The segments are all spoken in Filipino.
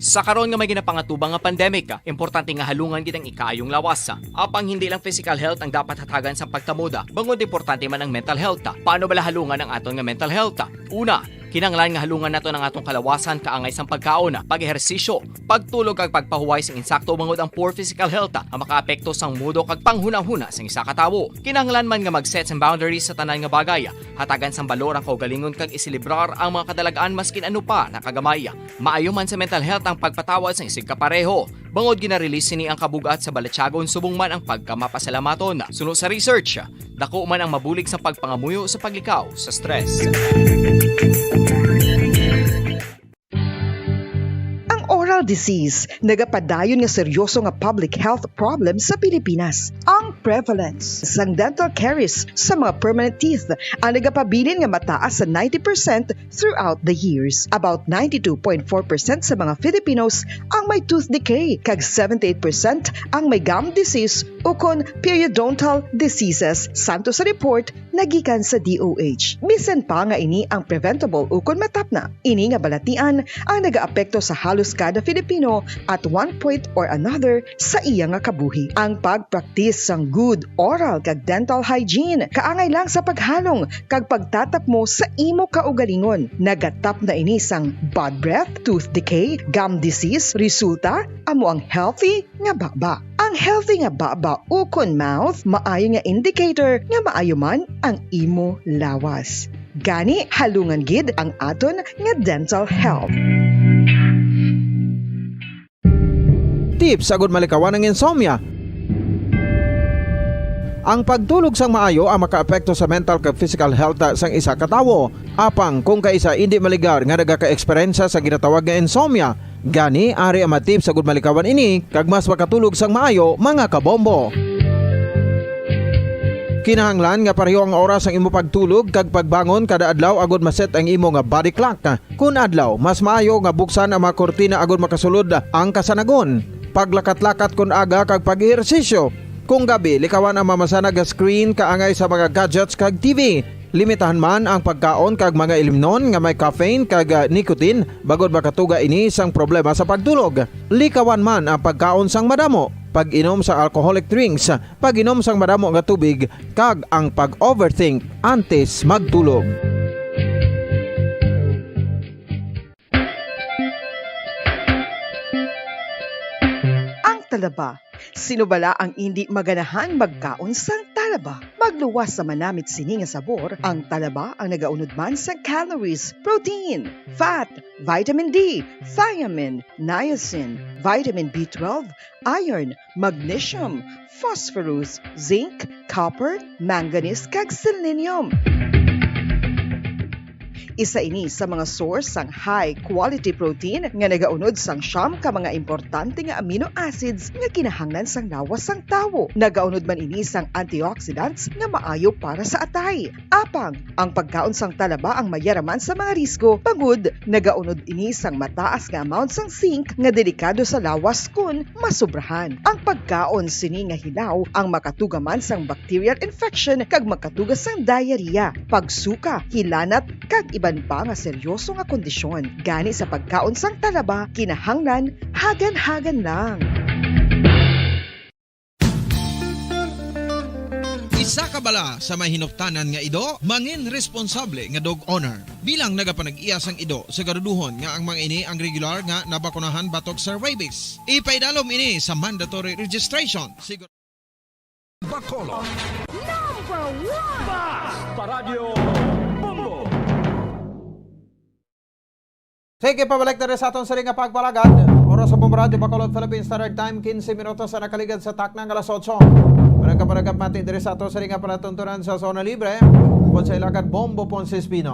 Sa karon nga may ginapangatubang nga pandemic, importante nga halungan gid ang ikaayong lawas. Apang hindi lang physical health ang dapat hatagan sa pagtamuda, bangod importante man ang mental health. Paano bala halungan ang aton nga mental health? Una, kinanglan nga halungan nato ng atong kalawasan kaangay sang pagkaon, pag-ehersisyo, pagtulog kag pagpahuway sang insakto bangod ang poor physical health ang makaapekto sang mudo kag panghunahuna sang isa ka tawo. Kinanglan man nga mag-set sang boundaries sa tanan nga bagay, hatagan sang balor ang kaugalingon kag isilibrar ang mga kadalagaan maskin ano pa nakagamay. Maayo man sa mental health ang pagpatawad sang isig kapareho. Bangod gina-release ni ang kabugat sa balatsagon subong man ang pagkamapasalamaton. Suno sa research, dako man ang mabulig sa pagpangamuyo sa paglikaw sa stress. Oral disease, nagapadayon nga seryoso nga public health problem sa Pilipinas. Ang prevalence sang dental caries sa mga permanent teeth ang nagapabilin nga mataas sa 90% throughout the years. About 92.4% sa mga Filipinos ang may tooth decay, kag 78% ang may gum disease o kon periodontal diseases, santo sa report nagikan sa DOH. Bisan pa nga ini ang preventable o kon matapna. Ini nga balatian ang nagaapekto sa halos kada Filipino at one point or another sa iya nga kabuhi. Ang pagpractice sang good oral kag dental hygiene kaangay lang sa paghalong kag pagtatap mo sa imo kaugalingon. Nagatap na ini sang bad breath, tooth decay, gum disease, resulta amo ang healthy nga baba. Ang healthy nga baba o kon mouth maayo nga indicator nga maayo man ang imo lawas. Gani halungan gid ang aton nga dental health. Tips sagud malikawan ng insomnia. Ang pagtulog sang maayo ang makaapekto sa mental kag physical health sang isa ka tawo. Apang kung kaisa hindi maligar nga nagaka-eksperyensya sa ginatawag nga insomnia, gani ari ang tips sagud malikawan ini kag mas makatulog sang maayo mga kabombo. Kinahanglan nga pareho ang oras ang imo pagtulog kag pagbangon kada adlaw agud maset ang imo nga body clock. Kun adlaw, mas maayo nga buksan ang mga kortina agud makasulod ang kasanagon. Paglakat-lakat kun aga kag pag-ehersisyo. Kung gabi, likawan ang mamasanag nga screen kaangay sa mga gadgets kag TV. Limitahan man ang pagkaon kag mga ilimnon nga may caffeine kag nicotine bagod makatuga ini sang problema sa pagtulog. Likawan man ang pagkaon sang madamo, pag-inom sa alcoholic drinks, pag-inom sang madamo nga tubig kag ang pag-overthink antes magtulog. Ang talaba. Sino bala ang hindi maganahan magkaon sang talaba? Magluwas sa manamit sini nga sabor, ang talaba ang nagaunod man sa calories, protein, fat, vitamin D, thiamine, niacin, vitamin B12, iron, magnesium, phosphorus, zinc, copper, manganese kag selenium. Isa ini sa mga source sang high quality protein nga nagaunod sang siyam ka mga importante nga amino acids nga kinahanglan sang lawas sang tawo. Nagaunod man ini sang antioxidants nga maayo para sa atay. Apang ang pagkaon sang talaba ang mayaraman sa mga risko, pagud nagaunod ini sang mataas nga amount sang zinc nga delikado sa lawas kun masubrahan. Ang pagkaon sini nga hilaw ang makatugaman sang bacterial infection kag makatugas sang diarrhea, pagsuka, hilanat kag iban pa nga seryoso nga kondisyon. Gani sa pagkaon sang talaba, kinahanglan hagan-hagan lang. Isa ka bala sa mahinuptanan nga ido, mangin responsable nga dog owner. Bilang nagapanag-iyas ang ido, siguraduhon nga ang mga ini ang regular nga nabakunahan batok sa rabies. Ipaidalom ini sa mandatory registration. Bacolod #1 Basta Radio Bombo. Sige, pabalik na rin sa atong saring nga pagpalagad. Oras sa Bombo Radio, Bacolod, Philippines Standard Time, 15 minutos sa nakaligad sa taknang alas 8. Managkaparagap mati diri sa atong saring nga palatuntunan sa Zona Libre, kung sa ilagad Bombo Ponce Espino.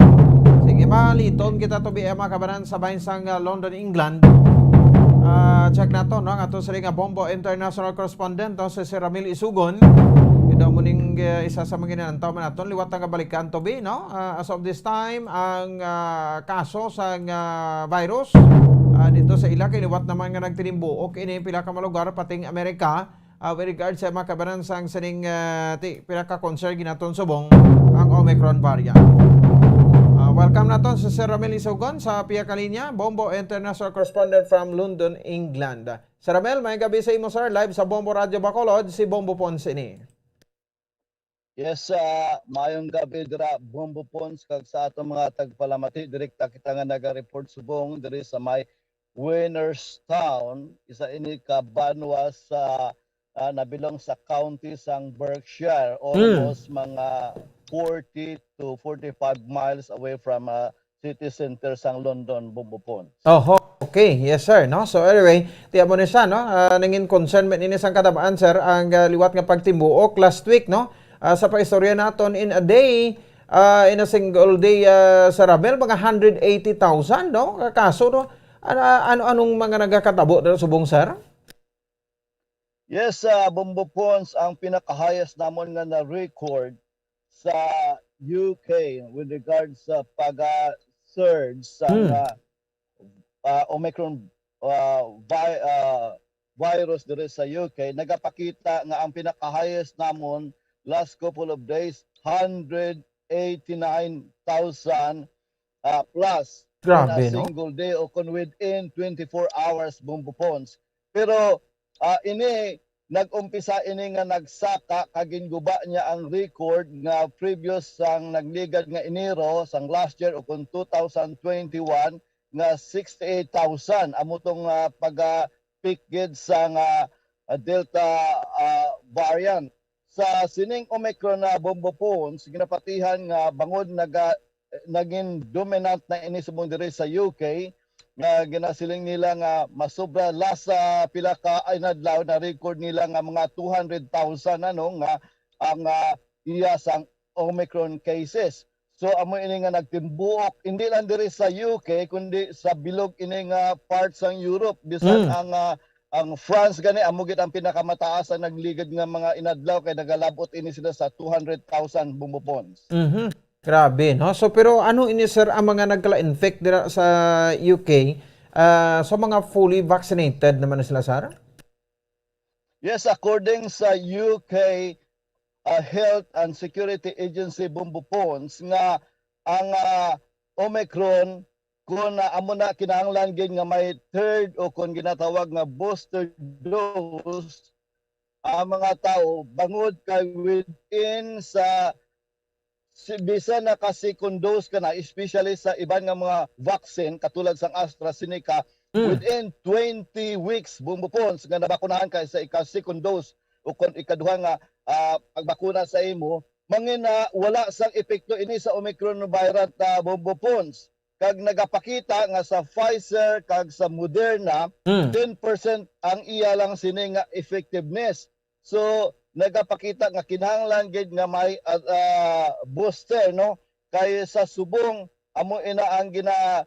Sige, maliton kita to BMA kabanan sa bahinsang London, England. Check na to, no? Ang atong saring nga Bombo International Correspondent, si Ramil Isugon. Daw muning isa sa mga ginanantaw man naton liwat nga balikan to be, no? As of this time ang kaso sa virus dito sa ila kay liwat naman nga nagtinimbuok ini pila ka malugar pating Amerika with regard sa mga kabanan sang sining pila ka concern ginaton subong ang Omicron variant. Welcome na naton sa Sir Ramel Isogon sa Pia Kalinya, Bombo International Correspondent from London, England. Sir Ramel, may gabi sa imo sir, live sa Bombo Radio Bacolod, si Bombo Ponce ni. Yes, mayong gabi dira Bombo Pons kag sa atong mga tagpalamati direkta kita nga naga-report subong diri sa may Winners Town, isa ini ka banwa sa nabilong sa county sang Berkshire, almost mga 40 to 45 miles away from city center sang London, Bombo Pons. Oho, okay. Yes, sir. No? So anyway, tiyan mo na siya, no? Nangin concern man ini sang kadabaan, sir, ang liwat nga pagtimuok last week, no? Sa paistorya naton in a day, in a single day, sa Rabel, mga 180,000, no? Kaso, no? Anong mga nagkakatabo na subong, sir? Yes, Bombo Pons, ang pinaka-highest namon nga na-record sa UK with regards sa pag-surge sa Omicron virus dito sa UK. Nagapakita nga ang pinaka-highest namon last couple of days, 189,000 plus Grabe, in a no? single day o kung within 24 hours, Bombo Pons. Pero ini nag-umpisa ini nga nagsaka kaginguba niya ang record nga previous sang nagligad nga Enero sang last year o kung 2021 nga 68,000 amutong pag-peak gid sang Delta variant. Sa sining Omicron na Bombo Pons, ginapatihan nga bangod naging dominant na ini subong diri sa UK nga ginasiling nila nga masobra last sa pila ka inadlaw na record nila nga mga 200,000 nga ang iya sang Omicron cases. So amo ini nga nagtimbuok hindi lang diri sa UK kundi sa bilog ini nga parts sang Europe bisan ang France gani amo gid ang pinakamataas ang nagligad nga mga inadlaw kay nagalabot ini sila sa 200,000 Bombo Pons. Grabe, no? So, pero ano ini, sir, ang mga nagka-infect dira sa UK? So, mga fully vaccinated naman na sila, sir? Yes, according sa UK Health and Security Agency Bombo Pons nga ang Omicron kung amo na kinahanglan gid nga may third o kung ginatawag nga booster dose ang mga tao bangod kay within sa bisan na second dose ka na, especially sa iban nga mga vaccine katulad sang AstraZeneca, within 20 weeks Bombo Pons nga nabakunahan ka sa second dose o kung ikaduha nga pagbakuna sa imo, mangin na wala sang epekto ini sa Omicron variant Bombo Pons. Kag nagapakita nga sa Pfizer kag sa Moderna, 10% ang iya lang sini nga effectiveness. So nagapakita nga kinahanglan gid nga may booster, no, kay sa subong amo ina ang gina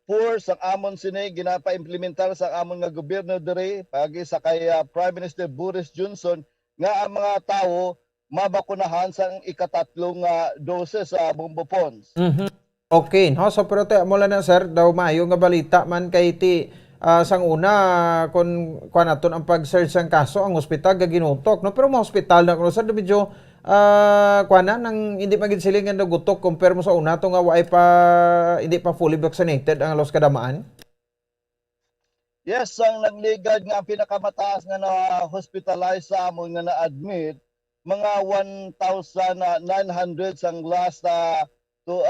force ang amon sini ginapa-implementar sa amon nga gobyerno diri pagi sa kay Prime Minister Boris Johnson nga ang mga tawo mabakunahan sa ikatatlong doses sa Bombo Pons. Okay, no? So, pero mo lang na, sir, daw mayo nga balita man kay ti sang una kon naton ang pag-search sang kaso ang ospital gaginutok, no? Pero mo ospital na kuno, sir, medyo nang hindi pa gid sila nga nagutok compare mo sa una to nga way pa hindi pa fully vaccinated ang los kadamaan. Yes, ang nagligad nga ang pinakamataas nga na hospitalized sa amon nga na-admit mga 1,900 sang last to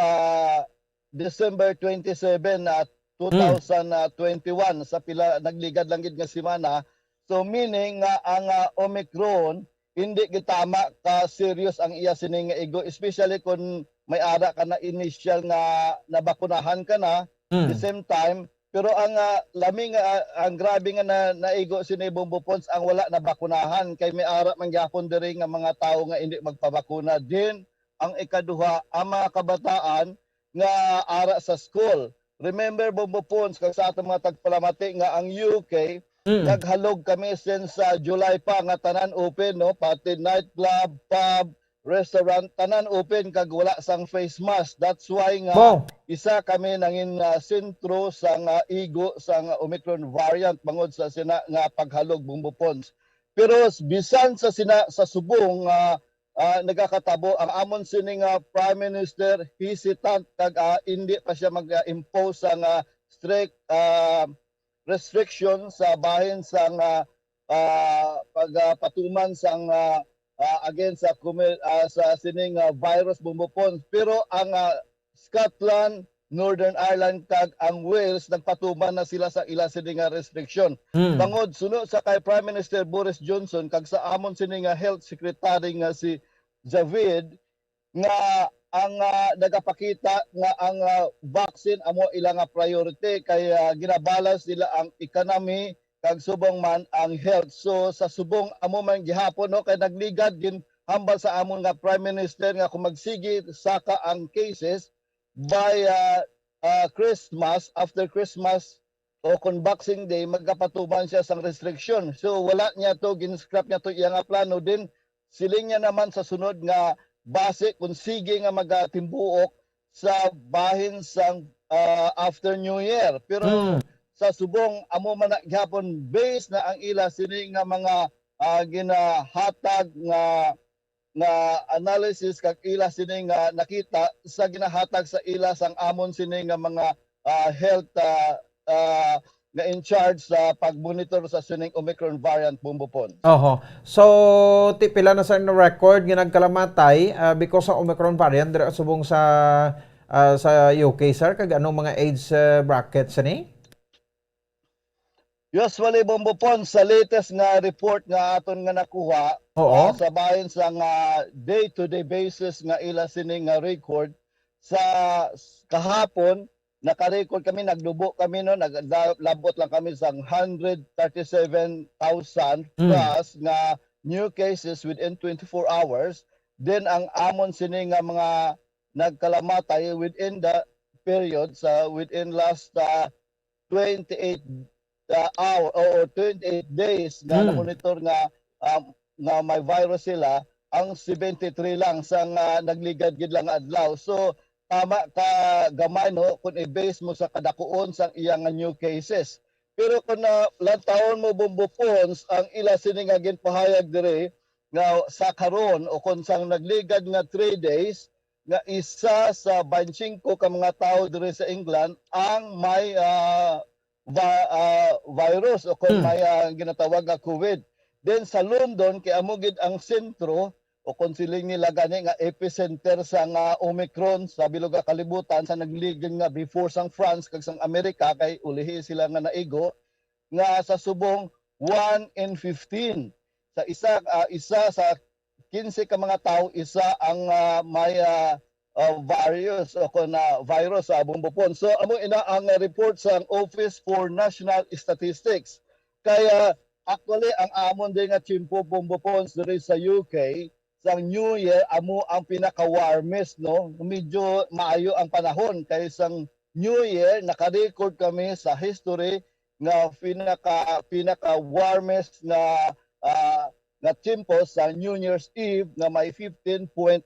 December 27 at 2021 sa pila nagligad lang gid nga semana. So meaning nga ang Omicron hindi gitama ka serious ang iya sini nga igo, especially kung may ara ka na initial nga nabakunahan ka na the same time. Pero ang laming ang grabe nga naigo sini Bombo Pons ang wala na bakunahan kay may ara man gyapon diri nga mga tawo nga hindi magpabakuna din. Ang ikaduha ang mga kabataan nga ara sa school. Remember Bombo Pons kag sa atong mga tagpalamati nga ang UK naghalog kami since July pa nga tanan open, no, pati nightclub, pub, restaurant tanan open kag wala sang face mask. That's why nga isa kami nangin sentro sang igo sang Omicron variant bangod sa sina nga paghalog Bombo Pons. Pero bisan sa subong nagakatabo ang amon sining Prime Minister hesitant kag hindi pa siya mag-impose ang strict restriction sa bahin sang pagpatuman sang against sa sining virus bumbupon, pero ang Scotland, Northern Ireland kag ang Wales nagpatuman na sila sa ila sining restriction. Bangod sunod sa kay Prime Minister Boris Johnson kag sa amon sining Health Secretary nga si Javid nga ang nagapakita nga ang vaccine amo ilang priority kay ginabalance nila ang economy kag subong man ang health. So sa subong amo man gihapon no kay nagligad din hambal sa amon nga Prime Minister nga kung magsige saka ang cases by Christmas, after Christmas o kung Boxing Day, magkapatuman siya sang restriction. So wala niya to, ginscrap niya to iyang plano din. Siling niya naman sa sunod nga base kung sige nga magatimbuok sa bahin sang after New Year. Pero sa subong, amo man na gihapon based na ang ila sini nga mga ginahatag nga analysis kag ila sini nga nakita sa ginahatag sa ila sang amon sini nga mga health nga in charge sa pagmonitor sa sining Omicron variant bumbupon. Oho. So pila na sa record nga nagkalamatay because sa Omicron variant dira subong sa UK sir kag anong mga age brackets ni? Usually bumbupon sa latest nga report nga aton nga nakuha sa bahin sa nga day-to-day basis nga ila sining nga record sa kahapon naka-record kami, nagdubo kami no, naglabot lang kami sa 137,000 plus nga new cases within 24 hours. Then ang amon sini nga mga nagkalamatay within the period sa within last 28 hour o 28 days nga na-monitor nga may virus sila, ang 73 lang sa nagligad-gid lang adlaw. So tama ka gamay no kung i-base mo sa kadakuon sang iyang new cases. Pero kung lantawon mo bumbupons ang ila sini nga ginpahayag dire nga sa karon o kung sang nagligad nga 3 days nga isa sa 25 ka mga tao dire sa England ang may virus o kung may ginatawag nga COVID. Then sa London kay amo gid ang sentro o kung siling nila gani nga epicenter sa nga Omicron sa bilog nga kalibutan sa nagligid nga before sang France kag sang Amerika kay ulihi sila nga naigo nga sa subong 1 in 15 sa isa sa 15 ka mga tao isa ang may virus o kung virus sa bumbupon. So amo ina ang report sa Office for National Statistics. Kaya actually ang amon din nga chimpo bumbupon diri sa UK sang New Year amo ang pinaka-warmest no. Medyo maayo ang panahon kay sang New Year naka-record kami sa history nga pinaka-warmest na chimpo sa New Year's Eve na may 15.8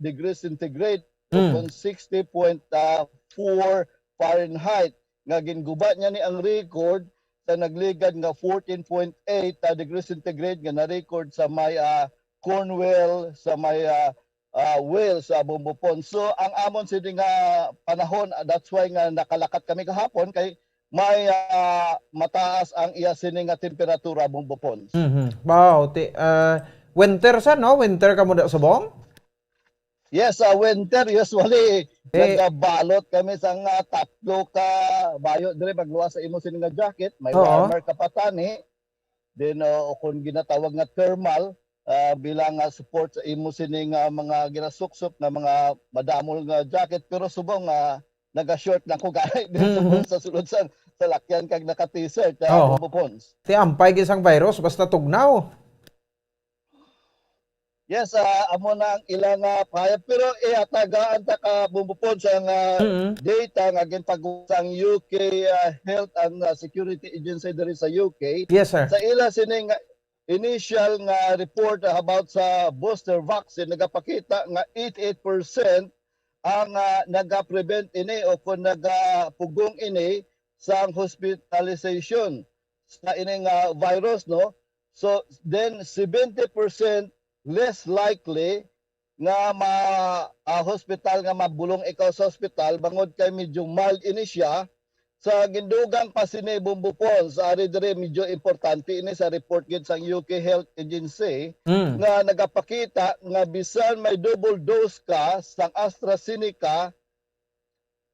degrees centigrade o 60.4 Fahrenheit nga ginguba niya ni ang record sa nagligad nga 14.8 degrees centigrade nga na-record sa may Cornwall sa may Wales sa bumbupon. So ang amon sini nga panahon, that's why nga nakalakat kami kahapon kay may mataas ang iya sini nga temperatura bumbupon. Wow, winter sa no? Winter ka mo da subong? Yes, winter usually nagabalot kami sa nga tatlo ka bayo dire magluwas sa imo sini nga jacket, may warmer ka patani. Then kung ginatawag nga thermal bilang support sa imo sining mga ginasuksok na mga madamol nga jacket, pero subong naga-short na ko gay sa sulod sa lakyan kag naka-t-shirt bumbupons. Ti ampay gisang virus basta tugnaw. Yes, amo na ang ilang pahayag, pero tagaan ta ka bumbupon sa data nga ginpag-usang UK Health and Security Agency diri sa UK. Yes sir. Sa ila sining initial nga report about sa booster vaccine nagapakita nga 88% ang naga-prevent ini o kung nagapugong ini sa hospitalization sa ining virus no. So then 70% less likely nga hospital nga mabulong ikaw sa hospital bangod kay medyo mild ini siya. Sa gindugang pa sini Bombo Pons, ari dire medyo importante ini sa report gid sang UK Health Agency nga nagapakita nga bisan may double dose ka sang AstraZeneca,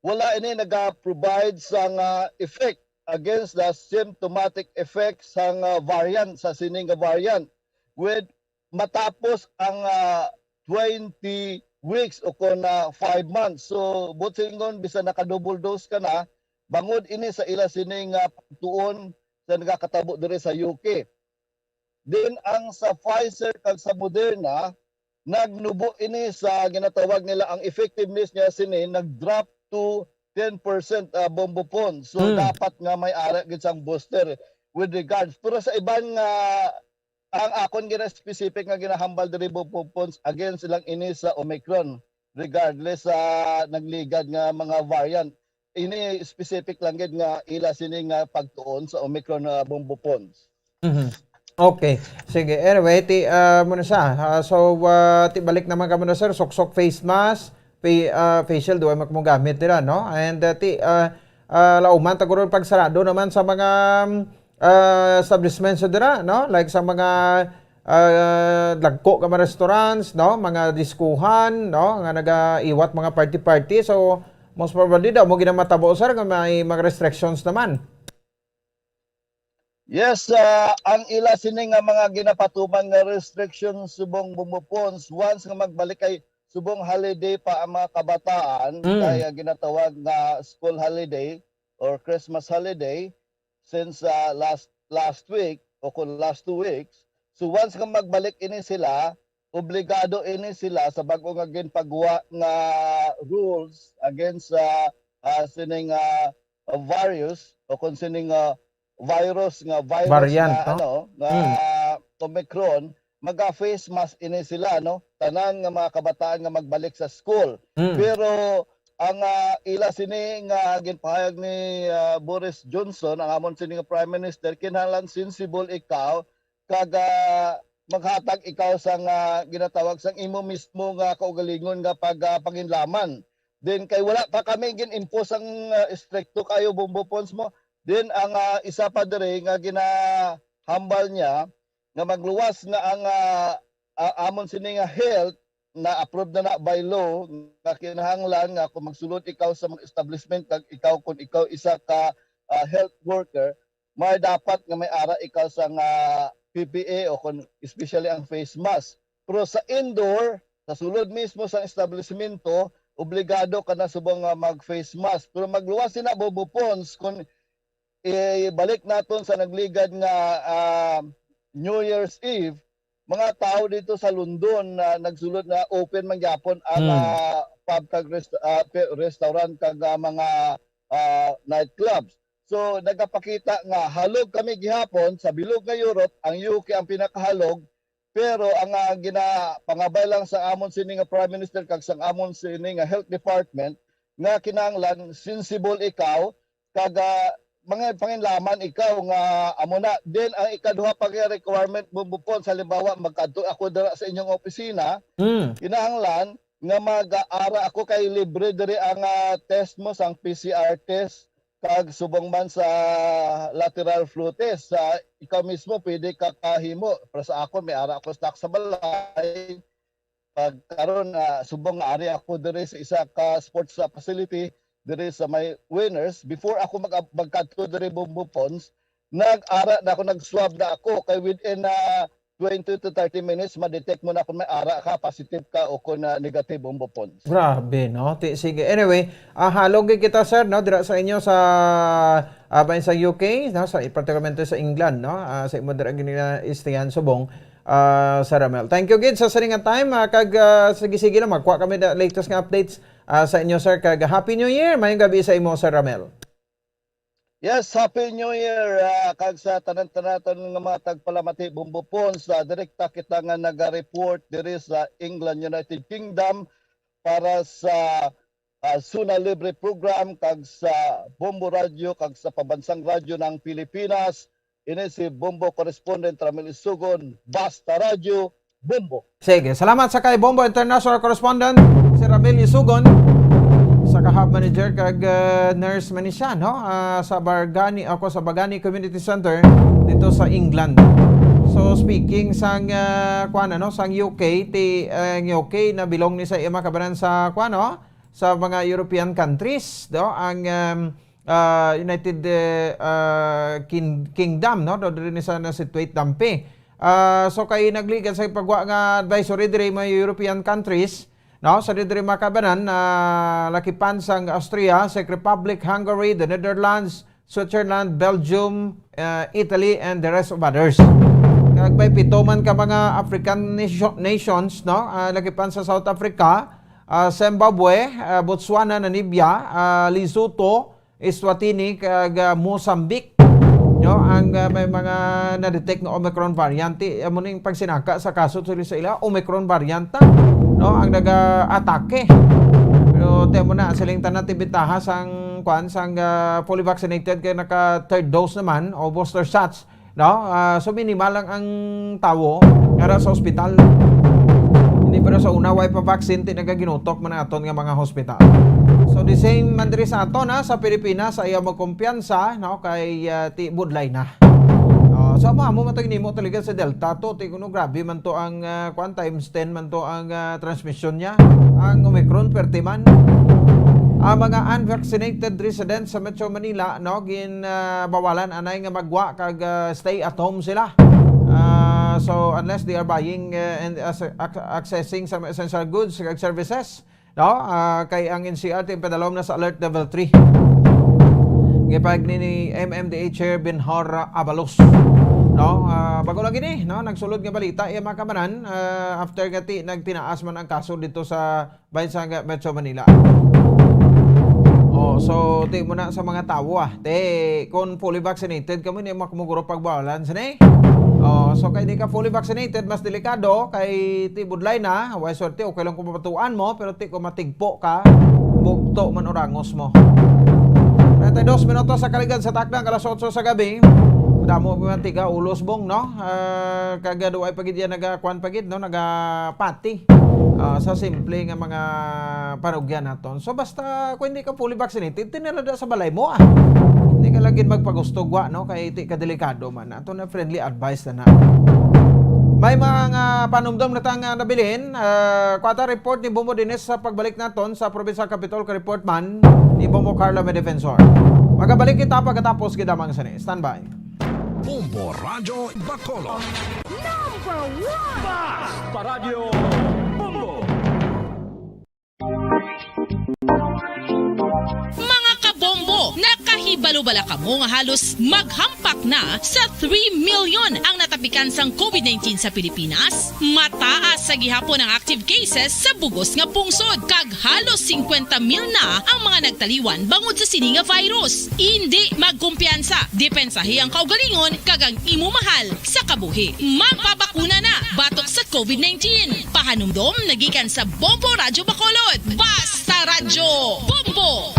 wala ini naga-provide sang effect against the symptomatic effects sang variant sa sining variant with matapos ang 20 weeks o kung 5 months. So butingon bisan naka-double dose ka na, bangod ini sa ila sining tuon sa nagakatabo dire sa UK. Then ang sa Pfizer kag sa Moderna, nagnubo ini sa ginatawag nila ang effectiveness niya sini nag-drop to 10% Bombo Pons. So dapat nga may ara gid sang booster with regards. Pero sa ibang ang akon gina specific nga ginahambal diri Bombo Pons against silang ini sa Omicron regardless sa nagligad nga mga variant. Ini specific lang gid nga ila sini nga pagtuon sa Omicron na Bombo Pons. Okay. Sige. Anyway, muna siya. Ti balik naman ka muna sir. Sok-sok face mask, facial duwa mo gamit nila, no? And lauman taguro pagsarado naman sa mga establishments dira, no? Like sa mga dagko ka mga restaurants, no? Mga diskuhan, no? Nga nagaiwat mga party-party. So most probably daw mo ginamatabo sir nga may mga restrictions naman. Yes, ang ila sini nga mga ginapatuman nga restrictions subong Bombo Pons once nga magbalik kay subong holiday pa ang mga kabataan kaya ginatawag nga school holiday or Christmas holiday since last week o kung last 2 weeks. So once nga magbalik ini sila, obligado ini sila sa bago nga ginpagawa nga rules against sining virus o kung sining virus variant, nga Omicron, maga-face mask ini sila, no? Tanan nga mga kabataan nga magbalik sa school. Pero ang ila sini nga ginpahayag ni Boris Johnson, ang amon sini nga Prime Minister, kinahanglan sensible ikaw kaga maghatag ikaw sang ginatawag sang imo mismo nga kaugalingon nga paginlaman. Then kay wala pa kami gin-impose ang stricto kayo Bombo Pons mo. Then ang isa pa dire nga ginahambal niya nga magluwas nga ang amon sini nga health na approved na by law nga kinahanglan nga kung magsulod ikaw sa mga establishment kag ikaw kung ikaw isa ka health worker, may dapat nga may ara ikaw sa PPE o kung especially ang face mask. Pero sa indoor, sa sulod mismo sa establishmento, obligado ka na subong mag-face mask. Pero magluwas sina Bombo Pons kung balik naton sa nagligad nga New Year's Eve, mga tao dito sa London na nagsulod na open man gyapon ang pub kag restaurant kag mga nightclubs. So nagapakita nga halog kami gihapon sa bilog nga Europe, ang UK ang pinakahalog, pero ang ginapangabay lang sa amon sini nga Prime Minister kag sa amon sini nga Health Department nga kinahanglan sensible ikaw kag mga panginlaman ikaw nga amo na. Then ang ikaduha pa nga requirement Bombo Pons, halimbawa magkadto ako dira sa inyong opisina, kinahanglan nga mag-ara ako kay libre diri ang test mo sang PCR test kag subong man sa lateral flow test. Ikaw mismo pwede ka kahimo. Para sa ako may ara ako stock sa balay. Pag karon subong nga ari ako diri sa isa ka sports facility diri sa may Winners, before ako magkadto diri Bombo Pons, nag-ara na ako, nag-swab na ako kay within 20 to 30 minutes ma-detect mo na kung may ara ka, positive ka o kung negative Bombo Pons. Grabe, no? Sige. Anyway, halog kita sir, no? Dira sa inyo sa sa UK, no? Sa particularmente sa England, no? Sa imo dira ginila istiyan subong sa Ramel. Thank you gid sa saringan time, kag sige lang magkuha kami the latest nga updates sa inyo sir, kag Happy New Year. Mayong gabi sa imo Sir Ramel. Yes, Happy New Year kag sa tanan-tanaton nga mga tagpalamati Bombo Pons. Direkta kita nga naga-report diri sa England, United Kingdom para sa Suna Libre program kag sa Bombo Radio kag sa pabansang radyo ng Pilipinas. Ini si Bombo Correspondent Ramil Isugon, Basta Radio, Bombo. Sige, salamat sa kay Bombo International Correspondent, si Ramil Yusugon, sa kahab manager kag nurse man siya, no? Sa Bagani Community Center dito sa England. So speaking sang sang UK, ang UK na bilong ni sa ima kabanan sa sa mga European countries, no? Ang United Kingdom, no? Do ni sa situate dampi. So kay nagligan sa pagwa nga advisory diri mga European countries, no, sa diri makabanan lakipan sang Austria, Czech Republic, Hungary, the Netherlands, Switzerland, Belgium, Italy and the rest of others. Kag may pito man ka mga African nations, no, lakipan sa South Africa, Zimbabwe, Botswana, Namibia, Lesotho, Eswatini kag Mozambique. No, ang may mga na-detect na Omicron variant, amo ning pagsinaka sa kaso sa ila Omicron variant na, no, ang naga-atake. Pero temo na siling tanan tibitaha sang fully vaccinated kay naka third dose naman o booster shots, no. So minimal lang ang tawo ngara sa ospital. Hindi pero sa una way pa vaccine ti nagaginutok man aton nga mga hospital. So the same man diri sa aton sa Pilipinas ay magkumpiyansa, no, kay ti budlay na. So mo matag nimo talaga sa Delta to ti kuno grabe man to ang times 10 man to ang transmission niya. Ang Omicron perti man. Ang mga unvaccinated residents sa Metro Manila, no, bawalan anay nga magwa kag stay at home sila. So unless they are buying and accessing some essential goods and services, no, kay ang NCR padalom na sa alert level 3. Gipag ni MMDA Chair Benhor Abalos, no, bago lang gini, no, nagsulod nga balita makamanan after gati nagtinaas man ang kaso dito sa bayan sa Metro Manila. So di mo na sa mga tao kung fully vaccinated kamo ni makumuguro pagbawalan sini. So kay di ka fully vaccinated, mas delikado kay ti budlay na, way swerte okay lang kung mapatuan mo pero ti ko matigpo ka, bugto man orangos mo. 32 minutos sa kaligad sa takdang alas 8 sa gabi. Damo mga tiga ulos bong, no, kagado ay pagid yan nagakuan pagid, no, nagapati sa simple nga mga panugyan naton. So basta kung hindi ka fully vaccinated, tinalada sa balay mo Hindi ka lagi magpagustogwa, no, kay iti ka delikado man. Ato na friendly advice na. May mga panumdom na tang nabilin. Kwata report ni Bombo Dines sa pagbalik naton sa Provincial Capitol ka report man ni Bombo Carla Medefensor. Magabalik kita pagkatapos gidamang sani. Standby. Bombo Radio Bacolod. Number 1 Basta Radio Bombo. Mga kabombo, nakahibalo-bala ka mo nga halos maghampak na sa 3 million ang natapikan sang COVID-19 sa Pilipinas. Mataas sa gihapon ang active cases sa bugos nga pungsod, kag halos 50,000 na ang mga nagtaliwan bangod sa sini nga virus. Hindi magkumpiyansa, depensahi ang kaugalingon kag ang imo mahal sa kabuhi. Magpabakuna na batok sa COVID-19. Pahanumdom nagikan sa Bombo Radio Bacolod. Basta Radio Bombo.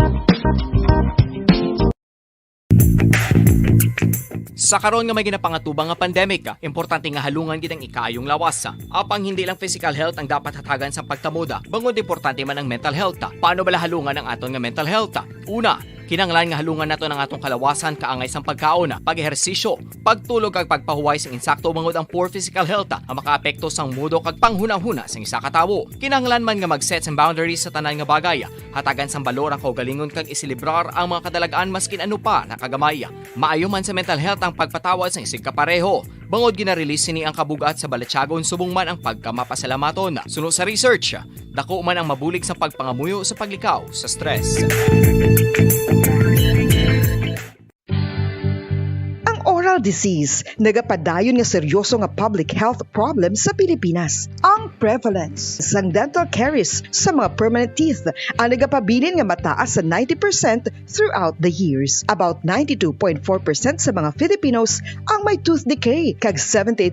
Sa karon nga may ginapangatubang nga pandemic, importante nga halungan gid ang ikaayong lawas. Apang hindi lang physical health ang dapat hatagan sa pagtamuda, bangod importante man ang mental health. Paano bala halungan ang aton nga mental health? Una, kinanglan nga halungan nato ng atong kalawasan kaangay sang pagkaon, pag-ehersisyo, pagtulog kag pagpahuway sang insakto bangod ang poor physical health ang makaapekto sang mudo kag panghunahuna sang isa ka tawo. Kinanglan man nga mag-set sang boundaries sa tanan nga bagay, hatagan sang balor ang kaugalingon kag isilibrar ang mga kadalagaan maskin ano pa nakagamay. Maayo man sa mental health ang pagpatawad sang isig kapareho. Bangod gina-release ni ang kabugat sa balatsagon subong man ang pagkamapasalamaton. Suno sa research, dako man ang mabulig sa pagpangamuyo sa paglikaw sa stress. Oral disease, nagapadayon nga seryoso nga public health problem sa Pilipinas. Ang prevalence sang dental caries sa mga permanent teeth ang nagapabilin nga mataas sa 90% throughout the years. About 92.4% sa mga Filipinos ang may tooth decay, kag 78%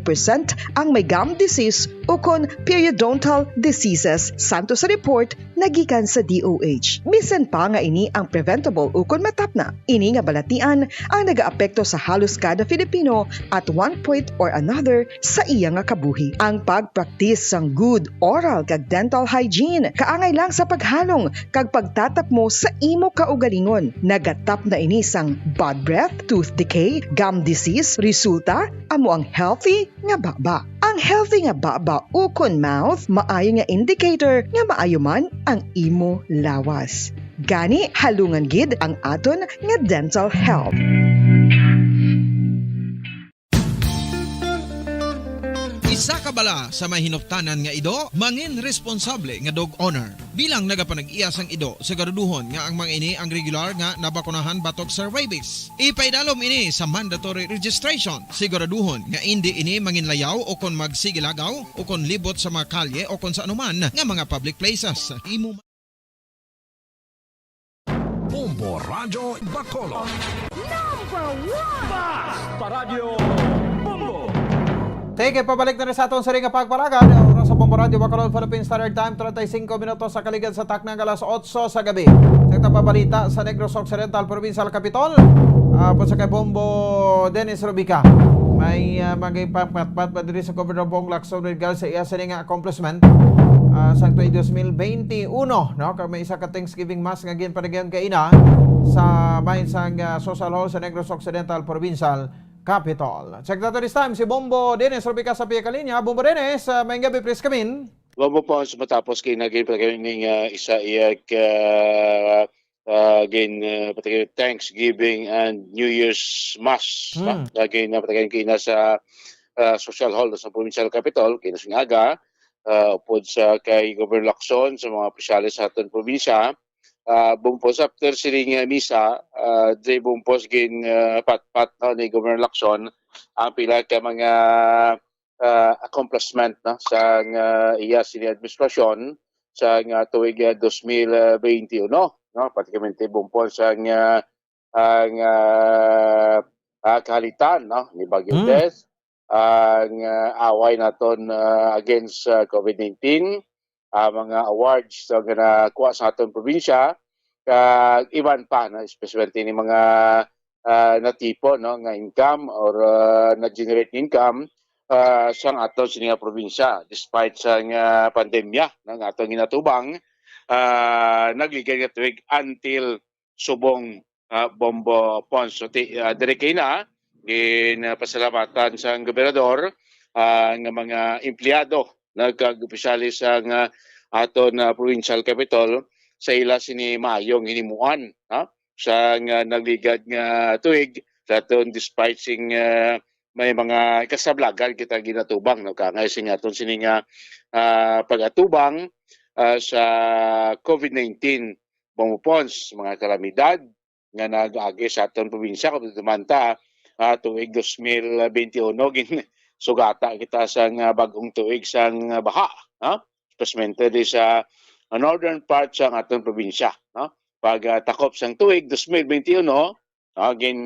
ang may gum disease o kon periodontal diseases. Santo sa report nagikan sa DOH. Bisan pa nga ini ang preventable ukon matapna. Ini nga balatian ang nagaapekto sa halos kada Filipino at one point or another sa iya nga kabuhi. Ang pagpraktis sang good oral kag dental hygiene kaangay lang sa paghalong kag pagtatap mo sa imo kaugalingon. Nagatap na ini sang bad breath, tooth decay, gum disease, resulta amo ang healthy nga baba. Ang healthy nga baba ukon mouth maayo nga indicator nga maayo man ang imo lawas. Gani halungan gid ang aton nga dental health. Isa ka bala sa mahinuptanan nga ido, mangin responsable nga dog owner. Bilang nagapanag-iyas ang ido, siguraduhon nga ang mga ini ang regular nga nabakunahan batok sa rabies. Ipaidalom ini sa mandatory registration. Siguraduhon nga hindi ini manginlayaw o kon magsigilagaw o kon libot sa mga kalye o kon sa anuman nga mga public places. Imo Bombo Radio Bacolod. Basta Radio Bombo. Sige, pabalik na rin sa aton sa ring pagpalagad. Oras sa Bombo Radio Bacolod, Philippine Standard Time, 35 minutos sa kaligid sa taknang alas 8 sa gabi. Sa pabalita sa Negros Occidental Provincial Capital, po sa kay Bombo Dennis Rubica. May magipapatpat pa diri sa Governor Bong Lacson regal sa iya sa nga accomplishment sa 2021, no? Kag may isa ka Thanksgiving Mass nga ginpanagyan kay ina sa bahin sang Social Hall sa Negros Occidental Provincial Capital. Check that this time si Bombo Dennis Rubica sa Kalinya. Bombo Dennis, may gabi, please come in. Bombo po, matapos kinagin pagkakining isa iyak pagkakining Thanksgiving and New Year's Mass. Again, pagkakining kina sa Social Hall sa Provincial Capital, kina singaga, upod sa kay Governor Lacson, sa mga opisyalis sa aton probinsya. Bumpos after siling misa, di bumpos gin pat-pat ni Governor Lacson ang pila ka mga accomplishment sa iya sini administrasyon sa tuig 2021, no? Pratikamente bumpos ang kahalitan, no? Ni Bagyo Des, ang away naton against COVID-19, mga awards na nakuha sa aton probinsya, kag iban pa, no? Especially ni mga natipo, no? Nga income or na-generate income sa aton sa probinsya. Despite sa pandemya ng aton ginatubang, nagligay nga tuwig until subong Bombo Pons. So, dire kay na, pasalamatan sa gobernador, ng mga empleyado nagkag-opisyalis ang aton provincial capital sa ila sini mayong hinimuan sa nagligad nga tuig sa aton despite sing may mga kasablagan kita ginatubang no kangay sing aton sini nga pagatubang sa COVID-19 bumupons mga kalamidad nga nag-agi sa aton probinsya kung tumanta tuig 2021 gin sugata kita sa bagong tuig sang baha, no? Especially di sa northern part sa aton probinsya, no? Pag takop sang tuig 2021, no? Gin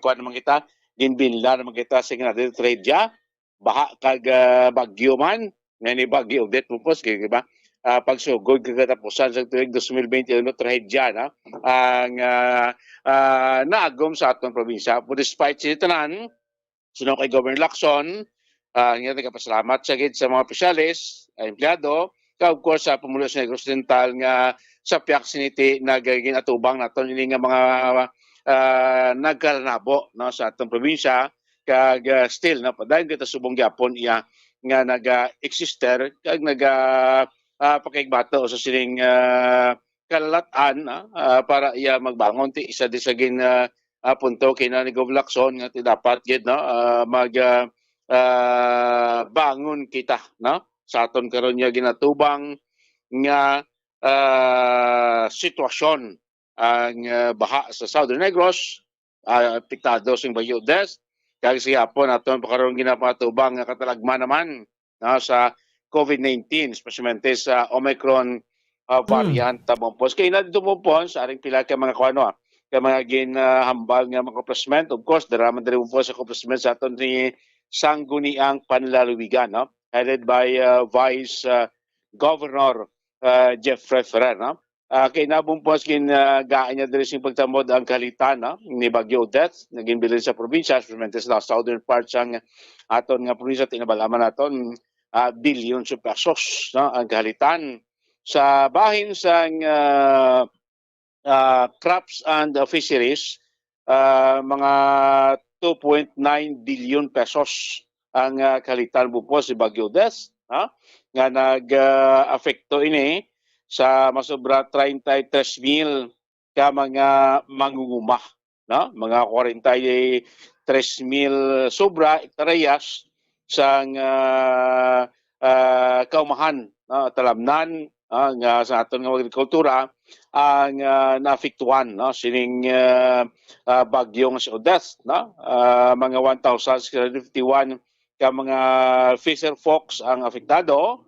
kuan naman kita, ginbinla naman kita sa natin tredya, baha kag bagyo man, nga ni bagyo det mo pos kay ba? Pagsugod kagatapusan sa tuig 2021 trahedya na ang naagom sa aton probinsya. But despite sa tanan, sino kay Governor Lacson, nga nagpasalamat sa gid sa mga opisyalis, empleyado, of course sa Pumulo sa Negros Occidental nga sa piyak siniti nagiging atubang naton ini nga mga nagkalanabo no sa atong probinsya kag still no padayon kita subong gyapon iya nga naga-exister kag pakigbato sa sining kalatan para iya magbangon ti isa di sa gin punto kina ni Gov Lacson nga ti dapat gid no bangon kita no sa aton karon nga ginatubang nga sitwasyon ang baha sa Southern Negros apektado sing Bagyo Des kag siyapon aton karon ginapatubang nga katalagman naman no, sa COVID-19 especially sa Omicron variant tamompos kay na dumumpos aring pila ka mga kuano kay mga ginhambal nga mga accomplishment of course daraman diri po sa accomplishment sa aton ni sangguniang panlalawigan, no? Headed by Vice Governor Jeffrey Ferrer, no? Kay nabumpos gaan niya diri sing pagtamod ang kalitan, no? Ni Bagyo Death, naging bilin sa probinsya, especially sa southern parts ang aton nga probinsya, tinabalaman naton billions of pesos, no? Ang kalitan sa bahin sa crops and fisheries, mga 2.9 billion pesos ang kalitan bupos si Bagyo Des, nga nag-afekto ini sa masobra 33,000 ka mga mangunguma, no? Mga 43,000 sobra hektaryas sa kaumahan, talamnan, nga sa aton nga agrikultura ang naapektuhan, no, sining bagyo nga si Odette, no. Mga 1,651 ka mga fisher folks ang apektado,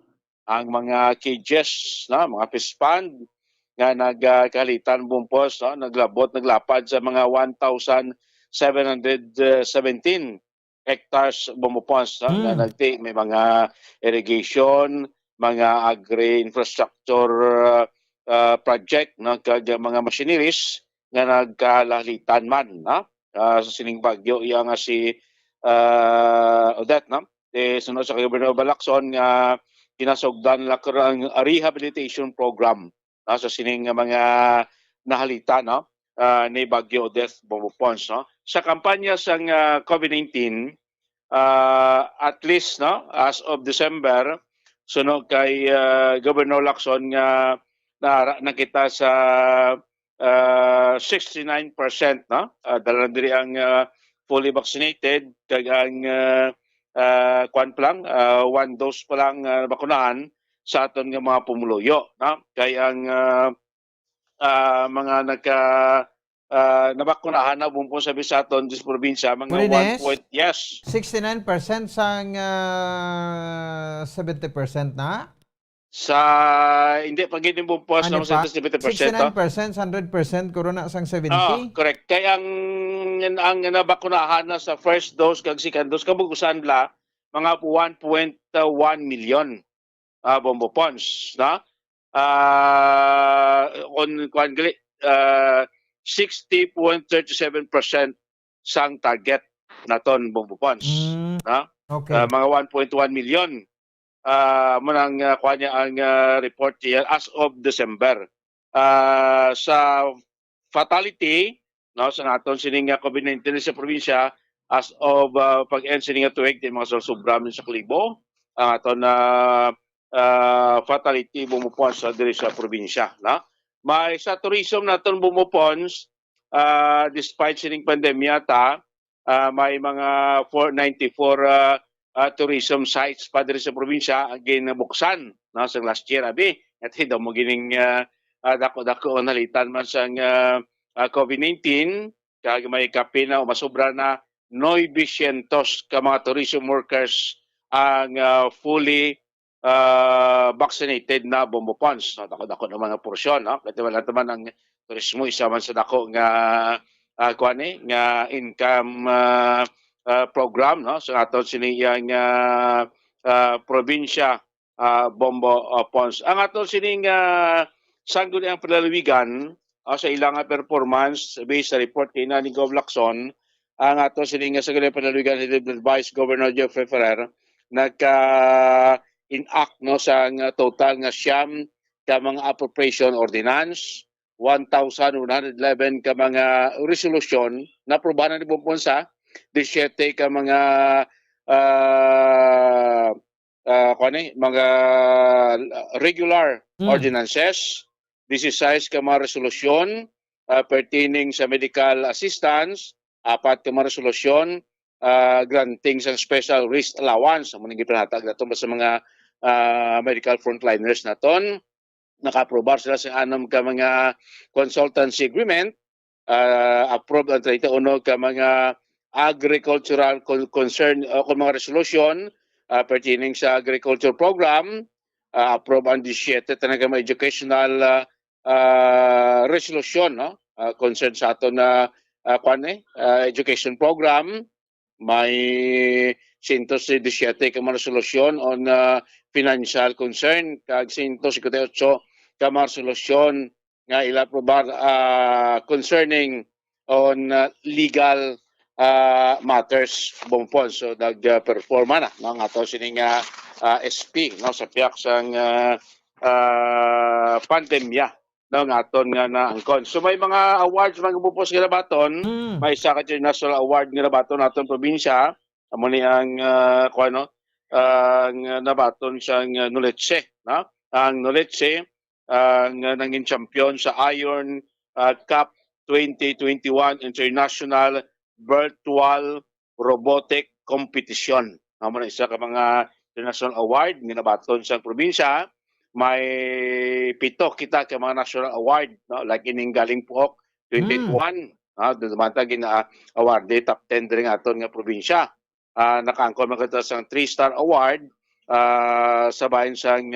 ang mga cages, no, mga fish pond nga nagkalitan bumpos, no, naglapad sa mga 1,717 hectares bumupos, no, nga may mga irrigation, mga agri-infrastructure project, no, kag mga machineries nga nagkalalitan man, no, sa sining bagyo iya nga si Odette, no. Sunod sa Gobernador Balakson nga kinasugdan la ang rehabilitation program, no, sa sining mga nahalita, no, ni Bagyo Odette bumupons, no. Sa kampanya sang COVID-19, at least, no, as of December, sunog kay Governor Lacson nga nakita sa 69%, no? Dala diri ang fully vaccinated kag ang kwan pa lang, one dose pa lang bakunahan sa aton nga mga pumuluyo, no? Kay ang mga nabakunahan na bumpo sa aton dis probinsya mga Reyes, 1 yes. 69% sang 70% na? Hindi pag hindi bumpos Ano na pa? 70%, 69%, 100%, corona sang 70? correct. Kaya ang nabakunahan na sa first dose kag second dose kabugusan la mga 1.1 million Bombo pons, na on kwan gali 60.37% sang target naton Bombo pons, na Okay. mga 1.1 million munang kuha niya ang report niya as of December. Sa fatality, no, sa naton sining COVID-19 sa probinsya as of pag-end sining tuig di mga sobra sa klibo ang aton fatality bumupon sa diri sa probinsya, na. May sa tourism naton bumupons despite sining pandemya ta may mga 494 tourism sites pa diri sa probinsya ang ginabuksan, no, sa last year abi at daw mo gining dako-dako nalitan man sa COVID-19 kag may kapin na o masobra na 900 ka mga tourism workers ang fully vaccinated na bumupons, no, dako-dako na mga porsyon, no. Kasi wala naman ang turismo isa man sa dako nga nga income program, no, sa aton siniyang probinsya Bombo Pons. Ang aton sining sanggol ang palalawigan sa ilang performance based sa report kay ni Gov Lacson, ang aton sining sanggol ang palalawigan ni Vice Governor Jeffrey Ferrer nagka-enact, no, sa total nga siyam ka mga appropriation ordinance, 1,111 ka mga resolution na aprobahan ni Bomponsa, 17 ka mga mga regular ordinances, 16 ka mga resolusyon pertaining sa medical assistance, 4 ka mga resolusyon granting sa special risk allowance, ang mga gipanatag nato sa mga medical frontliners naton. Naka-aprobar sila sa 6 ka mga consultancy agreement, approved ang 31 ka mga agricultural concern o mga resolution pertaining sa agriculture program, approve ang 17 talaga mga educational resolution, no, concern sa ato na education program. May 117 ka mga resolution on financial concern kag 158 ka mga solusyon nga ila probar concerning on legal matters bumpon. So performa na no nga to sining SP no sa piyak sang pandemya no nga aton nga naangkon. So may mga awards mga bupos nga baton, may isa ka national award nga baton naton probinsya. Amo ni ang kuno ang nabaton siyang Nuleche, no? Ang Nuleche ang nanging champion sa Iron Cup 2021 International Virtual Robotic Competition. Amo na isa ka mga international award nga nabaton sa probinsya. May 7 kita ka mga national award, no? Like ining galing Puhok 2021, dumanta gina award top 10 ring aton nga probinsya. Nakaangkon man kita sang 3-star award sa bahin sang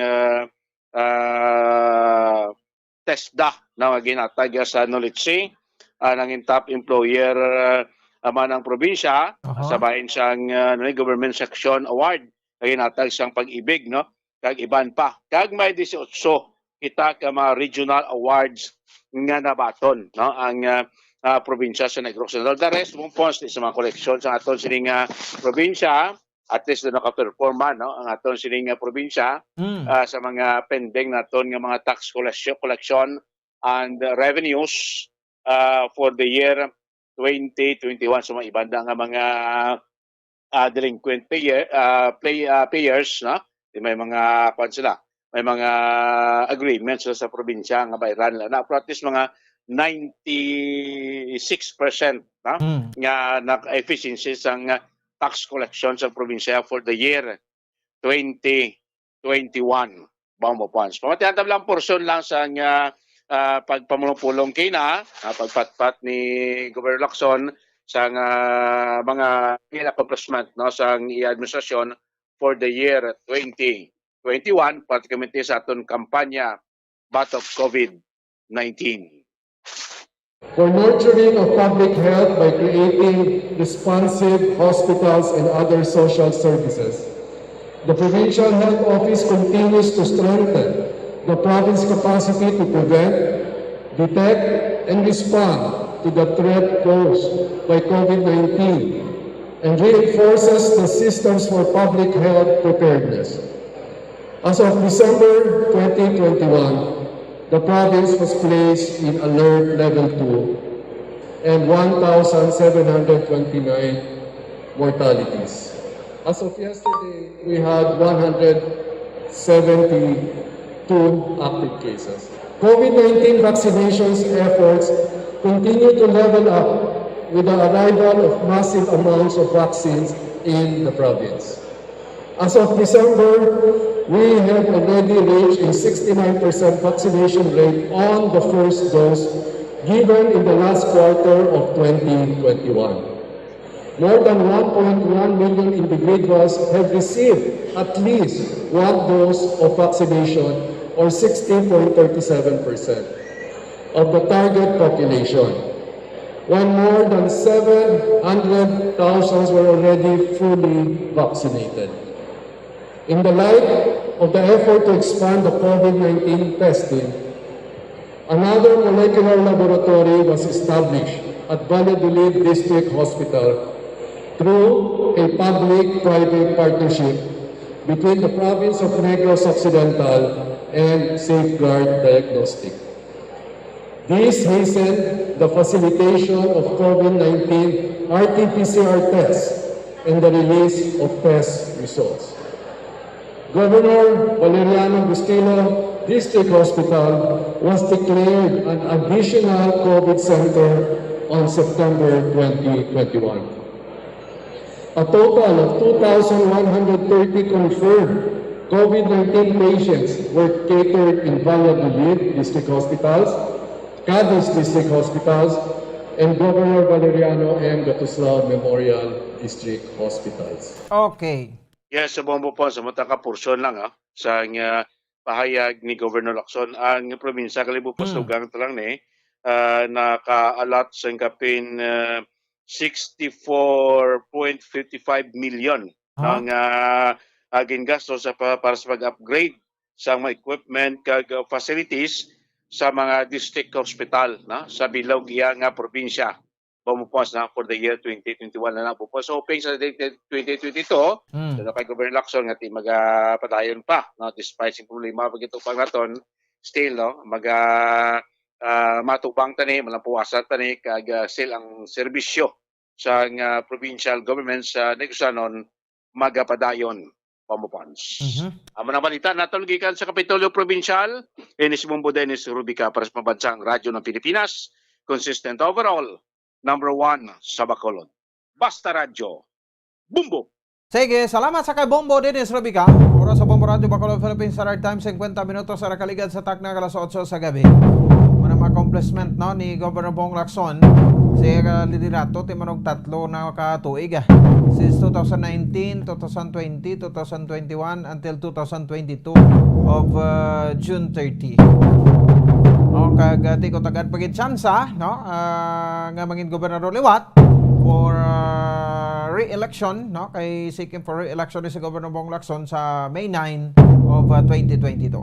TESDA na ginatag sa Nolitsi, nanging top employer man ng probinsya sa bahin sang government section award ginatag sang pag-ibig, no? Kag iban pa. Kag may 18 kita ka mga regional awards nga nabaton, no? Ang probinsya sa Negros. The rest mong pons sa mga koleksyon sa aton sining probinsya, at least doon naka-perform man, no? Ang aton sining probinsya sa mga pending naton nga mga tax collection and revenues for the year 2021. So mga ibanda nga mga delinquent payers, no? May mga sila, may mga agreements sa probinsya nga bayaran na at least mga 96% no? Nga efficiency sang tax collection sa probinsya for the year 2021 Bombo funds. Pamatihan lang portion lang sa pagpamulong-pulong kina, pagpatpat ni Governor Lacson sa mga accomplishment no sa administrasyon for the year 2021, particularly sa aton kampanya battle of COVID-19. For nurturing of public health by creating responsive hospitals and other social services, the Provincial Health Office continues to strengthen the province capacity to prevent, detect, and respond to the threat posed by COVID-19 and reinforces the systems for public health preparedness. As of December 2021, the province was placed in alert level 2 and 1,729 mortalities. As of yesterday, we had 172 active cases. COVID-19 vaccinations efforts continue to level up with the arrival of massive amounts of vaccines in the province. As of December, we have already reached a 69% vaccination rate on the first dose given in the last quarter of 2021. More than 1.1 million individuals have received at least one dose of vaccination, or 60.37% of the target population, when more than 700,000 were already fully vaccinated. In the light of the effort to expand the COVID-19 testing, another molecular laboratory was established at Valladolid District Hospital through a public-private partnership between the province of Negros Occidental and Safeguard Diagnostic. This hastened the facilitation of COVID-19 RT-PCR tests and the release of test results. Governor Valeriano Bustillo District Hospital was declared an additional COVID center on September 2021. A total of 2,130 confirmed COVID-19 patients were catered in Valladolid District Hospitals, Cadiz District Hospitals, and Governor Valeriano M. Gatuslao Memorial District Hospitals. Okay. Yes, sa Bombo po, sa matang porsyon lang sa pahayag ni Governor Lacson, ang probinsya kalibupos lugang talang ni nakaalat sa kapin 64.55 million ng gingasto para sa pag-upgrade sa mga equipment kag facilities sa mga district hospital na sa bilog iya nga probinsya pumupos na for the year 2021 na lang pupos. So hoping sa 2022 so kay Governor Lacson nga magpadayon pa no despite sing problema pag ito pang naton still no matubang tani malampuasan tani kag still ang serbisyo sa provincial government sa negosyanon magapadayon pamupons. Ang mga balita natin gikan sa Kapitolyo Provincial, inis Bombo Dennis Rubica para sa Pambansang Radyo ng Pilipinas, consistent overall, number 1 sa Bacolod. Basta Radyo, Bombo! Sige, salamat sa kay Bombo Dennis Rubica. Oras sa Bombo Radio Bacolod Philippines Standard Time, 50 minutos sa nakaligad sa takna alas 8 sa gabi. Manang accomplishment no, ni Governor Bong Lacson si liderato ti manog tatlo na katuig since 2019, 2020, 2021 until 2022 of June 30. Kagati ko tagad pagin tsansa no nga mangin gobernador liwat for re-election no kay seeking for re-election ni si Governor Bong Lacson sa May 9 of 2022.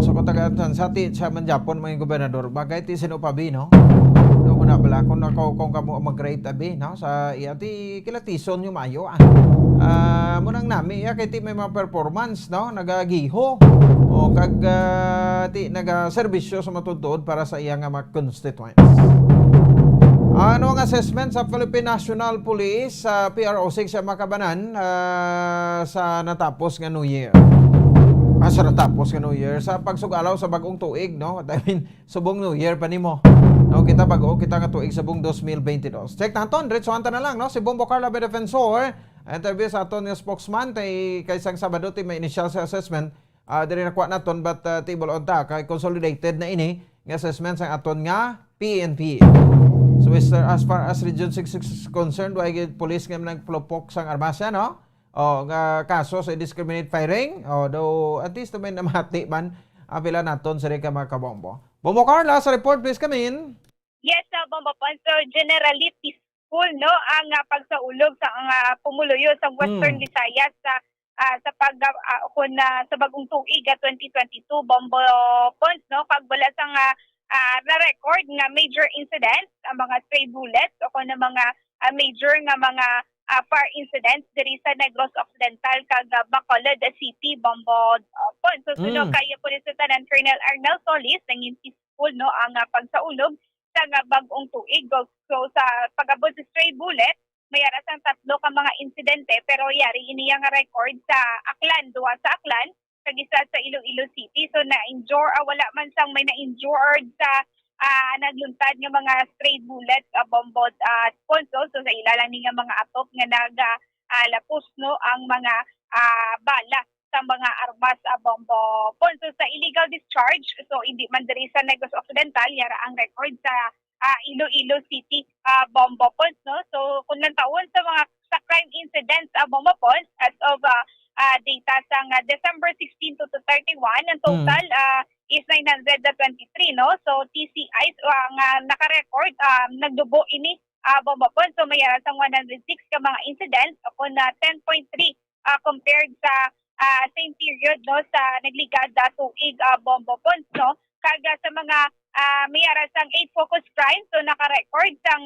So kung tagad sa manjapon mga gobernador bagay ti sinupabi no na pala kung kamo mag-rate abi no sa iyati kilatison yung mayo munang nami ya kay ti may mga performance no nagagiho o kag ti naga-serbisyo sa matutuod para sa iya nga mga constituents. Ano ang assessment sa Philippine National Police sa PRO6 sa Makabanan sa natapos nga New Year? Sa natapos nga New Year sa pagsugalaw sa bagong tuig no I mean subong New Year pa nimo no kita bago kita nga tuig sa buong 2022. Check naton diretso anta na lang no si Bombo Carla Defensor interview sa aton nga spokesman kay sang Sabado ti may initial sa assessment diri nakuha naton but table on ta kay consolidated na ini nga assessment sang aton nga PNP. So as far as Region 6 is concerned why police nga nagplopok sang armasya no nga kaso sa indiscriminate firing though at least may namati man apila naton sa ka mga kabombo. Bombo Carla sa report please come in. Yes, Bombo Ponso, generally peaceful no ang pagsaulog sa pumuluyo sa Western Visayas sa sa bagong tuig 2022 Bombo Pons no pagbala sa na-record nga major incidents ang mga stray bullets o kuno mga major nga mga fire incidents diri sa Negros Occidental kag Bacolod City Bombo Pons. So suno kay Police Lieutenant Colonel Arnel Solis nangin peaceful no ang pagsaulog sa bagong tuig. So sa pag-abot sa stray bullet mayara sang tatlo ka mga insidente pero yari iniya nga record sa Aklan, duwa sa Aklan kag isa sa Iloilo City. So na-injure wala man sang may na-injured sa nagluntad nga mga stray bullets bombot Ponso. So sa ilalang ni nga mga atop nga lapos no ang mga bala sa mga armas Bombo Ponso sa illegal discharge. So hindi man diri sa Negros Occidental yara ang record sa Iloilo City Bombo Ponso. No? So kung nantawon sa crime incidents Bombo Ponso as of data sa December 16 to 31 ang total is 923 no. So TCI nga naka-record nagdubo ini Bombo Ponso. So mayroon sang 106 ka mga incidents o na 10.3 compared sa same period no sa nagligad tuig Bombo Ponso no. Kaga sa mga mayroon sang 8 focus crimes so naka-record sang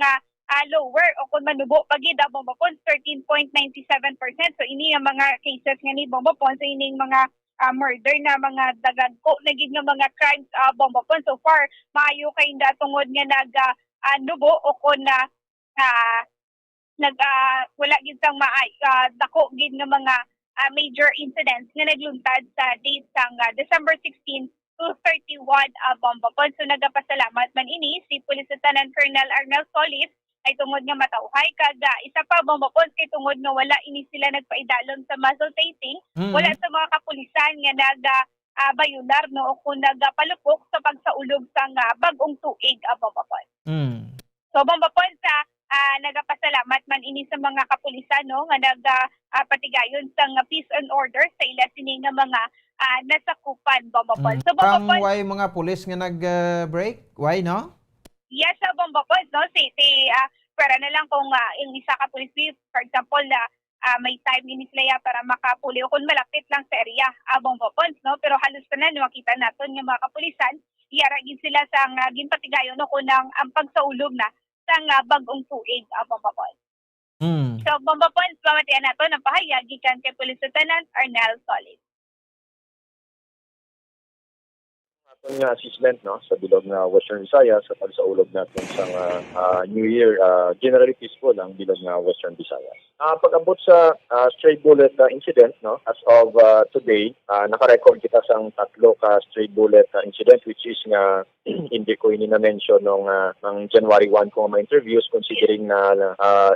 lower o kung manubo pagid Bombo Ponso 13.97%. So ini ang mga cases nga ni Bombo Ponso ining mga murder na mga dagagko naging nga mga crimes Bombo Ponso. So far maayo kay tungod nga nubo o kung wala gid sang dako gid nga mga major incidents nga nagluntad sa date sang December 16 to 31 Bombo Ponso. So nagapasalamat man ini si Police Lieutenant Colonel Arnel Solis ay tungod nga matauhay kag isa pa Bombo Ponso kay tungod nga wala ini sila nagpaidalon sa muzzle tasing wala sa mga kapulisan nga bayunar no o kung nagapalupok sa pagsaulog sang bagong tuig Bombo Ponso. So Bombo Ponso nagapasalamat man ini sa mga kapulisan no nga patigayon sang peace and order sa ila sini nga mga nasakupan Bombo Ponso. So Bombo Ponso why mga pulis nga nag-break? Why no? Yes, Bombo Ponso no si para na lang kung yung isa ka police chief for example may time ini sila para makapuli o kung malapit lang sa area Bombo Ponds, no? Pero halos tanan makita naton nga mga kapulisan iyaragin sila sa ginpatigayon no kung ang pagsaulog na sa bagong tuig Bombo Ponds. So Bombo Ponds pamatian nato ng pahayag gikan kay Police Lieutenant Arnel Solid. Atong assessment no sa bilog nga Western Visayas sa pagsaulog natin sa New Year, generally peaceful ang bilog nga Western Visayas. Pag-abot sa stray bullet incident no, as of today, naka-record kita sang 3 ka stray bullet incident, which is nga hindi ko ini na-mention nung January 1 ko mga interviews, considering na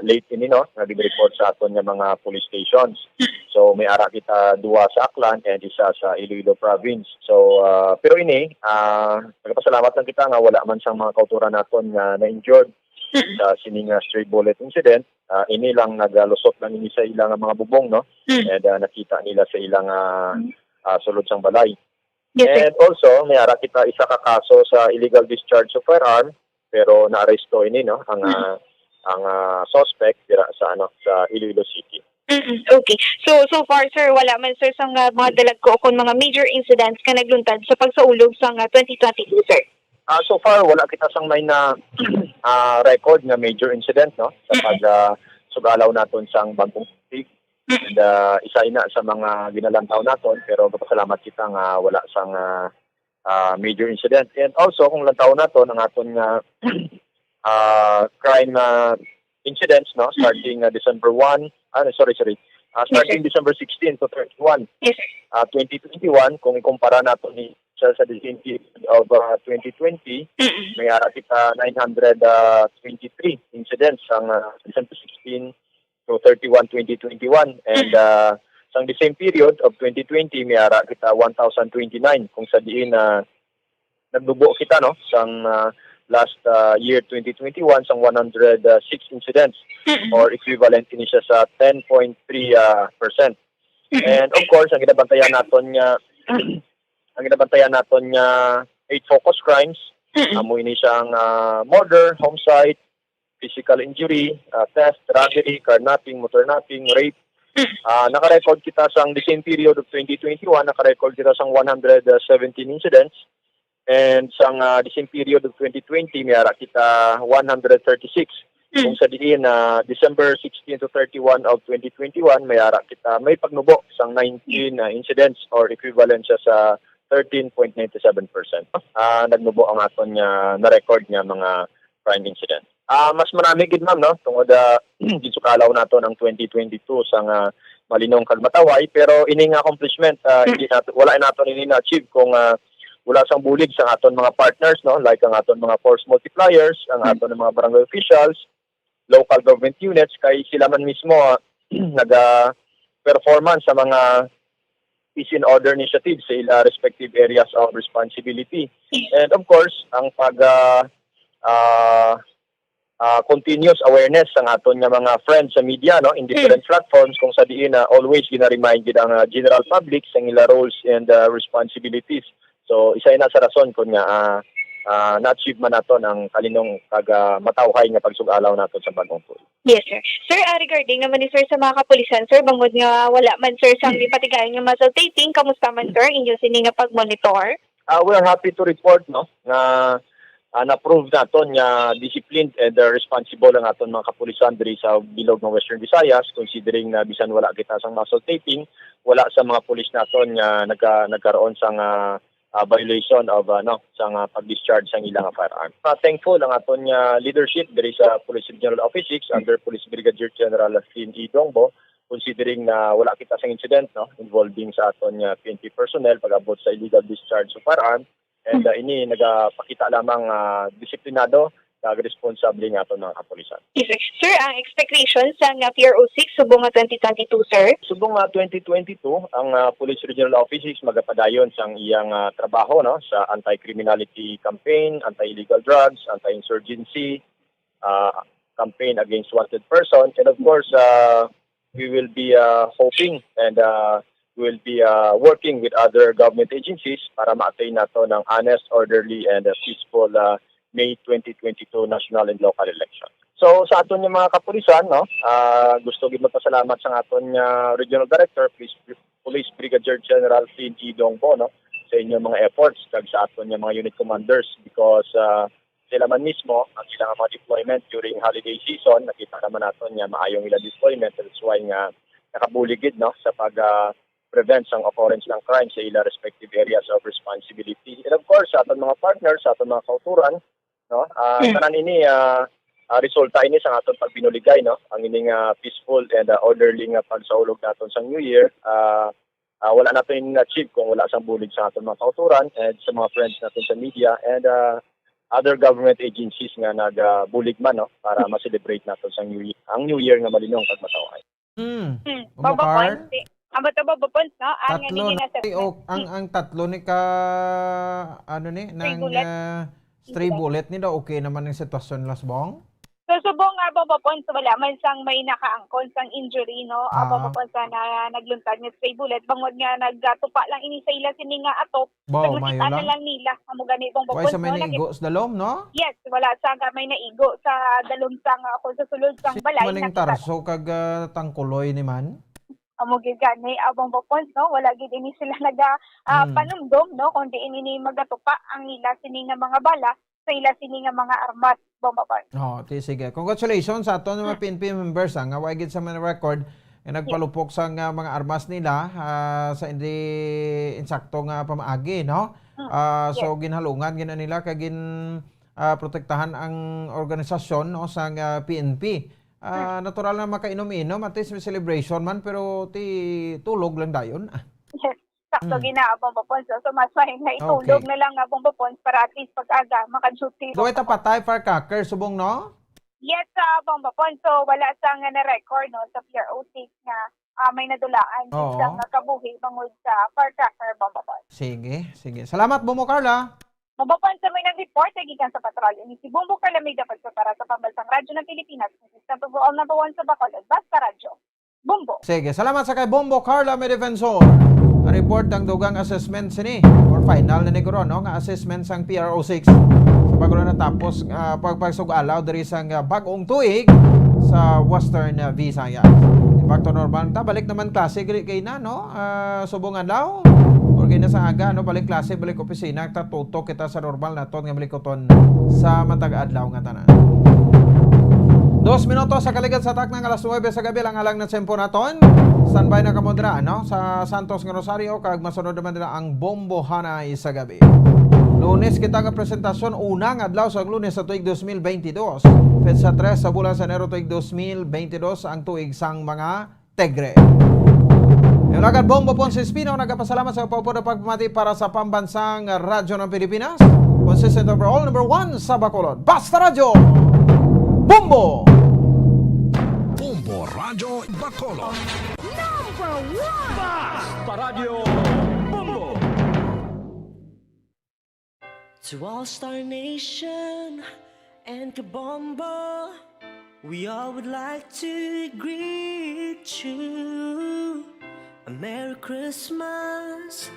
late ini no nga report sa aton nga mga police stations. So may ara kita 2 sa Aklan and isa sa Iloilo province. So pero ini nagpasalamat lang kita nga wala man sang mga kauturan naton nga na-injured sa sining stray bullet incident. Ini lang nagalusot lang ini sa ilang mga bubong no, and nakita nila sa ilang sulod sang balay. And also may ara kita isa ka kaso sa illegal discharge of firearm, pero naaresto ini no ang suspect dira sa sa Iloilo City. Okay. So far sir wala man sir sang mga dalagko kung mga major incidents ka nagluntad sa pagsaulog sa 2022 sir. So far wala kita sang may na record nga major incident no sa pag sugalaw naton sang bagong tuig. And isa ina sa mga ginalantaw naton, pero papasalamat kita nga wala sang major incident. And also kung lantaw naton ang aton nga crime incidents no starting December 1 starting December 16 to 31 2021, kung ikumpara nato ni sa the same period of 2020, may ara kita 923 incidents ang December 16 to 31 2021, and sang the same period of 2020 may ara kita 1029, kung sa diin nagdubo kita no sang last year 2021 sang 106 incidents, or equivalent ini siya sa 10.3%. And of course ang ginabantayan naton nga 8 focus crimes. Amo ini siyang murder, homicide, physical injury, theft, robbery, carnapping, motor napping, rape. Naka-record kita sang the same period of 2021, naka-record kita sang 117 incidents. And sang the same period of 2020, may ara kita 136. Kung sa diin December 16 to 31 of 2021, may ara kita may pagnubo sang 19 incidents, or equivalent siya sa 13.97%. Nagnubo ang aton nga na-record nga mga crime incident. Mas marami gid ma'am no tungod gisukalaw nato ng 2022 sang malinong kalmataway, pero ining accomplishment hindi nato wala nato ini na-achieve kung wala sang bulig sa aton mga partners no, like ang aton mga force multipliers, ang aton mga barangay officials, local government units, kay sila man mismo naga-performance sa mga peace and order initiatives sa ila respective areas of responsibility. And of course, ang pag continuous awareness ang aton nga mga friends sa media no in different platforms, kung sa diin always gina-remind gid ang general public sa ila roles and responsibilities. So isa ina sa rason kun nga na-achieve man nato ang kalinong matawhay nga pagsugalaw nato sa bagong tuig. Yes sir. Sir, regarding naman ni sir sa mga kapulisan sir, bangod nga wala man sir sang gipatigayon nga muscle taping, kamusta man sir inyo sini nga pag-monitor? We are happy to report no nga na-prove naton nga disciplined and responsible ang aton mga kapulisan diri sa bilog ng Western Visayas, considering na bisan wala kita sang muscle taping, wala sa mga pulis naton nga nagkaroon sang violation of sang pag-discharge sang ilang firearm. Thankful ang aton nga leadership diri sa Police Regional Office 6 under Police Brigadier General Bombo, considering na wala kita sang incident no involving sa aton nga PNP personnel pag-abot sa illegal discharge of firearm. And ini nagapakita lamang disiplinado kag responsable nga aton mga kapulisan. Yes, sir. Sir, ang expectations sa PRO 6 subong 2022 sir? Subong 2022 ang Police Regional Offices magapadayon sang iyang trabaho no sa anti-criminality campaign, anti-illegal drugs, anti-insurgency campaign against wanted persons, and of course we will be hoping and we will be working with other government agencies para ma-attain nato ng honest, orderly and peaceful May 2022 national and local elections. So sa aton yung mga kapulisan, no, gusto gid magpasalamat sa aton Regional Director, Police Brigadier General T.G. Dongpo, no, sa inyong mga efforts kag sa aton yung mga unit commanders because sila man mismo ang ilang mga deployment during holiday season, nakita naman naton nga maayong ila deployment. That's why nga nakabuligid, no, sa pag prevent ang occurrence ng crime sa ila respective areas of responsibility. And of course, sa aton mga partners, sa aton mga kauturan, no, tanan ini resulta ini sa aton pagbinuligay, no, ang ining peaceful and orderly nga pagsaulog naton sa New Year. Wala natin achieve kung wala sang bulig sa aton mga kauturan and sa mga friends natin sa media and other government agencies nga nagbulig man, no, para ma-celebrate natin sa New Year. Ang New Year nga malinong kag mataway. Bombo Ang Bombo Ponds, no? Ang tatlo nga na assessment. ang tatlo ni ka ano ni Stray ng bullet. stray bullet ni daw okay naman ang sitwasyon lasbong. So, subong Bombo Ponds, wala man sang may nakaangkon sang injury, no? Bombo Ponds na nagluntad nga stray bullet. Bangod nga nagtupa lang ini sa ila sini nga atop. Wow, So, mayo makita na lang. lang nila. Amo gani Bombo Why Ponds, sa may naigo sa dalom, no? Yes, wala sang may naigo sa dalom sang ako sa sulod sang balay. Maning tarso kag tangkuloy ni man. Amo gid gani Bombo Ponds, no? Wala gid ini sila panumdom, no? Kundi ini magatupa ang ila sini nga mga bala sa ila sini nga mga armas, Bombo Ponds. Sige. Congratulations sa aton mga PNP members nga way gid sa mga record nga nagpalupok sa mga armas nila sa hindi insakto nga pamaagi, no? So ginhalungan gina nila kag protektahan ang organisasyon, no, sa PNP. Natural na makainom-inom at least may celebration man pero tulog lang dayon. Yes. Sakto Bombo Ponds. So mas may naitulog na lang Bombo Ponds para at least pag-aga maka-duty. Gawin ta patay firecracker subong, no? Yes, Bombo Ponds. So wala sang na-record, no, sa PRO6 nga may nadulaan sa kabuhi bangod sa firecracker, Bombo Ponds. Sige. Salamat, Bombo Carla. Bombo Ponds, sa may nag-report gikan sa patrolyo ni si Bombo Carla may dapat para sa pambansang radyo ng Pilipinas. System to all number 1 sa Bacolod, Basta Radyo. Bombo. Sige, salamat sa kay Bombo Carla may defensor. Report ang dugang assessment sini or final na negro, no, nga assessment sang PRO6 sa bago na natapos pagpagsugalaw diri sang bag-ong tuig sa Western Visayas. Back to normal ta, balik naman klase kay na, no, subong adlaw or kay na sa aga, no, balik klase, balik opisina, tutok kita sa normal naton nga balikoton sa matag adlaw nga tanan. 2 minutos sa kaligad sa taknang alas 9 sa gabi lang alang na tempo naton. Standby na kamodra, no, sa Santos nga Rosario kag masunod naman nila ang Bombohanay sa gabi. Lunes kita nga presentasyon unang adlaw sa Lunes sa tuig 2022. Petsa 3 sa bulan sa Enero tuig 2022 ang tuig sang mga Tegre. Yung agad Bombo Ponce Espino nagapasalamat sa paupo na pagpamati para sa pambansang radyo ng Pilipinas. Consistent overall number 1 sa Bacolod. Basta Radyo! Bombo! Bombo Radio Bacolod. Number 1! Basta Radio Bombo! To All-Star Nation and Kabombo, we all would like to greet you. A Merry Christmas,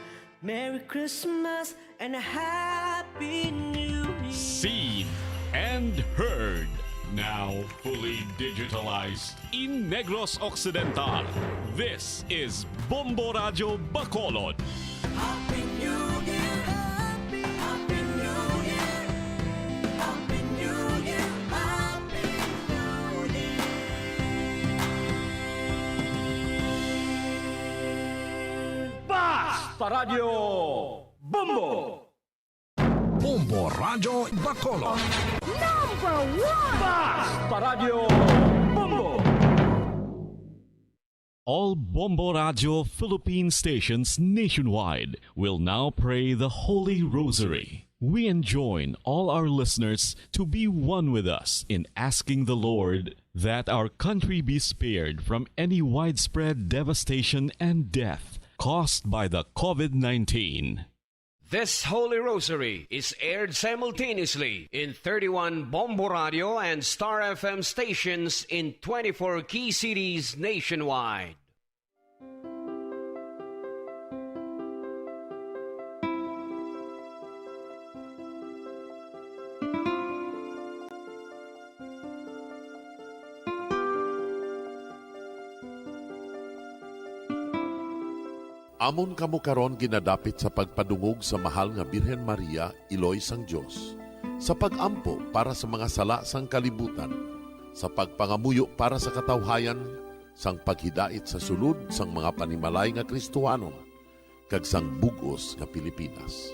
and a Happy New Year. Seen and heard. Now fully digitalized in Negros Occidental. This is Bombo Radio Bacolod. Happy New Year, Happy New Year, Happy New Year, Happy New Year. Basta Radio Bombo! Bombo Radio Bacolod. Number 1! Basta Radio Bombo! All Bombo Radio Philippine stations nationwide will now pray the Holy Rosary. We enjoin all our listeners to be one with us in asking the Lord that our country be spared from any widespread devastation and death caused by the COVID-19. This Holy Rosary is aired simultaneously in 31 Bombo Radio and Star FM stations in 24 key cities nationwide. Amon kamo karon ginadapit sa pagpadungog sa mahal nga Birhen Maria, Iloy sang Dios, sa pagampo para sa mga sala sang kalibutan, sa pagpangamuyo para sa katawhayan, sang paghidait sa sulod sang mga panimalay nga Kristohanon, kag sang bugos nga Pilipinas.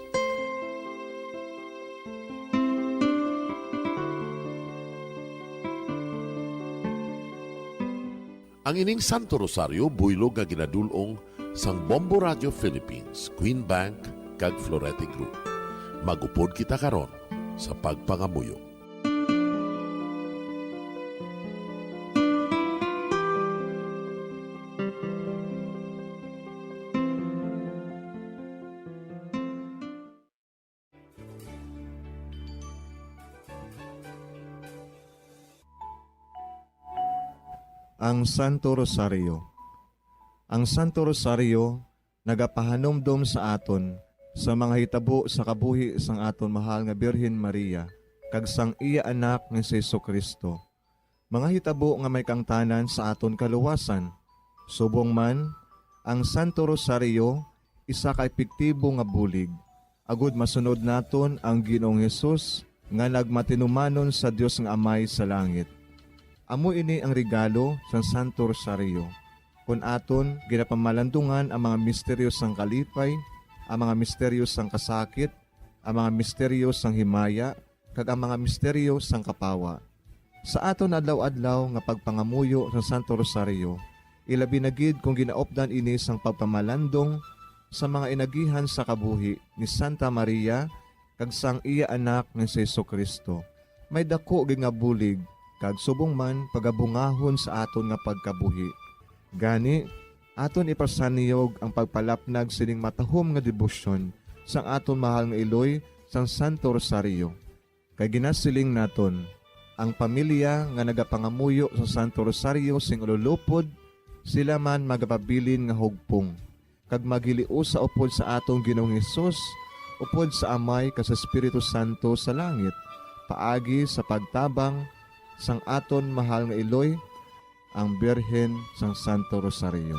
Ang ining Santo Rosario buylog nga ginadulong sang Bombo Radio Philippines, Queen Bank, kag Florete Group. Magupod kita karon sa pagpangamuyo. Ang Santo Rosario. Ang Santo Rosario nagapahanomdom sa aton sa mga hitabo sa kabuhi sang aton mahal nga Birhen Maria kag sang iya anak nga si Jesucristo. Mga hitabo nga may kangtanan sa aton kaluwasan. Subong man, ang Santo Rosario isa ka epektibo nga bulig. Agud masunod naton ang Ginoong Hesus nga nagmatinumanon sa Dios nga Amay sa langit. Amo ini ang regalo sa Santo Rosario. Kung aton ginapamalandungan ang mga misteryo sang kalipay, ang mga misteryo sang kasakit, ang mga misteryo sang himaya, kag ang mga misteryo sang kapawa. Sa aton adlaw-adlaw nga pagpangamuyo sa Santo Rosario, ilabi na gid kung ginaopdan ini sang pagpamalandong sa mga inagihan sa kabuhi ni Santa Maria kag sang iya anak nga si Jesucristo. May dako gid nga bulig kag subong man pagabungahon sa aton nga pagkabuhi. Gani, aton ipasaniyog ang pagpalapnag sining matahom nga debosyon sang aton mahal nga Iloy sang Santo Rosario. Kay ginasiling naton, ang pamilya nga nagapangamuyo sa Santo Rosario sing ululupod, sila man magapabilin nga hugpong. Kag magiliu sa upod sa atong Ginoong Hesus, upod sa Amay kas Espiritu Santo sa langit, paagi sa pagtabang sang aton mahal nga Iloy, ang Birhen sang Santo Rosario.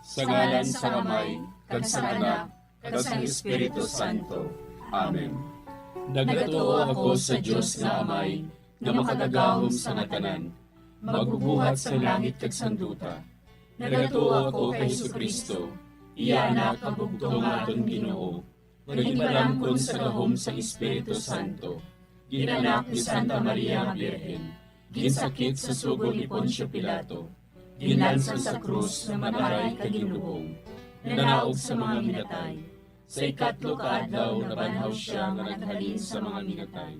Sa ngalan sa Amay, kag sa Anak, kag sa Espiritu Santo. Amen. Nagatuo ako sa Dios nga Amay, nga makagagahom sa nga tanan, magbubuhat sa langit kag sanduta. Nagatuo ako kay Jesucristo, iya anak ang bugtong aton Ginoo, nagimbalangkon sa gahom sa Espiritu Santo. Ginanak ni Santa Maria nga Birhen, ginsakit sa sugod ni Poncio Pilato, ginlansang sa krus na mataray kag ginlubong, nanaog sa mga minatay. Sa ikatlo ka adlaw nabanhaw siya nga naghalin sa mga minatay,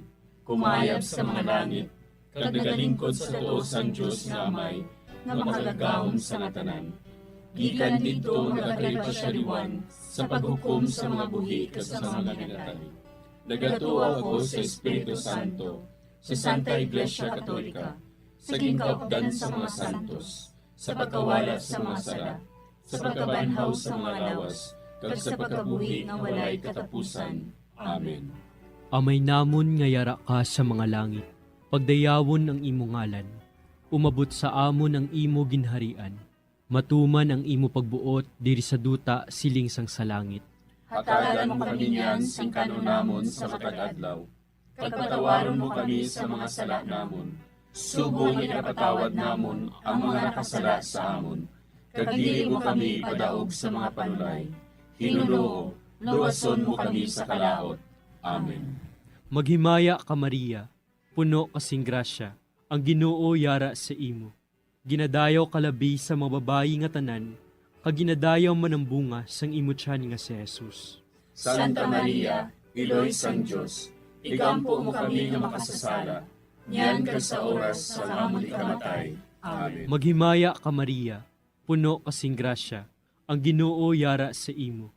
kumayab sa mga langit, kag nagalingkod sa tuo sang Dios nga Amay, nga makagagahom sa nga tanan. Gikan didto nagakalipasyariwan sa paghukom sa mga buhi kas sa mga minatay. Nagatuo ako sa Espiritu Santo, sa Santa Iglesia Katolika, sa gingkaupdan sa mga santos, sa pagkawalat sa mga sala, sa pagkabanhaw sa mga lawas, kag sa pagkabuhi nga walay katapusan. Amen. Amay namon nga yara ka sa mga langit, pagdayawon ang imo ngalan, umabot sa amon ang imo ginharian, matuman ang imo pagbuot diri sa duta siling sang sa langit. Hatagan mo kami niyan sing kanunamon sa matag adlaw, kag patawaron mo kami sa mga sala namon. Subong ipatawad namon ang mga nakasala sa amon, kag dili mo kami padaog sa mga panulay. Hinuloo, luwason mo kami sa kalaot. Amen. Maghimaya ka Maria, puno kasing grasya, ang Ginoo yara sa imo. Ginadayaw kalabi sa mga babayi nga tanan, kag ginadayaw man ang bunga sang imo tiyan nga si Jesus. Santa Maria, Iloy sang Dios, igampo mo kami nga makasasala, niyan kag sa oras sa amon ikamatay. Amen. Maghimaya ka Maria, puno kasing grasya, ang Ginoo yara sa imo.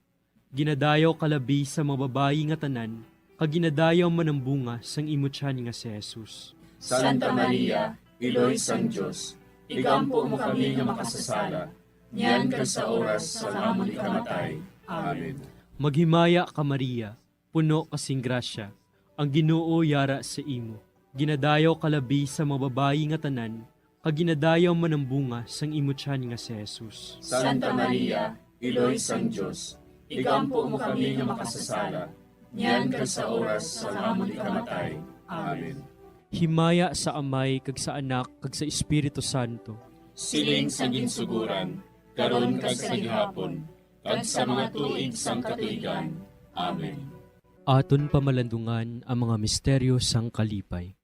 Ginadayaw kalabi sa mga babayi nga tanan, kag ginadayaw man ang bunga sang imo tiyan nga si Jesus. Santa Maria, Iloy sang Dios, igampo mo kami nga makasasala, niyan kag sa oras sa amon ikamatay. Amen. Maghimaya ka Maria, puno kasing grasya, ang Ginoo yara sa imo. Ginadayaw kalabi sa mga babayi nga tanan, kaginadayaw man ang bunga sang imo tiyan nga si Jesus. Santa Maria, Iloy sang Diyos, igampo mo kami nga makasasala, niyan ka sa oras sa amon ikamatay. Amen. Himaya sa Amay, kag sa Anak, kag sa Espiritu Santo. Siling sa ginsuguran, karon kag sa gihapon, kag sa mga tuig sang katuigan. Amen. Aton pamalandungan ang mga misteryo sang kalipay.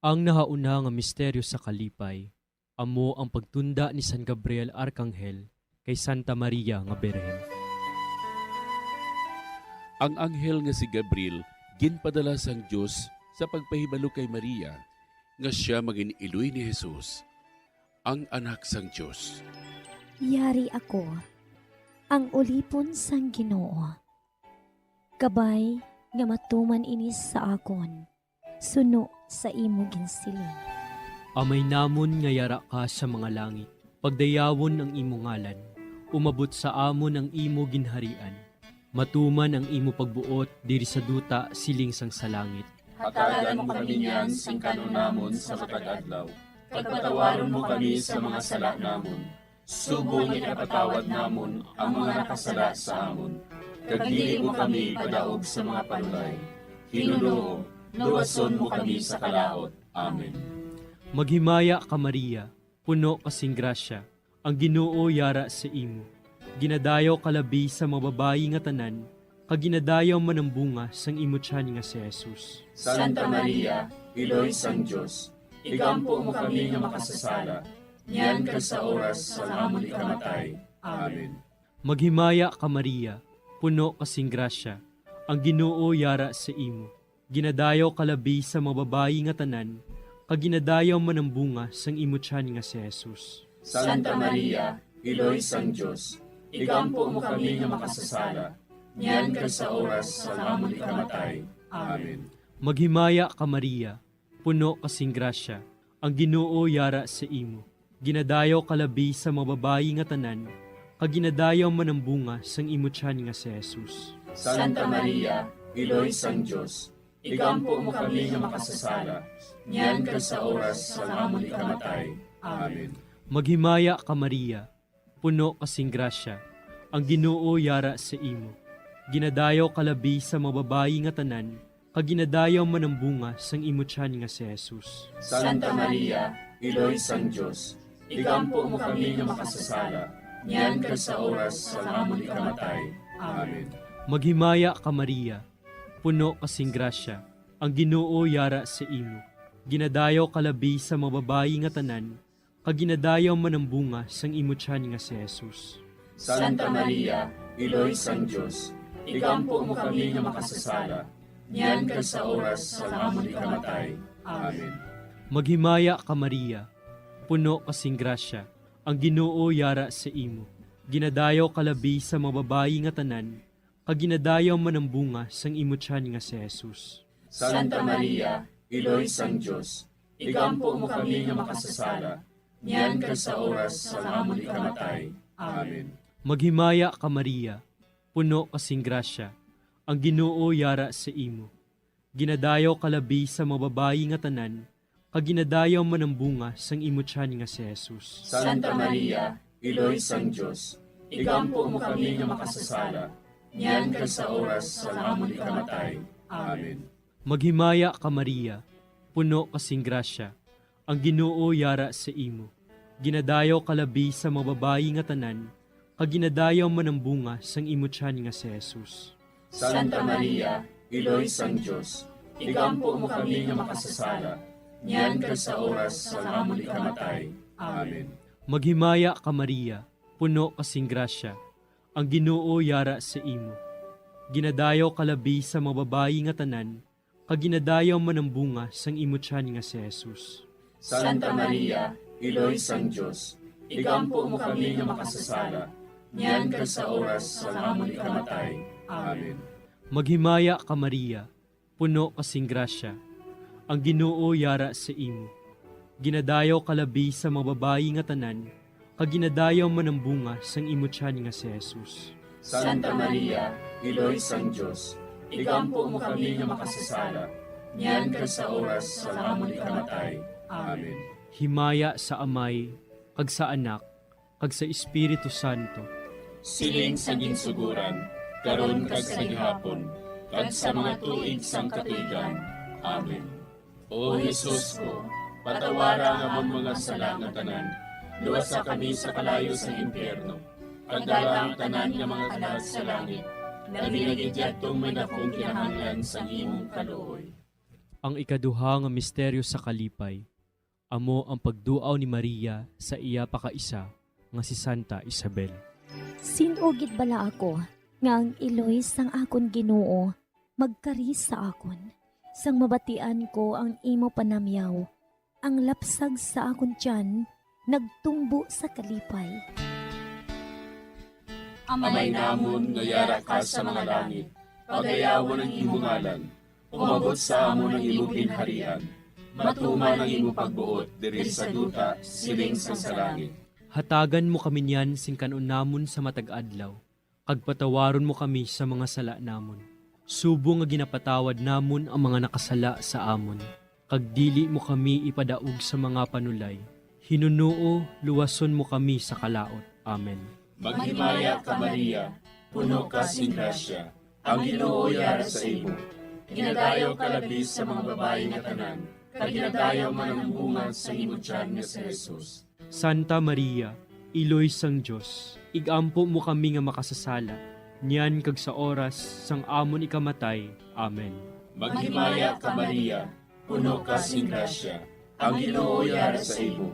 Ang nahauna nga misteryo sa kalipay, amo ang pagtunda ni San Gabriel Arkanghel kay Santa Maria nga Birhen. Ang anghel nga si Gabriel ginpadala sang Dios sa pagpahibalo kay Maria nga siya maging iloy ni Jesus, ang anak sang Dios. Yari ako, ang ulipon sang Ginoo. Kabay nga matuman inis sa akon, suno sa imo ginsiling. Amay namon nga yara ka sa mga langit, pagdayawon ang imo ngalan, umabot sa amon ang imo ginharian, matuman ang imo pagbuot diri sa duta siling sang sa langit. Hatagan mo kami niyan sing kanon namon sa matag adlaw. Pagpatawaron mo kami sa mga sala namon. Subong ipatawad namon ang mga nakasala sa amon. Kag dili mo kami padaog sa mga panulay. Hinunoo, luwason mo kami sa kalaot. Amen. Maghimaya ka Maria, puno kasing grasya, ang Ginoo yara sa imo. Ginadayaw kalabi sa mga babayi nga tanan, kaginadayaw man ang bunga sang imo tiyan nga si Jesus. Santa Maria, Iloy sang Diyos, igampo mo kami nga makasasala, niyan ka sa oras sa amon ikamatay. Amen. Maghimaya ka Maria, puno kasing grasya, ang Ginoo yara sa imo. Ginadayaw kalabi sa mga babayi nga tanan, kaginadayaw man ang bunga sang imo tiyan nga si Jesus. Santa Maria, Iloy sang Diyos, igampo mo kami nga makasasala, niyan ka sa oras sa amon ikamatay. Amen. Maghimaya ka Maria, puno kasing grasya, ang Ginoo yara sa imo. Ginadayaw kalabi sa mga babayi nga tanan, kaginadayaw man ang bunga sang imo tiyan nga si Jesus. Santa Maria, Iloy sang Diyos, igampo mo kami nga makasasala, niyan ka sa oras sa amon ikamatay. Amen. Maghimaya ka Maria, puno kasing grasya, ang Ginoo yara sa imo. Ginadayaw kalabi sa mga babayi nga tanan, kaginadayaw man ang bunga sang imo tiyan nga si Jesus. Santa Maria, Iloy sang Diyos, igampo mo kami nga makasasala, niyan ka sa oras sa amon ikamatay. Amen. Maghimaya ka Maria, puno kasing grasya, ang Ginoo yara sa imo. Ginadayaw kalabi sa mga babayi nga tanan, kaginadayaw man ang bunga sang imo tiyan nga si Jesus. Santa Maria, Iloy sang Diyos, igampo mo kami nga makasasala, niyan ka sa oras sa amon ikamatay. Amen. Maghimaya ka Maria, puno kasing grasya, ang Ginoo yara sa imo. Ginadayaw kalabi sa mga babayi nga tanan, kaginadayaw man ang bunga sang imo tiyan nga si Jesus. Santa Maria, Iloy sang Diyos, igampo mo kami nga makasasala, niyan ka sa oras sa amon ikamatay. Amen. Maghimaya ka Maria, puno kasing grasya, ang Ginoo yara sa imo. Ginadayaw kalabi sa mga babayi nga tanan, kaginadayaw man ang bunga sang imo tiyan nga si Jesus. Santa Maria, Iloy sang Diyos, igampo mo kami nga makasasala, niyan ka sa oras sa amon ikamatay. Amen. Maghimaya ka Maria, puno kasing grasya, ang Ginoo yara sa imo. Ginadayaw kalabi sa mga babayi nga tanan, kaginadayaw man ang bunga sang imo tiyan nga si Jesus. Santa Maria, Iloy sang Diyos, igampo mo kami nga makasasala, niyan ka sa oras sa amon ikamatay. Amen. Maghimaya ka Maria, puno kasing grasya, ang Ginoo yara sa imo. Ginadayaw kalabi sa mga babayi nga tanan, kaginadayaw man ang bunga sang imo tiyan nga si Jesus. Santa Maria, Iloy sang Diyos, igampo mo kami nga makasasala, niyan ka sa oras sa amon ikamatay. Amen. Maghimaya ka Maria, puno kasing grasya, ang Ginoo yara sa imo. Ginadayaw kalabi sa mga babayi nga tanan, kaginadayaw man ang bunga sang imo tiyan nga si Jesus. Santa Maria, Iloy sang Diyos, igampo mo kami nga makasasala, niyan ka sa oras sa amon ikamatay. Amen. himaya sa Amay, kag sa Anak, kag sa Espiritu Santo. Siling sa ginsuguran, karon kag sa gihapon, kag sa mga tuig sang katuigan. Amen. O Jesus ko, patawara nga among mga sala nga tanan, luwasa kami sa kalayo sa impyerno, kagdala ang tanan nga mga kalag sa langit, naginagidyatong may dakong kinahanglan sa imong kaluoy. Ang ikaduha nga misteryo sa kalipay, amo ang pagduaw ni Maria sa iya pakaisa nga si Santa Isabel. Sinugid bala ako, nga ang iloy sang akon Ginoo, magkari sa akon. Sang mabatian ko ang imo panamyaw, ang lapsag sa akon tiyan, nagtumbo sa kalipay. Amay namon nga yara ka sa mga langit, pagayawon ang imong ngalan, umabot sa amon ang imong ginharian, matuman ang imong pagbuot diri sa duta siling sa langit. Hatagan mo kami niyan sing kanon namon sa matag adlaw, kag patawaron mo kami sa mga sala namon. Subo nga ginapatawad namon ang mga nakasala sa amon, kag dili mo kami ipadaog sa mga panulay. Hinunuo, luwason mo kami sa kalaot. Amen. Maghimaya ka Maria, puno ka sing grasya, ang Ginoo yara sa imo. Ginadayo ka labis sa mga babae nga tanan, kag ginadayo man ang bunga sa imo tiyan nga si Jesus. Santa Maria, iloy sang Dios, igampo mo kami nga makasasala, niyan kag sa oras sang amon ikamatay. Amen. Maghimaya ka Maria, puno ka sing grasya, ang Ginoo yara sa imo.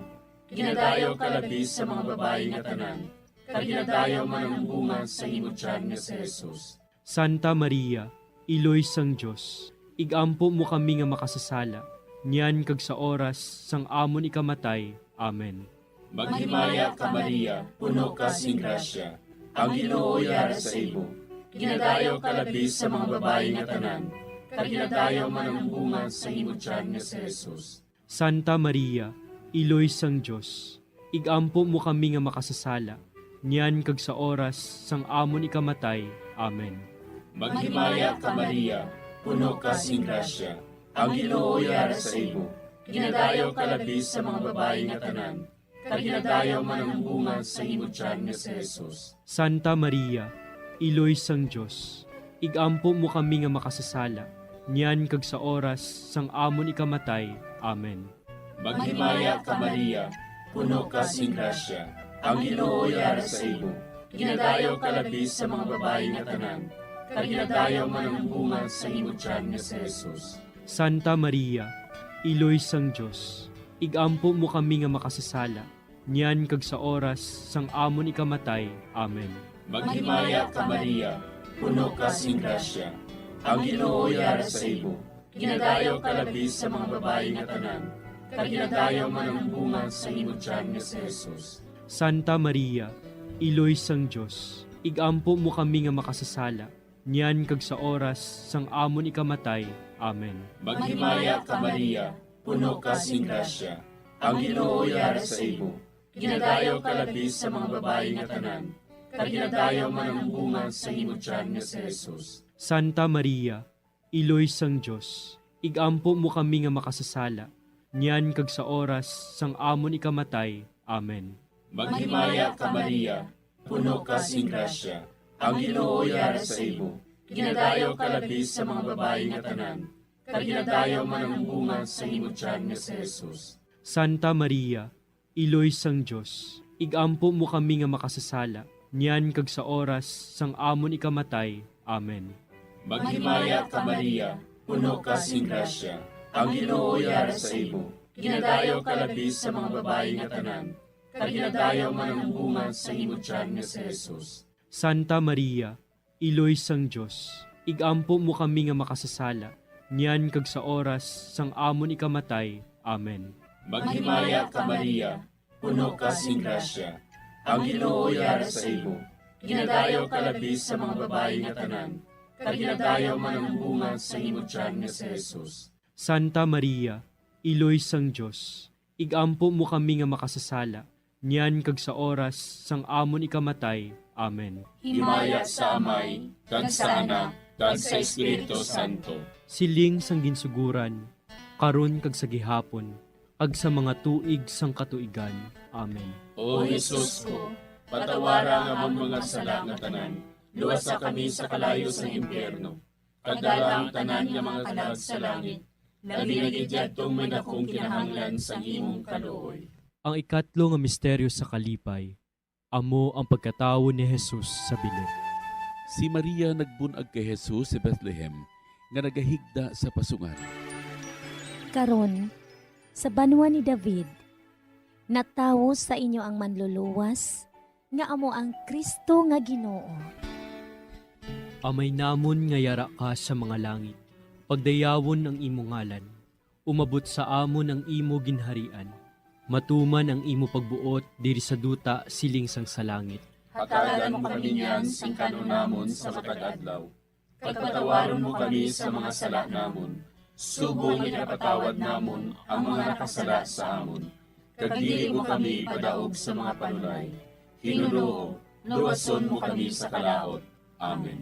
Ginadayo ka labis sa mga babae nga tanan, kag ginadayo man ang bunga sa imo tiyan nga si Jesus. Santa Maria, iloy sang Dios, igampo mo kami nga makasasala, niyan kag sa oras sang amon ikamatay. Amen. Maghimaya ka Maria, puno ka sing grasya, ang Ginoo yara sa imo. Ginadayo ka labis sa mga babae nga tanan, kag ginadayo man ang bunga sa imo tiyan nga si Jesus. Santa Maria, iloy sang Dios, igampo mo kami nga makasasala, niyan kag sa oras sang amon ikamatay. Amen. Maghimaya ka Maria, puno ka sing grasya, ang Ginoo yara sa imo. Ginadayo ka labis sa mga babae nga tanan, kag ginadayo man ang bunga sa imo tiyan nga si Jesus. Santa Maria, iloy sang Dios, igampo mo kami nga makasasala, niyan kag sa oras sang amon ikamatay. Amen. Maghimaya ka Maria, puno ka sing grasya, ang Ginoo yara sa imo. Ginadayo ka labis sa mga babae nga tanan, kag ginadayo man ang bunga sa imo tiyan nga si Jesus. Santa Maria, iloy sang Dios, igampo mo kami nga makasasala, niyan kag sa oras sang amon ikamatay. Amen. Maghimaya ka Maria, puno ka sing grasya, ang Ginoo yara sa imo. Ginadayo ka labis sa mga babae nga tanan, kag ginadayo man ang bunga sa imo tiyan nga si Jesus. Santa Maria, iloy sang Dios, igampo mo kami nga makasasala, niyan kag sa oras sang amon ikamatay. Amen. Maghimaya ka Maria, puno ka sing grasya, ang Ginoo yara sa imo. Ginadayo ka labis sa mga babae nga tanan, kag ginadayo man ang bunga sa imo tiyan nga si Jesus. Santa Maria, iloy sang Dios, igampo mo kami nga makasasala, niyan kag sa oras sang amon ikamatay. Amen. Maghimaya ka Maria, puno ka sing grasya, ang Ginoo yara sa imo. Ginadayo ka labis sa mga babae nga tanan, kag ginadayo man ang bunga sa imo tiyan nga si Jesus. Santa Maria, iloy sang Dios, igampo mo kami nga makasasala, niyan kag sa oras sang amon ikamatay. Amen. Maghimaya ka Maria, puno ka sing grasya, ang Ginoo yara sa imo. Ginadayo ka labis sa mga babae nga tanan, kag ginadayo man ang bunga sa imo tiyan nga si Jesus. Santa Maria, iloy sang Dios, igampo mo kami nga makasasala, niyan kag sa oras sang amon ikamatay. Amen. Maghimaya ka Maria, puno ka sing grasya, ang Ginoo yara sa imo. Ginadayo ka labis sa mga babae nga tanan, kag ginadayo man ang bunga sa imo tiyan nga si Jesus. Santa Maria, iloy sang Dios, igampo mo kami nga makasasala, niyan kag sa oras sang amon ikamatay. Amen. Himaya sa Amay, kag sa Anak, kag sa Espiritu Santo. Siling sang ginsuguran, karon kag sa gihapon, ag sa mga tuig sang katuigan. Amen. O Jesus ko, patawara nga among mga sala nga tanan, luwasa kami sa kalayo sa impyerno. Kadalang tanan nga mga kalag sa langit, labi na gidyadtong may dakong kinahanglan sa imong kaluoy. Ang ikatlo nga misteryo sa kalipay, amo ang pagkatawo ni Jesus sa bilog. Si Maria nagbunag kay Jesus sa Bethlehem nga nagahigda sa pasungan. Karon, sa banwa ni David, natawo sa inyo ang manluluwas, nga amo ang Kristo nga Ginoo. Amay namon nga yara ka sa mga langit, pagdayawon ang imo ngalan, umabot sa amon ang imo ginharian, matuman ang imo pagbuot diri sa duta siling sang sa langit. Hatagan mo kami niyan sing kanunamon sa matag adlaw. Pagpatawaron mo kami sa mga sala namon. Subong ikapatawad namon ang mga nakasala sa amon. Kagdili mo kami padaog sa mga panulay. Hinunoo, luwason mo kami sa kalaot. Amen.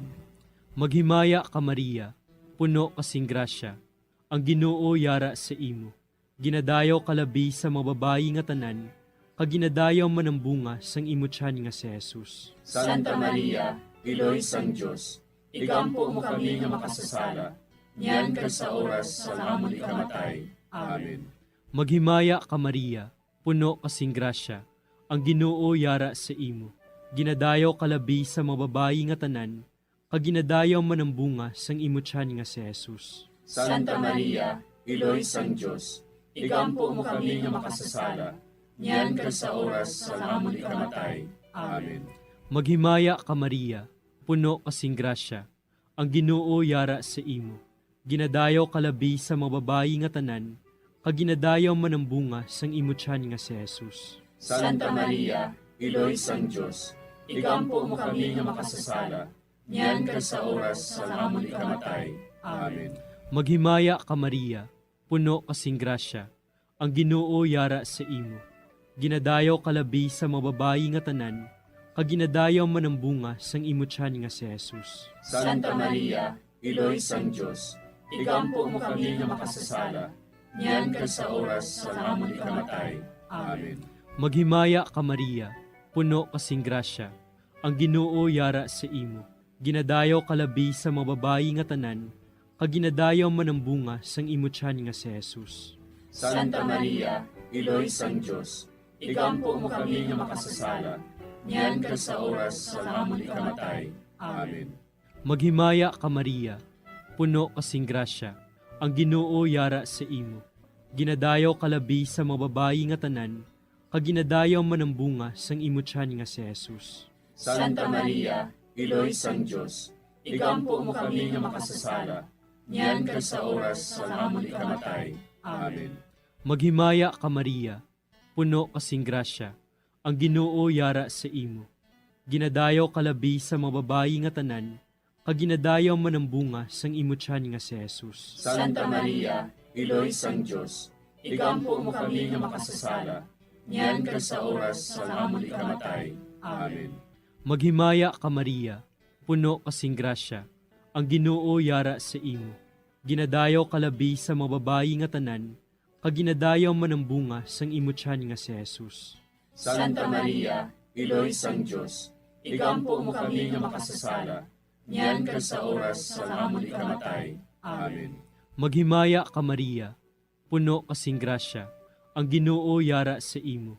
Maghimaya ka Maria, puno kasing grasya, ang Ginoo yara sa imo. Ginadayaw kalabi sa mga babayi nga tanan, kaginadayaw man ang bunga sang imo tiyan nga si Jesus. Santa Maria, Iloy sang Diyos, igampo mo kami nga makasasala, niyan ka sa oras sa amon ikamatay. Amen. Maghimaya ka Maria, puno kasing grasya, ang Ginoo yara sa imo. Ginadayaw kalabi sa mga babayi nga tanan, kaginadayaw man ang bunga sang imo tiyan nga si Jesus. Santa Maria, Iloy sang Diyos, igampo mo kami nga makasasala, niyan ka sa oras sa amon ikamatay. Amen. Maghimaya ka Maria, puno kasing grasya, ang Ginoo yara sa imo. Ginadayaw kalabi sa mga babayi nga tanan, kaginadayaw man ang bunga sang imo tiyan nga si Jesus. Santa Maria, Iloy sang Diyos, igampo mo kami nga makasasala, niyan ka sa oras sa amon ikamatay. Amen. Maghimaya ka Maria, puno kasing grasya, ang Ginoo yara sa imo. Ginadayaw kalabi sa mga babayi nga tanan, kaginadayaw man ang bunga sang imo tiyan nga si Jesus. Santa Maria, Iloy sang Diyos, igampo mo kami nga makasasala, niyan ka sa oras sa amon ikamatay. Amen. Maghimaya ka Maria, puno kasing grasya, ang Ginoo yara sa imo. Ginadayaw kalabi sa mga babayi nga tanan, kaginadayaw man ang bunga sang imo tiyan nga si Jesus. Santa Maria, Iloy sang Diyos, igampo mo kami nga makasasala, niyan ka sa oras sa amon ikamatay. Amen. Maghimaya ka Maria, puno kasing grasya, ang Ginoo yara sa imo. Ginadayaw kalabi sa mga babayi nga tanan, kaginadayaw man ang bunga sang imo tiyan nga si Jesus. Santa Maria, Iloy sang Diyos, igampo mo kami nga makasasala, niyan ka sa oras sa amon ikamatay. Amen. Maghimaya ka Maria, puno kasing grasya, ang Ginoo yara sa imo. Ginadayaw kalabi sa mga babayi nga tanan, kaginadayaw man ang bunga sang imo tiyan nga si Jesus. Santa Maria, Iloy sang Diyos, igampo mo kami nga makasasala, niyan ka sa oras sa amon ikamatay. Amen. Maghimaya ka Maria, puno kasing grasya, ang Ginoo yara sa imo. Ginadayaw kalabi sa mga babayi nga tanan, kaginadayaw man ang bunga sang imo tiyan nga si Jesus. Santa Maria, Iloy sang Diyos, igampo mo kami nga makasasala, niyan ka sa oras sa amon ikamatay. Amen. Maghimaya ka Maria, puno kasing grasya, ang Ginoo yara sa imo.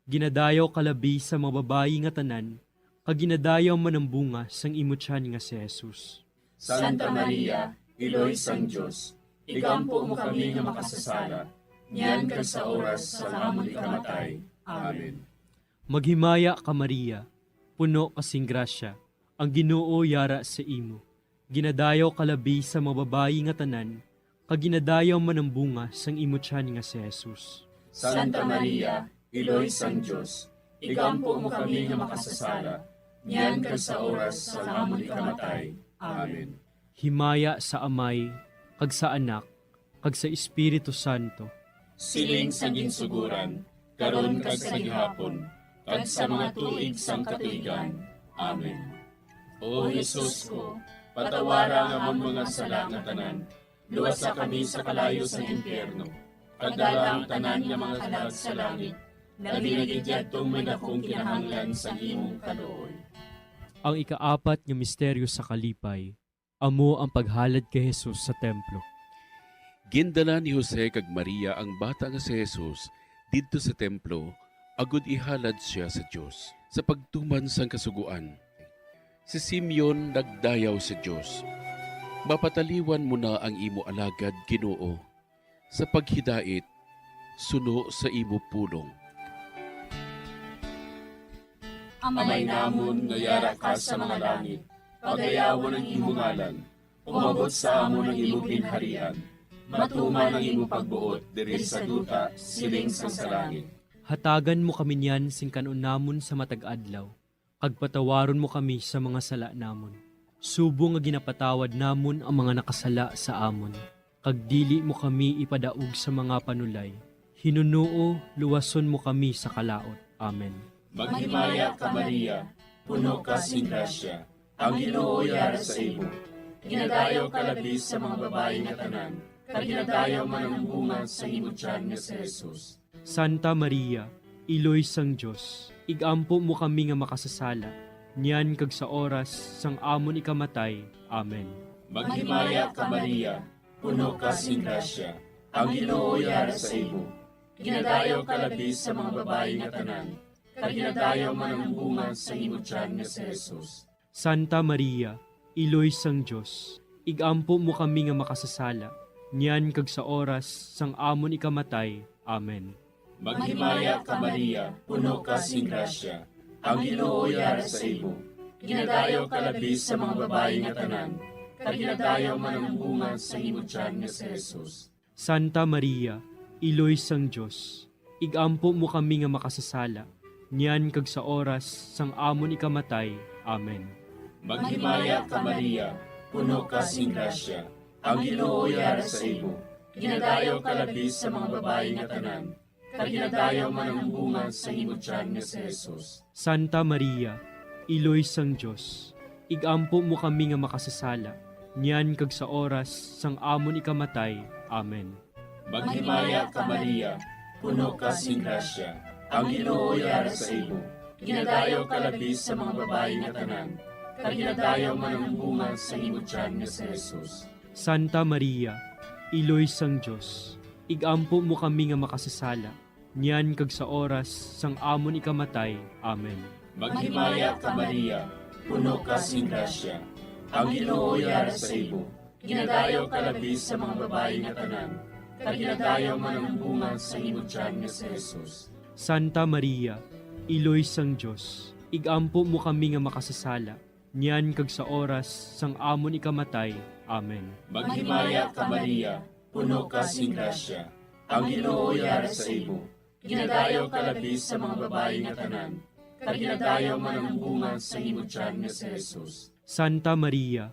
Ginadayaw kalabi sa mga babayi nga tanan, kaginadayaw man ang bunga sang imo tiyan nga si Jesus. Santa Maria, Iloy sang Diyos, igampo mo kami nga makasasala, niyan ka sa oras sa amon ikamatay. Amen. Maghimaya ka Maria, puno kasing grasya, ang Ginoo yara sa imo. Ginadayaw kalabi sa mga babayi nga tanan, kaginadayaw man ang bunga sang imo tiyan nga si Jesus. Santa Maria, Iloy sang Diyos, igampo mo kami nga makasasala, niyan ka sa oras sa amon ikamatay. Amen. Himaya sa Amay, kag sa Anak, kag sa Espiritu Santo. Siling sa ginsuguran, karon kag sa gihapon, kag sa mga tuig sang katuigan. Amen. O Jesus ko, patawara nga among mga sala nga tanan, luwasa kami sa kalayo sa impyerno, pagdala ang tanan nga mga kalag sa langit, labi na gidyadtong may dakong kinahanglan sa imong kaluoy. Ang ikaapat nga misteryo sa kalipay, amo ang paghalad kay Jesus sa templo. Gindala ni Jose kag Maria ang bata nga si Jesus didto sa templo, agud ihalad siya sa Dios sa pagtuman sang kasuguan. Si Simeon nagdayaw sa Dios. Mapataliwan mo na ang imo alagad, Ginoo, sa paghidait, suno sa imo pulong. Amay namon nga yara ka sa mga langit, pagayawan ang imo ngalan, umabot sa amon ang imo ginharian, matuman ang imo pagbuot diri sa duta, siling sa langit. Hatagan mo kami niyan sing kanon namon sa matag adlaw, kag patawaron mo kami sa mga sala namon. Subo nga ginapatawad namon ang mga nakasala sa amon, kag dili mo kami ipadaog sa mga panulay. Hinunuo, luwason mo kami sa kalaot. Amen. Maghimaya ka Maria, puno ka sing grasya, ang Ginoo yara sa imo. Ginadayaw ka labis sa mga babae nga tanan, kag ginadayaw man ang bunga sa imo tiyan nga si Jesus. Santa Maria, Iloy sang Diyos, igampo mo kami nga makasasala, niyan kag sa oras sang amon ikamatay. Amen. Maghimaya ka Maria, puno ka sing grasya, ang Ginoo yara sa imo. Ginadayaw ka labis sa mga babae nga tanan, kag ginadayaw man ang bunga sa imo tiyan nga si Jesus. Santa Maria, Iloy sang Diyos, igampo mo kami nga makasasala, niyan kag sa oras sang amon ikamatay. Amen. Maghimaya ka Maria, puno ka sing grasya, ang Ginoo yara sa imo. Ginadayaw ka labis sa mga babae nga tanan, kag ginadayaw man ang bunga sa imo tiyan nga si Jesus. Santa Maria, Iloy sang Diyos, igampo mo kami nga makasasala, niyan kag sa oras sang amon ikamatay. Amen. Maghimaya ka Maria, puno ka sing grasya, ang Ginoo yara sa imo. Ginadayaw ka labis sa mga babae nga tanan, kag ginadayaw man ang bunga sa imo tiyan nga si Jesus. Santa Maria, Iloy sang Diyos, igampo mo kami nga makasasala, niyan kag sa oras sang amon ikamatay. Amen. Maghimaya ka Maria, puno ka sing grasya, ang Ginoo yara sa imo. Ginadayaw ka labis sa mga babae nga tanan, kag ginadayaw man ang bunga sa imo tiyan nga si Jesus. Santa Maria, Iloy sang Diyos, igampo mo kami nga makasasala, niyan kag sa oras sang amon ikamatay. Amen. Maghimaya ka Maria, puno ka sing grasya, ang Ginoo yara sa imo. Ginadayaw ka labis sa mga babae nga tanan, kag ginadayaw man ang bunga sa imo tiyan nga si Jesus. Santa Maria, Iloy sang Diyos, igampo mo kami nga makasasala, niyan kag sa oras sang amon ikamatay. Amen. Maghimaya ka Maria, puno ka sing grasya, ang Ginoo yara sa imo. Ginadayaw ka labis sa mga babae nga tanan, kag ginadayaw man ang bunga sa imo tiyan nga si Jesus. Santa Maria,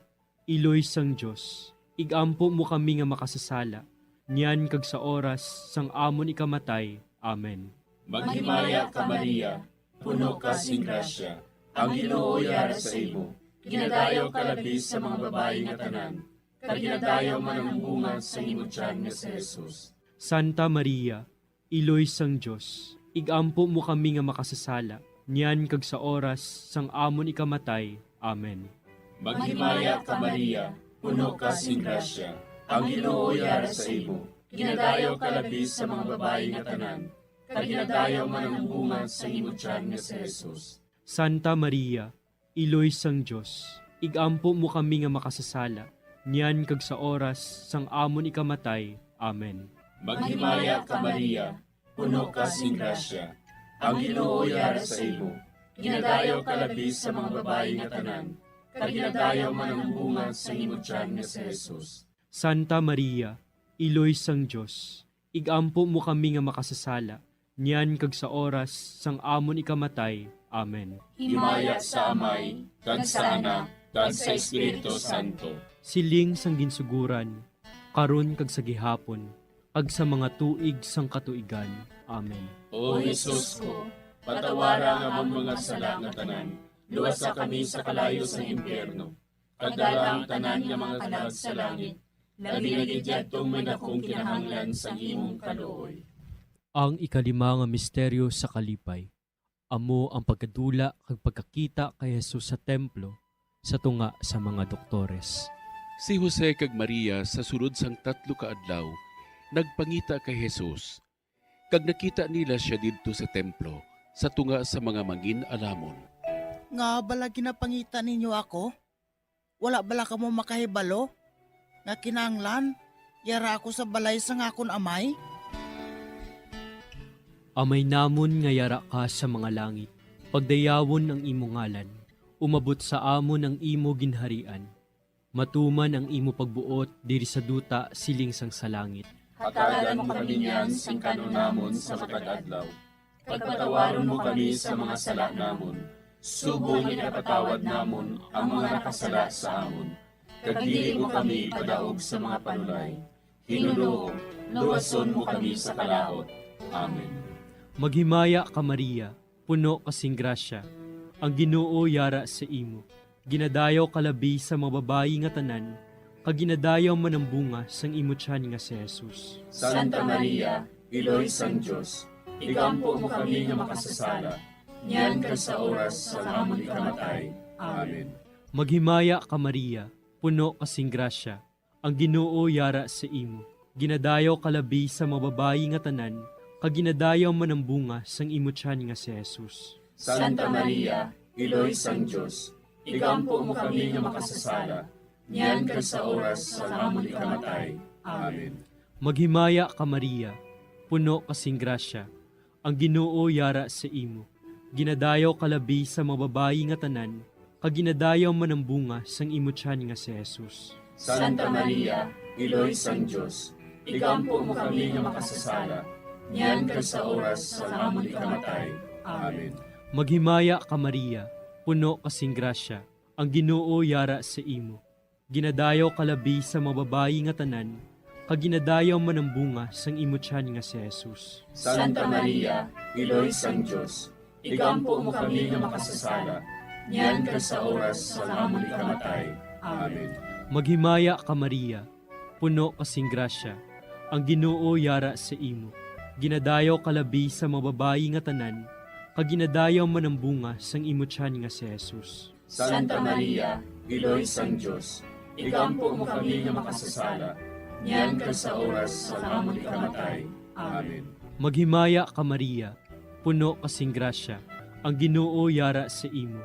Iloy sang Diyos, igampo mo kami nga makasasala, niyan kag sa oras sang amon ikamatay. Amen. Maghimaya ka Maria, puno ka sing grasya, ang Ginoo yara sa imo. Ginadayaw ka labis sa mga babae nga tanan, kag ginadayaw man ang bunga sa imo tiyan nga si Jesus. Santa Maria, Iloy sang Diyos, igampo mo kami nga makasasala, niyan kag sa oras sang amon ikamatay. Amen. Maghimaya ka Maria, puno ka sing grasya, ang Ginoo yara sa imo. Ginadayaw ka labis sa mga babae nga tanan, kag ginadayaw man ang bunga sa imo tiyan nga si Jesus. Santa Maria, Iloy sang Diyos, igampo mo kami nga makasasala, niyan kag sa oras sang amon ikamatay. Amen. Maghimaya ka Maria, puno ka sing grasya, ang Ginoo yara sa imo. Ginadayaw ka labis sa mga babae nga tanan, kag ginadayaw man ang bunga sa imo tiyan nga si Jesus. Santa Maria, Iloy sang Diyos, igampo mo kami nga makasasala, niyan kag sa oras sang amon ikamatay. Amen. Himaya sa Amay, kag sa Anak, kag sa Espiritu Santo. Siling sang ginsuguran, karon kag sa gihapon, ag sa mga tuig sang katuigan. Amen. O Jesus ko, patawara nga among mga sala nga tanan, luwasa kami sa kalayo sa impyerno, kadala ang tanan nga mga kalag sa langit, labi na gid yadtong may dakong kinahanglan sa imong kaluoy. Ang ikalima nga misteryo sa kalipay. Amo ang pagkadula kag pagkakita kay Jesus sa templo sa tunga sa mga doktores. Si Jose kag Maria sa sulod sang 3 ka adlaw nagpangita kay Jesus. Kag nakita nila siya didto sa templo sa tunga sa mga mangin-alamon. Nga bala ginapangita ninyo ako? Wala bala ka mo makahibalo? Nga kinanglan, yara ako sa balay sang akon amay? Amay namon nga yara ka sa mga langit, pagdayawon ang imo ngalan, umabot sa amon ang imo ginharian. Matuman ang imo pagbuot diri sa duta siling sang sa langit. Hatagan mo kami niyan sing kanon namon sa matag adlaw. Pagpatawaron mo kami sa mga sala namon. Subong ipatawad namon ang mga nakasala sa amon. Kag dili mo kami padaog sa mga panulay. Hinunoo, luwason mo kami sa kalaot. Amen. Maghimaya ka Maria, puno kasing grasya, ang Ginoo yara sa imo. Ginadayaw kalabi sa mga babayi nga tanan, kag ginadayaw man ang bunga sang imo tiyan nga si Jesus. Santa Maria, Iloy sang Dios, igampo mo kami nga makasasala, niyan ka sa oras sa amon ikamatay. Amen. Maghimaya ka Maria, puno kasing grasya, ang Ginoo yara sa imo. Ginadayaw kalabi sa mga babayi nga tanan, kag ginadayaw man ang bunga sang imo tiyan nga si Jesus. Santa Maria, Iloy sang Dios, igampo mo kami nga makasasala, niyan ka sa oras sa amon ikamatay. Amen. Maghimaya ka Maria, puno kasing grasya, ang Ginoo yara sa imo. Ginadayaw kalabi sa mga babayi nga tanan, kag ginadayaw man ang bunga sang imo tiyan nga si Jesus. Santa Maria, Iloy sang Dios, igampo mo kami nga makasasala, niyan ka sa oras sa amon ikamatay. Amen. Maghimaya ka Maria, puno kasing grasya, ang Ginoo yara sa imo. Ginadayaw kalabi sa mga babayi nga tanan, kag ginadayaw man ang bunga sang imo tiyan nga si Jesus. Santa Maria, Iloy sang Dios, igampo mo kami nga makasasala, niyan ka sa oras sa amon ikamatay. Amen. Maghimaya ka Maria, puno kasing grasya, ang Ginoo yara sa imo. Ginadayaw kalabi sa mga babayi nga tanan, kag ginadayaw man ang bunga sang imo tiyan nga si Jesus. Santa Maria, Iloy sang Dios, igampo mo kami nga makasasala, niyan ka sa oras sa amon ikamatay. Amen. Maghimaya ka Maria, puno kasing grasya, ang Ginoo yara sa imo.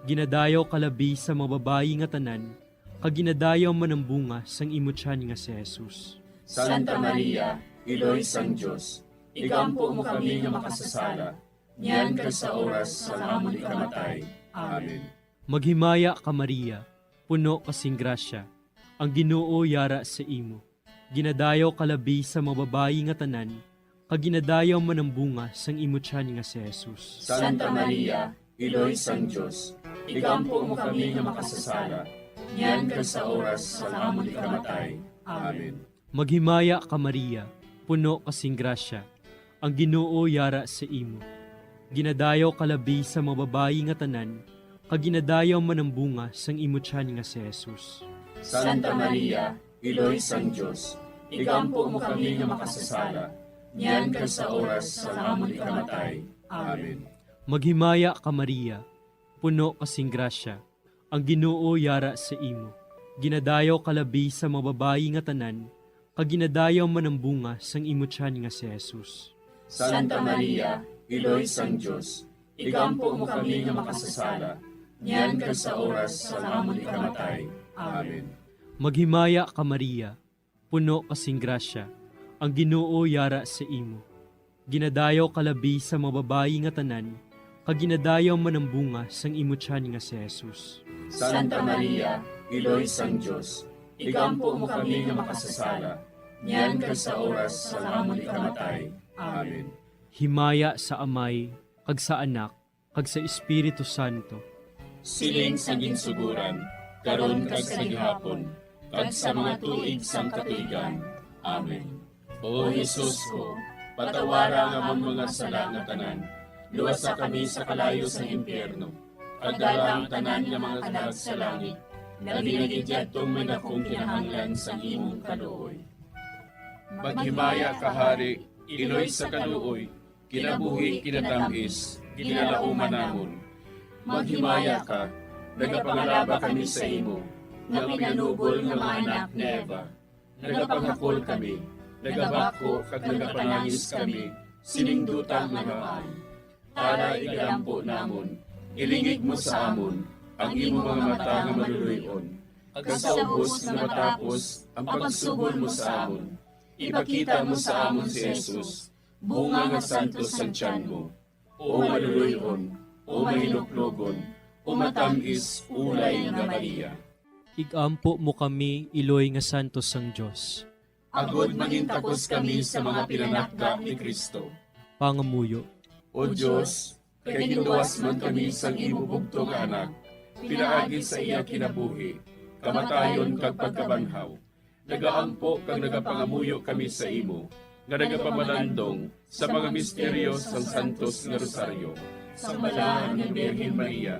Ginadayaw kalabi sa mga babayi nga tanan, kag ginadayaw man ang bunga sang imo tiyan nga si Jesus. Santa Maria, Iloy sang Dios, igampo mo kami nga makasasala, niyan ka sa oras sa amon ikamatay. Amen. Maghimaya ka Maria, puno kasing grasya, ang Ginoo yara sa imo. Ginadayaw kalabi sa mga babayi nga tanan, kag ginadayaw man ang bunga sang imo tiyan nga si Jesus. Santa Maria, Iloy sang Dios, igampo mo kami nga makasasala, niyan ka sa oras sa amon ikamatay. Amen. Maghimaya ka Maria, puno kasing grasya, ang Ginoo yara sa imo. Ginadayaw kalabi sa mga babayi nga tanan, kag ginadayaw man ang bunga sang imo tiyan nga si Jesus. Santa Maria, Iloy sang Dios, igampo mo kami nga makasasala, niyan ka sa oras sa amon ikamatay. Amen. Maghimaya ka Maria, puno kasing grasya, ang Ginoo yara sa imo. Ginadayaw kalabi sa mga babayi nga tanan, kag ginadayaw man ang bunga sang imo tiyan nga si Jesus. Santa Maria, Iloy sang Dios, igampo mo kami nga makasasala, niyan ka sa oras sa amon ikamatay. Amen. Maghimaya ka Maria, puno kasing grasya, ang Ginoo yara sa imo. Ginadayaw kalabi sa mga babayi nga tanan, kag ginadayaw man ang bunga sang imo tiyan nga si Jesus. Santa Maria, Iloy sang Dios, igampo mo kami nga makasasala, niyan ka sa oras sa amon ikamatay. Amen. Himaya sa Amay, kag sa Anak, kag sa Espiritu Santo. Siling sa ginsuguran, karon kag sa gihapon, kag sa mga tuig sang katuigan. Amen. O Jesus ko, patawara nga among mga sala nga tanan, luwasa kami sa kalayo sa impyerno, kag dala ang tanan nga mga kalag sa langit, Nagilagid yatong may dakong kinahanglan sa imong kaluoy. Maghimaya ka, Hari, Iloy sa kaluoy, kinabuhi, kinatamis, ginalauman namon. Maghimaya ka, nagapangalaba kami sa imo, nga pinanubol nga mga anak ni Eva. Nagapanghakol kami, nagabako kag nagapanangis kami, siningdutan nga maan. Para igalampo namon, ilingig mo sa amon, ang imo mga mata nga maluluyon. Kag sa ubos nga matapos, ang pagsugod mo sa amon. Ipakita mo sa amon si Jesus, bunga nga santos ang tiyan mo. O maluluyon, o mahiluklogon, o matamis, ulay nga Maria. Igampo mo kami, Iloy nga santos sang Diyos. Agod mangintakos kami sa mga pinanakda ni Kristo. Pangamuyo. O Diyos, kay ginluwas man kami sang imo bugto nga anak, pinaagi sa iya kinabuhi, kamatayon kag pagkabanhaw. Nagaampo kag nagapangamuyo kami sa imo, nga nagapamalandong sa mga misteryo sang Santos nga Rosaryo. Sa balaan ng Birhen Maria,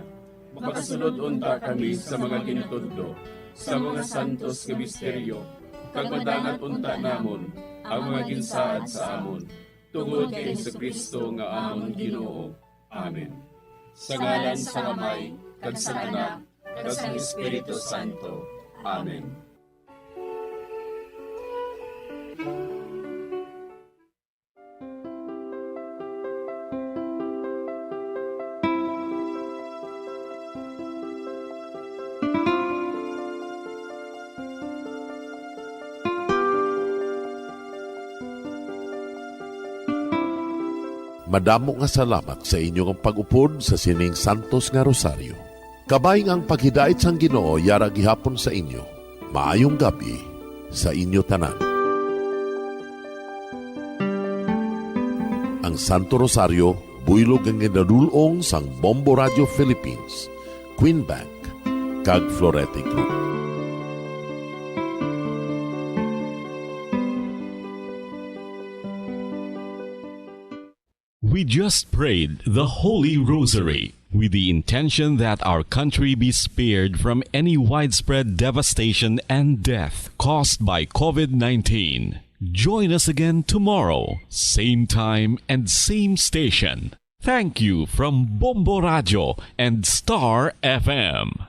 makasunod unta kami sa mga ginutudlo, sa mga santos nga misteryo, kag madangat unta namon ang mga ginsaad sa amon, tungod kay Jesucristo nga amon Ginoo. Amen. Sa ngalan sa Amay, kag sa Anak, kag sa Espiritu Santo. Amen. Madamo nga salamat sa inyong pag-upod sa sining Santos nga Rosaryo. Kabayng ang paghidait sang Ginoo yara gihapon sa inyo. Maayong gabi sa inyo tanan. Ang Santo Rosario buylog ang ginadulong sang Bombo Radio Philippines, Queen Bank, kag Florete Group. We just prayed the Holy Rosary with the intention that our country be spared from any widespread devastation and death caused by COVID-19. Join us again tomorrow, same time and same station. Thank you from Bombo Radio and Star FM.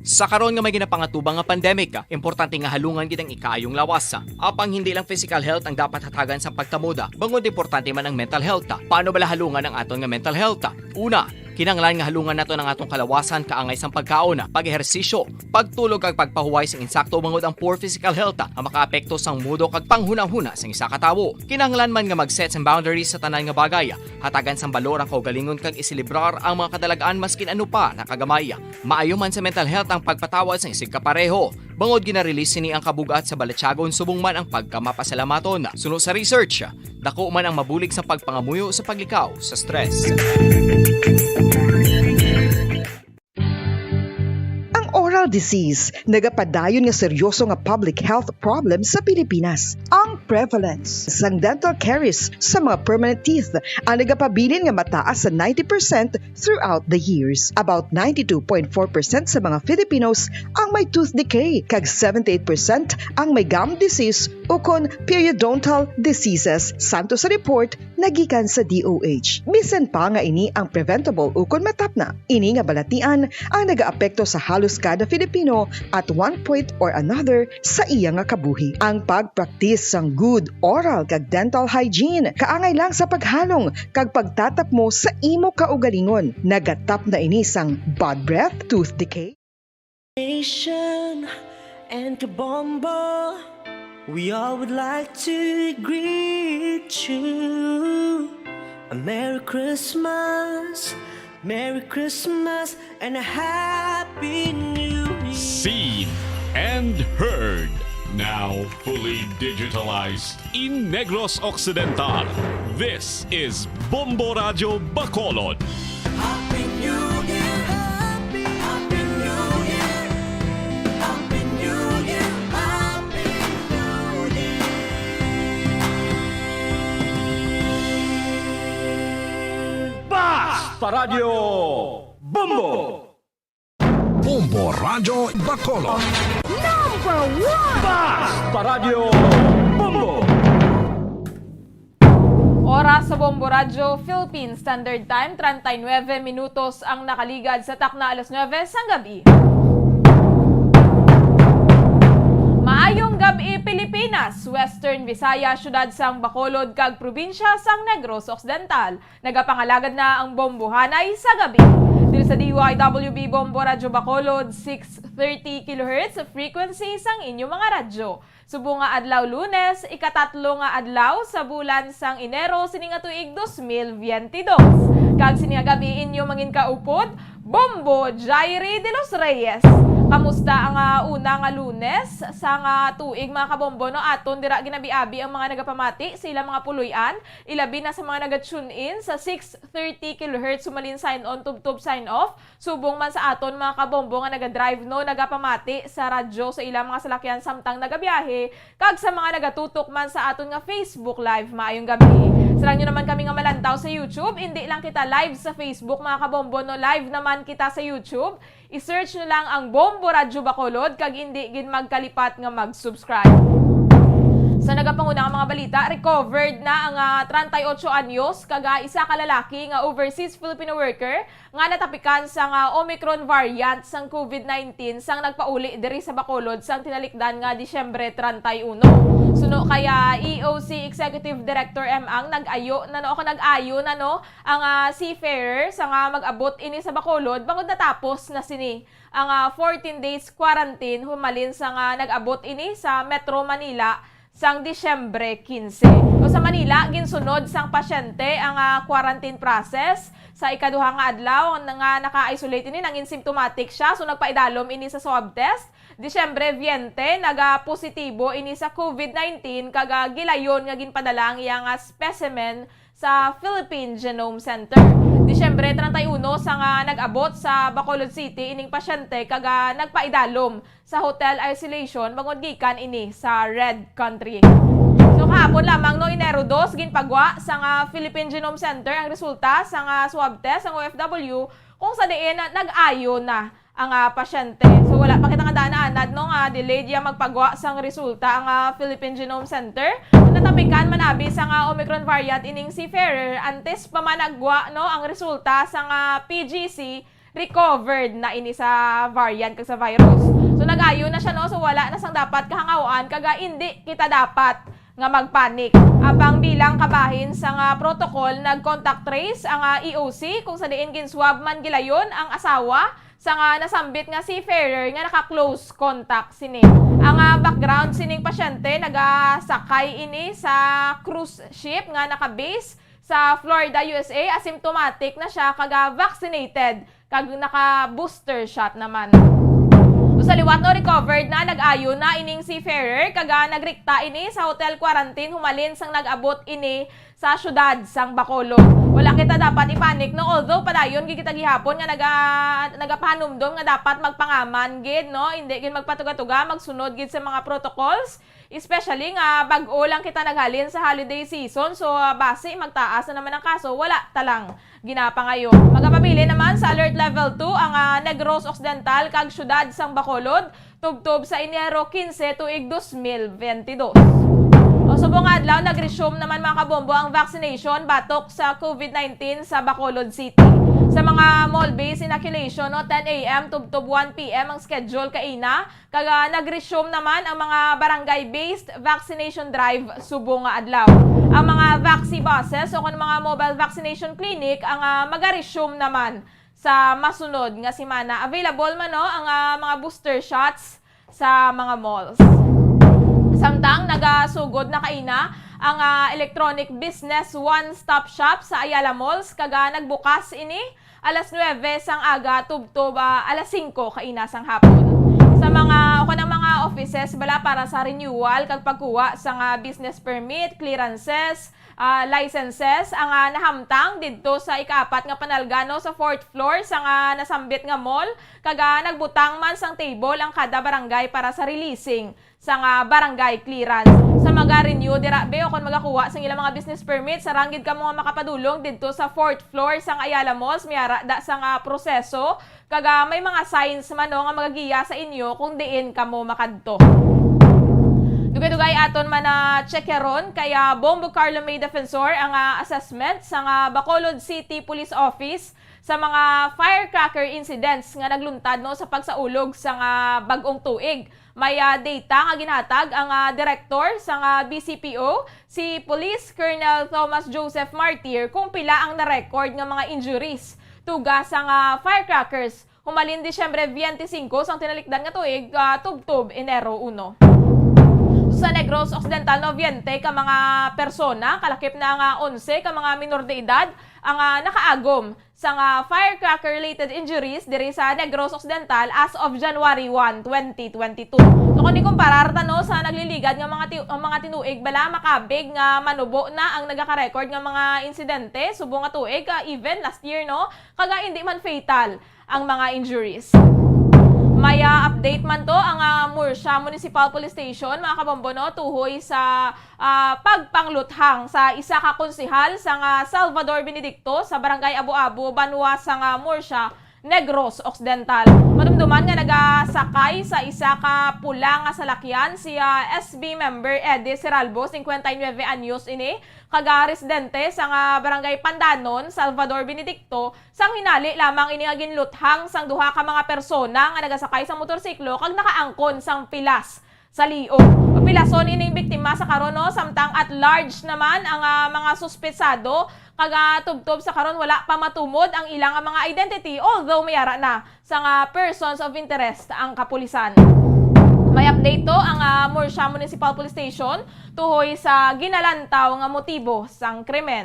Sa karon nga may ginapangatubang nga pandemic, importante nga halungan gid ang ikayong lawas. Apang hindi lang physical health ang dapat hatagan sa pagtamuda, bangod importante man ang mental health. Paano bala halungan ang aton nga mental health? Una, kinahanglan nga halungan nato ang atong kalawasan kaangay sang pagkaon, pag-ehersisyo, pagtulog kag pagpahuway sang insakto bangod ang poor physical health ang makaapekto sang mudo kag panghunahuna sang isa ka tawo. Kinahanglan man nga mag-set sang boundaries sa tanan nga bagay, hatagan sang balor ang kaugalingon kag isilibrar ang mga kadalagaan maskin ano pa nakagamay. Maayo man sa mental health ang pagpatawad sa isig kapareho. Bangod gina-release ni ang kabugat sa balatsagon subong man ang pagkamapasalamaton. Suno sa research, dako man ang mabulig sa pagpangamuyo sa paglikaw sa stress. Oral disease, nagapadayon nga seryoso nga public health problem sa Pilipinas. Ang prevalence sang dental caries sa mga permanent teeth ang nagapabilin nga mataas sa 90% throughout the years. About 92.4% sa mga Filipinos ang may tooth decay, kag 78% ang may gum disease o kon periodontal diseases, santo sa report nagikan sa DOH. Bisan pa nga ini ang preventable o kon matapna. Ini nga balatian ang nagaapekto sa halos kada Filipino at one point or another sa iya nga kabuhi. Ang pagpractice sang good oral kag dental hygiene kaangay lang sa paghalong kag pagtatap mo sa imo kaugalingon. Nagatap na ini sang bad breath, tooth decay. And Bombo, we all would like to greet you. A Merry Christmas, and a Happy New Year. Seen and heard. Now fully digitalized in Negros Occidental. This is Bombo Radio Bacolod. Happy New Year, Happy New Year, Happy New Year, Happy New Year. Basta Radio Bombo! Bombo Radyo Bacolod. Number 1! Basta Radio Bombo! Oras sa Bombo Radio, Philippine Standard Time, 39 minutos ang nakaligad sa takna alas 9 sang gabi. Maayong gabi Pilipinas, Western Visaya, syudad sang Bacolod kag probinsya sang Negros Occidental. Nagapangalagad na ang Bombohanay sa gabi. Dito sa DYWB Bombo Radio Bacolod, 630 kHz frequency sang inyong mga radyo. Subo nga adlaw Lunes, ikatatlo nga adlaw sa bulan sang Enero sining nga tuig 2022. Kag sining nga gabi inyo mangin kaupod, Bombo Jireh de los Reyes. Kamusta ang una nga Lunes sa nga tuig mga kabombo no aton dira ginabi-abi ang mga nagapamati sa ilang mga puluyan, ilabi na sa mga naga-tune in sa 630 kHz sumalin sign on tubtob sign off. Subong man sa aton mga kabombo nga naga-drive no nagapamati sa radyo sa ilang mga salakyan samtang nagabiyahe, kag sa mga nagatutok man sa aton nga Facebook live maayong gabi. Sarang nyo naman kami nga malantaw sa YouTube, hindi lang kita live sa Facebook mga kabombo no, live naman kita sa YouTube. I-search nyo lang ang Bombo Radio Bacolod kag hindi gin magkalipat nga mag-subscribe. Sa nagapangunang mga balita, recovered na ang 38 anyos kag isa ka lalaki nga overseas Filipino worker nga natapikan sa Omicron variant sang COVID-19 sang nagpauli diri sa Bacolod sang tinalikdan nga Disyembre 31. Suno kaya EOC Executive Director ang nag-ayo na no ang seafarer sa mag-abot ini sa Bacolod bangod natapos na sini ang 14 days quarantine humalin sa nag-abot ini sa Metro Manila sang Disyembre 15. O sa Manila, ginsunod sang pasyente ang quarantine process. Sa ikaduha nga adlaw, nga naka-isolate ini, nangin symptomatic siya, so nagpaidalom ini sa swab test. Disyembre 20, naga-positibo ini sa COVID-19, kag gilayon nga ginpadala ang iyang specimen sa Philippine Genome Center. Disyembre 31 sa nag-abot sa Bacolod City ining pasyente kag nagpaidalom sa hotel isolation bangod gikan ini sa Red Country. So kahapon lamang no Enero 2 ginpagwa sa Philippine Genome Center ang resulta sa swab test ang OFW kung sa diin nag-ayo na ang pasyente. So wala pa kitang anad no nga delayed yang magpagwa sang resulta ang Philippine Genome Center. Natapikan manabi sa Omicron variant ining seafarer antes pa managwa no ang resulta sa PGC recovered na ini sa variant kag sa virus. So nag-ayo na siya no so wala na sang dapat kahangawaan kaga hindi kita dapat nga magpanik. Apang bilang kabahin sa protocol nag-contact trace ang EOC kung sa diin ginswab man gilayon ang asawa sa nasambit nga seafarer nga naka-close contact sini. Ang background sining pasyente nagasakay ini sa cruise ship nga naka-base sa Florida, USA, asymptomatic na siya kag vaccinated kag naka-booster shot naman. Sa liwat no recovered na nag-ayo na ining seafarer kag nagrikta ini sa hotel quarantine humalin sang nag-abot ini sa syudad sang Bacolod. Wala kita dapat ipanik no although padayon gid kita gihapon nga nagapanumdom nga dapat magpangaman gid no hindi gid magpatuga-tuga magsunod gid sa mga protocols. Especially nga bag-o lang kita naghalin sa holiday season so base magtaas na naman ang kaso wala talang ginapa ngayon. Magapabili naman sa alert level 2 ang Negros Occidental kag syudad sang Bacolod tubtob sa Enero 15 tuig 2022. O subong adlaw nag-resume naman mga kabombo ang vaccination batok sa COVID-19 sa Bacolod City. Sa mga mall-based inoculation no 10 AM tubtob 1 PM ang schedule kaina kag nag-resume naman ang mga barangay-based vaccination drive subong adlaw. Ang mga vaccine buses o mga mobile vaccination clinic ang mag-resume naman sa masunod nga semana. Available man no ang mga booster shots sa mga malls. Samtang nagasugod na kaina ang electronic business one-stop shop sa Ayala Malls kaga nagbukas ini alas 9 sang aga tubtob alas 5 kaina sang hapon. Sa mga offices bala para sa renewal kag pagkuha sa business permit, clearances, licenses ang nahamtang didto sa ikaapat nga panalgano sa 4th floor sa nasambit nga mall kag nagbutang man sang table ang kada barangay para sa releasing sa nga barangay clearance. Sa maga-renew dira be o kon magakuha sa ilang mga business permit sa ranggid ka mo nga makapadulong didto sa 4th floor sang Ayala Malls miyara da sa nga proseso kaga may mga signs man nga magagiya sa inyo kung diin kamo makadto. Dugay-dugay aton man na checkeron kaya Bombo Carlo May Defensor ang assessment sa nga Bacolod City Police Office sa mga firecracker incidents nga nagluntad no sa pagsaulog sa nga bag-ong tuig. May data nga ginhatag ang director sa nga BCPO si Police Colonel Thomas Joseph Martir kung pila ang na-record nga mga injuries tuga sa nga firecrackers humalin Disyembre 25 sang tinalikdan nga tuig tubtob Enero 1. Sa Negros Occidental 90 ka mga persona, kalakip na nga 11 ka mga minor de edad ang nakaagom sa nga firecracker-related injuries diri sa Negros Occidental as of January 1, 2022. So kung ikumparar no sa nagliligad nga mga tinuig bala makabig nga manubo na ang nagaka-record nga mga insidente subong nga tuig even last year no kaga hindi man fatal ang mga injuries. May update man to ang Murcia Municipal Police Station, mga kabombo, no, tuhoy sa pagpangluthang sa isa ka konsehal sa Salvador Benedicto sa Barangay Abu-Abu, Banwa sa Murcia, Negros Occidental. Madumduman nga nagasakay sa isa ka pula nga salakyan si SB member Eddie Seralbo, 59 anyos ini, kaga residente sa Barangay Pandanon, Salvador Benedicto, sang hinali lamang ini nga ginluthang sang duha ka mga persona nga nagasakay sa motorsiklo kag nakaangkon sang pilas sa liog. Pilason ining biktima sa karon no, samtang at large naman ang mga suspetsado kaga tubtob sa karon wala pa matumod ang ilang mga identity although mayara na sa persons of interest ang kapulisan. May update to ang Murcia Municipal Police Station tuhoy sa ginalantaw nga motibo sang krimen.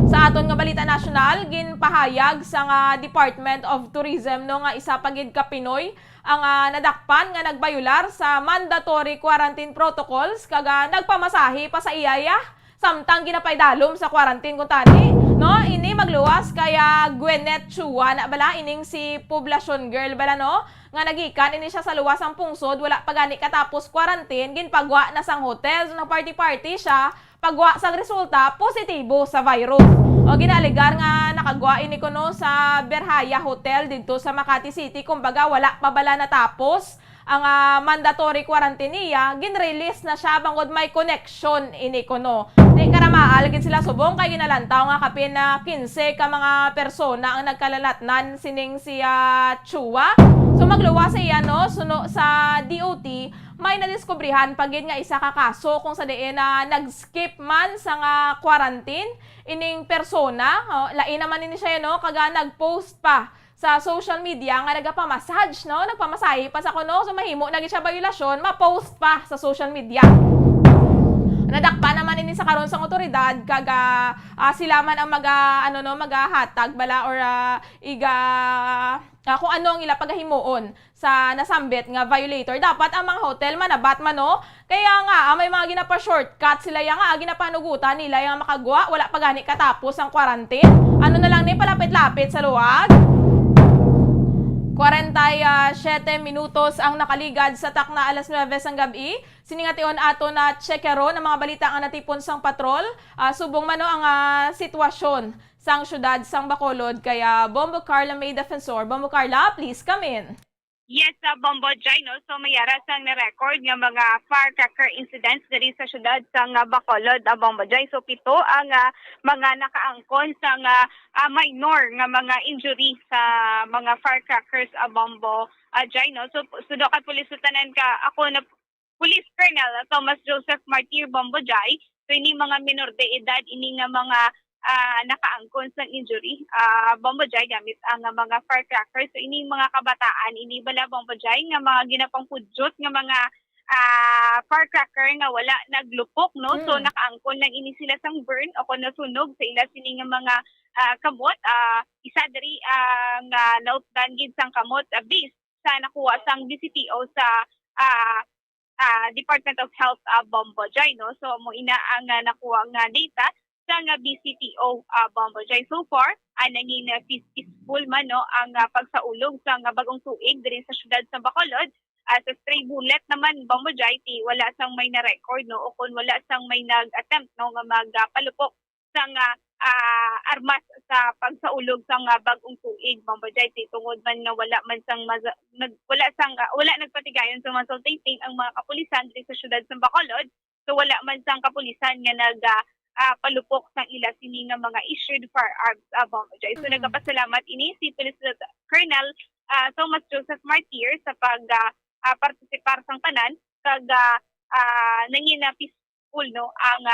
Sa aton nga balita nasyonal, ginpahayag sa Department of Tourism no nga isa pagid ka Pinoy ang nadakpan nga nagbayular sa mandatory quarantine protocols kaga nagpamasahi pa sa iyaya samtang ginapaydalom sa quarantine kung tani no ini magluwas kaya Gwenet Chua na bala ining si poblasyon girl bala no nga nagikan ini siya sa luwas ang pungsod wala pa gani katapos quarantine ginpagwa na sang hotel so party siya pagwa sang resulta positibo sa virus o ginaligar nga nakagwa ini kuno sa Berhaya Hotel dito sa Makati City kumbaga wala pa bala natapos ang mandatory quarantine niya, gin-release na siya bangod may connection ini kuno. Di karamaal gid sila subong kay ginalantaw nga kapin na 15 ka mga persona ang nagkalalatnan sining siya Chua. So magluwa sa iya no suno sa DOT may nadiskubrihan pagid nga isa ka kaso kung sa diin na nag-skip man sa nga quarantine ining persona. Lain naman ini siya no kaga nag-post pa sa social media nga nagapamassage no nagpamasahe pa sa kuno so mahimo na gid siya violasyon ma-post pa sa social media. Nadakpa naman ini sa karon sang otoridad kaga sila man ang magahatag bala or kung ano ang ila pagahimuon sa nasambit nga violator. Dapat ang mga hotel manabat man no kaya nga may mga ginapa-shortcut sila nga ginapanugutan nila yung makagwa wala pa gani katapos ang quarantine. Ano na lang ni palapit-lapit sa luwag. 47 minutos ang nakaligad sa takna alas 9 sang gabi. Siningation ato na checkero ng mga balita ang natipon sang patrol. Subong mano ang sitwasyon sang syudad sang Bacolod. Kaya Bombo Carla May Defensor. Bombo Carla, please come in. Yes, Bombo Jai, no? So mayara sang na-record nga mga firecracker incidents diri sa syudad sang Bacolod, Bombo Jai. So 7 ang mga nakaangkon sang minor nga mga injury sa mga firecrackers, Bombo Jai, no? So sudo ka Police Lieutenant ka ako na Police Colonel Thomas Joseph Martir, Bombo Jai. So ini mga minor de edad, ini nga mga nakaangkon sa injury. Bombo Jai gamit ang mga firecrackers. So ini mga kabataan, ini bala Bombo Jai nga mga ginapangpudyot nga mga firecracker nga wala naglupok no. So nakaangkon lang ini sila sang burn o kung nasunog sa ila sini nga mga kamot. Isa diri nga nautdan gid sang kamot based sa nakuha sang DCTO sa Department of Health Bombo Jai no. So mo ina ang nakuha nga data sa nga BCTO Bombo Jai. So far, nanging peaceful man no ang pagsaulog sa nga bagong tuig diri sa syudad sa Bacolod. Sa stray bullet naman Bombojay wala sang may na record no o kung wala sang may nag-attempt no nga magpalupok sang armas sa pagsaulog sang bag-ong tuig Bombojay tungod man nga wala man sang wala nagpatigayon sa consultating ang mga kapulisan diri sa syudad sa Bacolod. So wala man sang kapulisan nga palupok sang ila sini nga mga issued firearms Bombojay. So nagapasalamat ini si Police Colonel Thomas Joseph Martir sa partisipar sang tanan kag nangin na peaceful no ang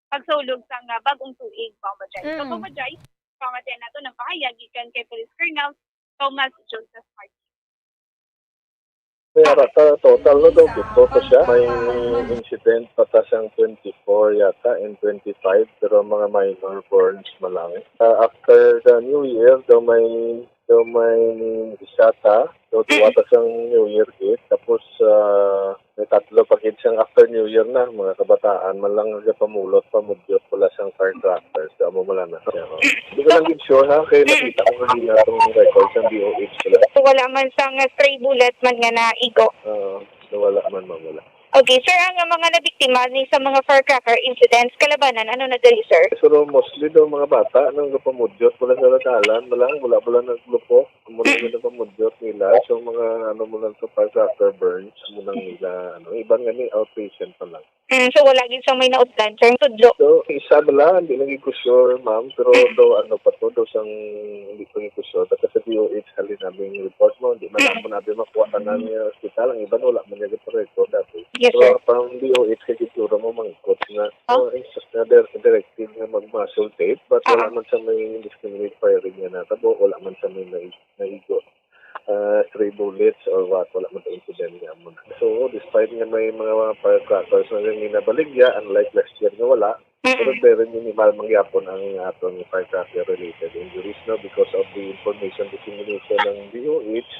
pagsaulog sang bag-ong tuig Bombojay. So Bombojay, pamatian nato ng pahayag gikan kay Police Colonel Thomas Joseph Martir. Kaya total no daw dito siya. May incident patasang 24 yata and 25 pero mga minor burns malang. After the New Year daw may isata daw tuwatas ang New Year gate tapos may tatlo pa kids ang after New Year na mga kabataan man lang pamulot pamudyot wala sang firecrackers daw mo wala na. Hindi ko lang sure ha kaya nakita ko kanina itong records ng DOH pala. So wala man sang stray bullet man nga na igo. Wala man mawala. Okay, sir, ang mga nabiktima ni sa mga firecracker incidents, kalabanan, ano na dali, sir? So mostly daw mga bata nang pamudyot wala sa latalan, wala naglupo, muna na pamudyot nila. So mga mo lang sa firecracker burns, muna nila ibang nga ni outpatient pa lang. So wala gid sa may nautlan, sir, tudlo. So isa bala, hindi lang ko sure, ma'am, pero daw pa to, daw sang hindi ko sure. Kasi sa DOH halin namin report mo, hindi man namin makuha na ng hospital, ang iba wala man yung record dati. Yes, sir. So pang DOH kay itura mo mangkot na insist na directive na mag-muscle tape, but wala man sa may indiscriminate firing na natabo, wala man sa may naigo. Stray bullets or what, wala man sa incident nga mo. So, despite nga may mga firecrackers na rin nabaligya, unlike last year nga wala, pero very minimal mangyapon ang atong firecracker-related injuries no, because of the information dissemination ng DOH,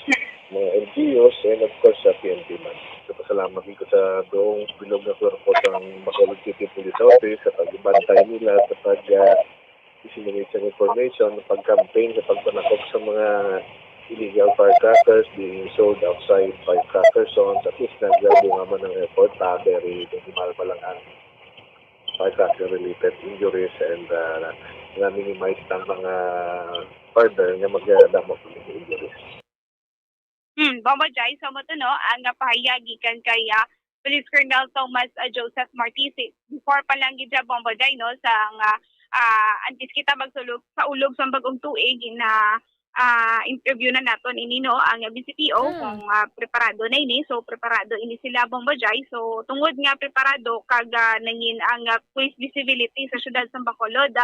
mga LGUs, and of course sa PNP man. So, pasalamat ko sa doong bilog na korpo ng Bacolod City Police Office sa pagbantay nila, sa pag-disseminate ng information, pag-campaign, sa pagpanakop sa mga illegal firecrackers being sold outside firecracker zones. At least nagbunga man ng effort very minimal pa lang ang firecracker-related injuries and na-minimize ng mga further nga magdamok ng injuries. Bombojay, so mo to no, ang pahayag gikan kay Police Colonel Thomas Joseph Martir. Before pa lang gid Bombojay no sa antes kita magsulog sa ulog sa bagong tuig na interview na naton ini no ang BCPO kung preparado na ini, so preparado ini sila Bombojay. So tungod nga preparado kag nangin ang police visibility sa syudad sa Bacolod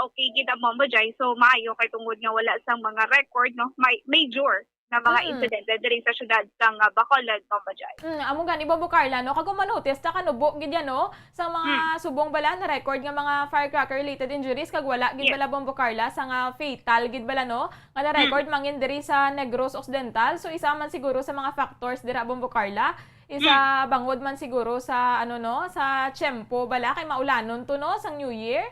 okay gid ang Bombojay. So maayo kay tungod nga wala sang mga record no major na mga incident diri sa syudad sang Bacolod Bombojay. Amo gani Bombo Carla no kag manotice ta kanubo gid yan no sa mga subong bala na record nga mga firecracker related injuries kag wala gid bala Bombo Carla sa nga fatal gid bala no nga na record mangin diri sa Negros Occidental. So isa man siguro sa mga factors dira Bombo Carla isa bangod man siguro sa sa tiyempo bala kay maulanon to no sang New Year.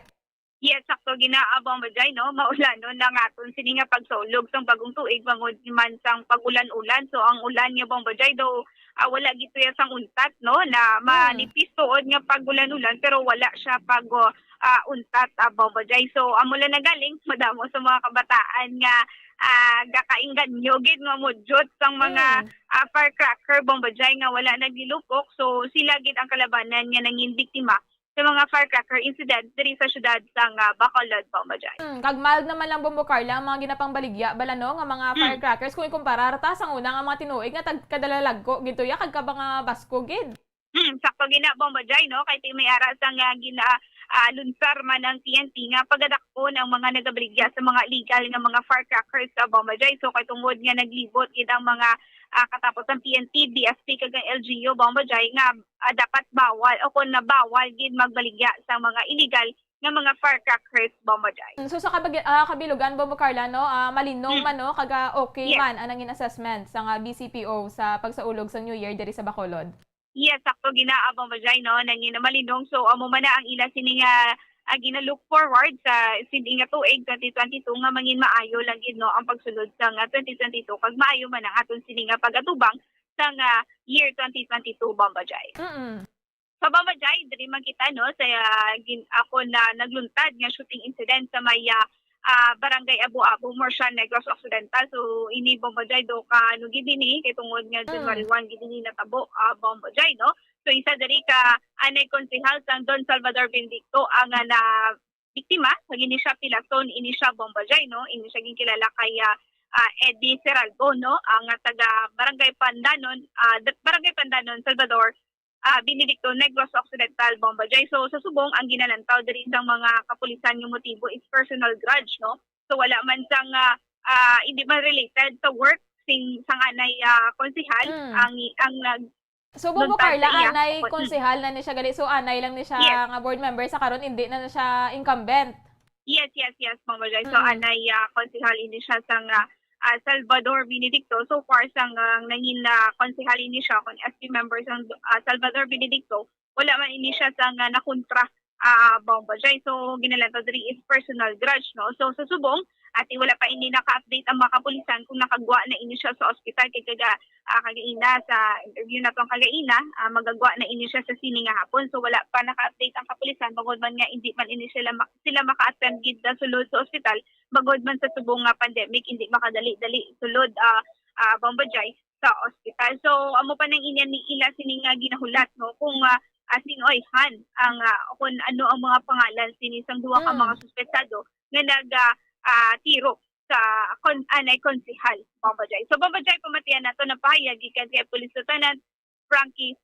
Yes, sakto ginaabang Bombojay no, maulanon na aton sini nga pagsaulog sang bagong tuig bangod man sang pagulan-ulan. So ang ulan nga Bombojay do wala gito ya sang untat no na manipis tuod nga pagulan-ulan pero wala siya pag untat Bombojay. So amo lang nagaling madamo sa mga kabataan nga gakaingganyo gid nga modyot sang mga firecracker Bombojay nga wala nagilupok. So sila gid ang kalabanan nga nangin biktima sa mga firecracker incident diri sa syudad sang Bacolod Bombojay. Kag mild naman lang Bombo Carla ang mga ginapangbaligya bala no nga mga firecrackers kung ikumpara ta sang una nga mga tinuig nga kadalalagko gito ya kag mga basko gid. Sakto gina Bombojay no kay may ara sang lunsar man ng TNT nga pagadakpo ng mga nagabaligya sa mga illegal nga mga firecrackers sa Bombojay. So kay tungod nga naglibot gid ang mga katapos ang PNP, BSP kag ang LGU Bombojay nga dapat bawal o kung nabawal gid magbaligya sa mga illegal nga mga firecrackers Bombojay. So sa kabilugan Bombo Carla no malinong man no kag okay man anang assessment sa BCPO sa pagsaulog sa New Year diri sa Bacolod. Yes, sakto ginaabang Bombojay no nangin malinong. So amo man na ang ila sini nga gina-look forward sa sindi nga tuig 2022 nga mangin maayo lang gid no ang pagsulod sa 2022 kag maayo man ang aton sini nga pagatubang sa year 2022 Bombajay. Sa Bombajay, diri makita no sa ako na nagluntad nga shooting incident sa may barangay Abu-Abu, Morshan, Negros Occidental. So ini Bombajay do ka ano gidini kay tungod nga January 1 gidini natabo Bombajay no. So isa diri ka anay konsehal sang Don Salvador Benedicto ang na biktima sa gini siya Pilason ini siya Bombajay no. Ini siya kilala kay Eddie Seralbo no ang taga Barangay Pandanon Salvador Benedicto Negros Occidental Bombajay. So sa subong ang ginalantaw diri sang mga kapulisan yung motibo is personal grudge no. So wala man sang hindi man related sa work sang anay konsehal ang nag So Bombo Carla, anay konsehal na ni siya gali. So anay lang ni siya nga board member sa karon hindi na siya incumbent. Yes, Bombajay. So anay konsehal ini siya sang Salvador Benedicto. So far sang nangin konsehal ini siya kung SB members ng Salvador Benedicto, wala man ini siya sang nakontra Bombajay. So ginalantaw diri is personal grudge no. So sa subong at wala pa ini naka-update ang mga kapulisan kung nakagwa na ini siya sa ospital kay kagaina sa interview na tong kagaina magagwa na ini siya sa sining nga hapon. So wala pa naka-update ang kapulisan bagod man nga hindi man ini sila maka-attend gid na sulod sa ospital bagod man sa subong nga pandemic hindi makadali-dali sulod Bombajay sa ospital. So amo pa nang inyan ni ila sining nga ginahulat no kung sinoyhan ang kung ano ang mga pangalan sinisang duwa ka mga suspetsado nga tiro sa anay konsehal Bombajay. So Bombajay pamatian nato na pahayag gikan kay Police Lieutenant Frankie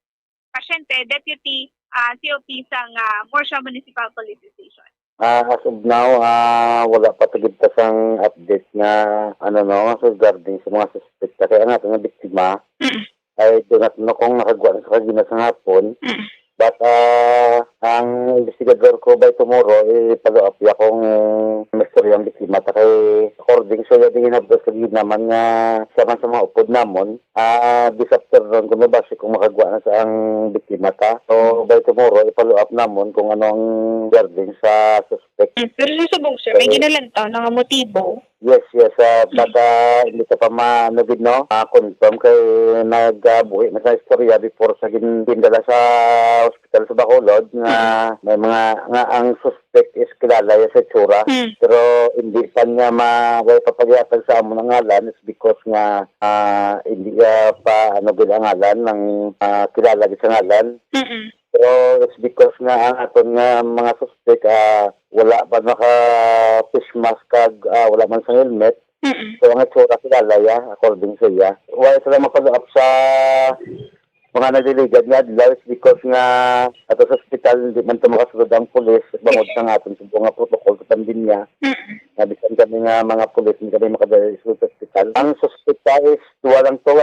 Pasyente, Deputy COP sang Morsha Municipal Police Station. As of now, wala pa tagid ta sang update nga regarding sa mga suspect. Kaya nga nga biktima ay donat no kung nakagwa sa kagina sa hapon. But ang investigador ko by tomorrow follow up ya kung mystery ang biktima kay according so yung hinabdos sa naman nga sama sa mga upod namon this afternoon kung nabasi kung makagwa na sa ang biktima ta. So by tomorrow follow up namon kung ano ang regarding sa suspect. Pero sa subong sir, may ginalantaw na nga motibo. Yes, but hindi ka pa manugid no? Confirm kay nagbuhi na sa istorya before sa gindala sa hospital sa Bacolod nga may mga nga ang suspect is kilala sa tsura pero hindi pa niya papagyatan sa amon ang ngalan is because nga hindi pa gid ang ngalan ng kilala gid sa ngalan. Pero it's because nga ang aton nga mga suspect wala pa naka-face mask wala man sa helmet. So ang itsura kilala according sa iya. Wala sila mapag up sa mga nadiligad nga adlaw is because nga ato sa hospital hindi man ito makasunod ang pulis bangod sa aton sa mga protocol sa pandemya. Nabisan kami nga mga pulis hindi kami makadali sa hospital. Ang suspect is walang to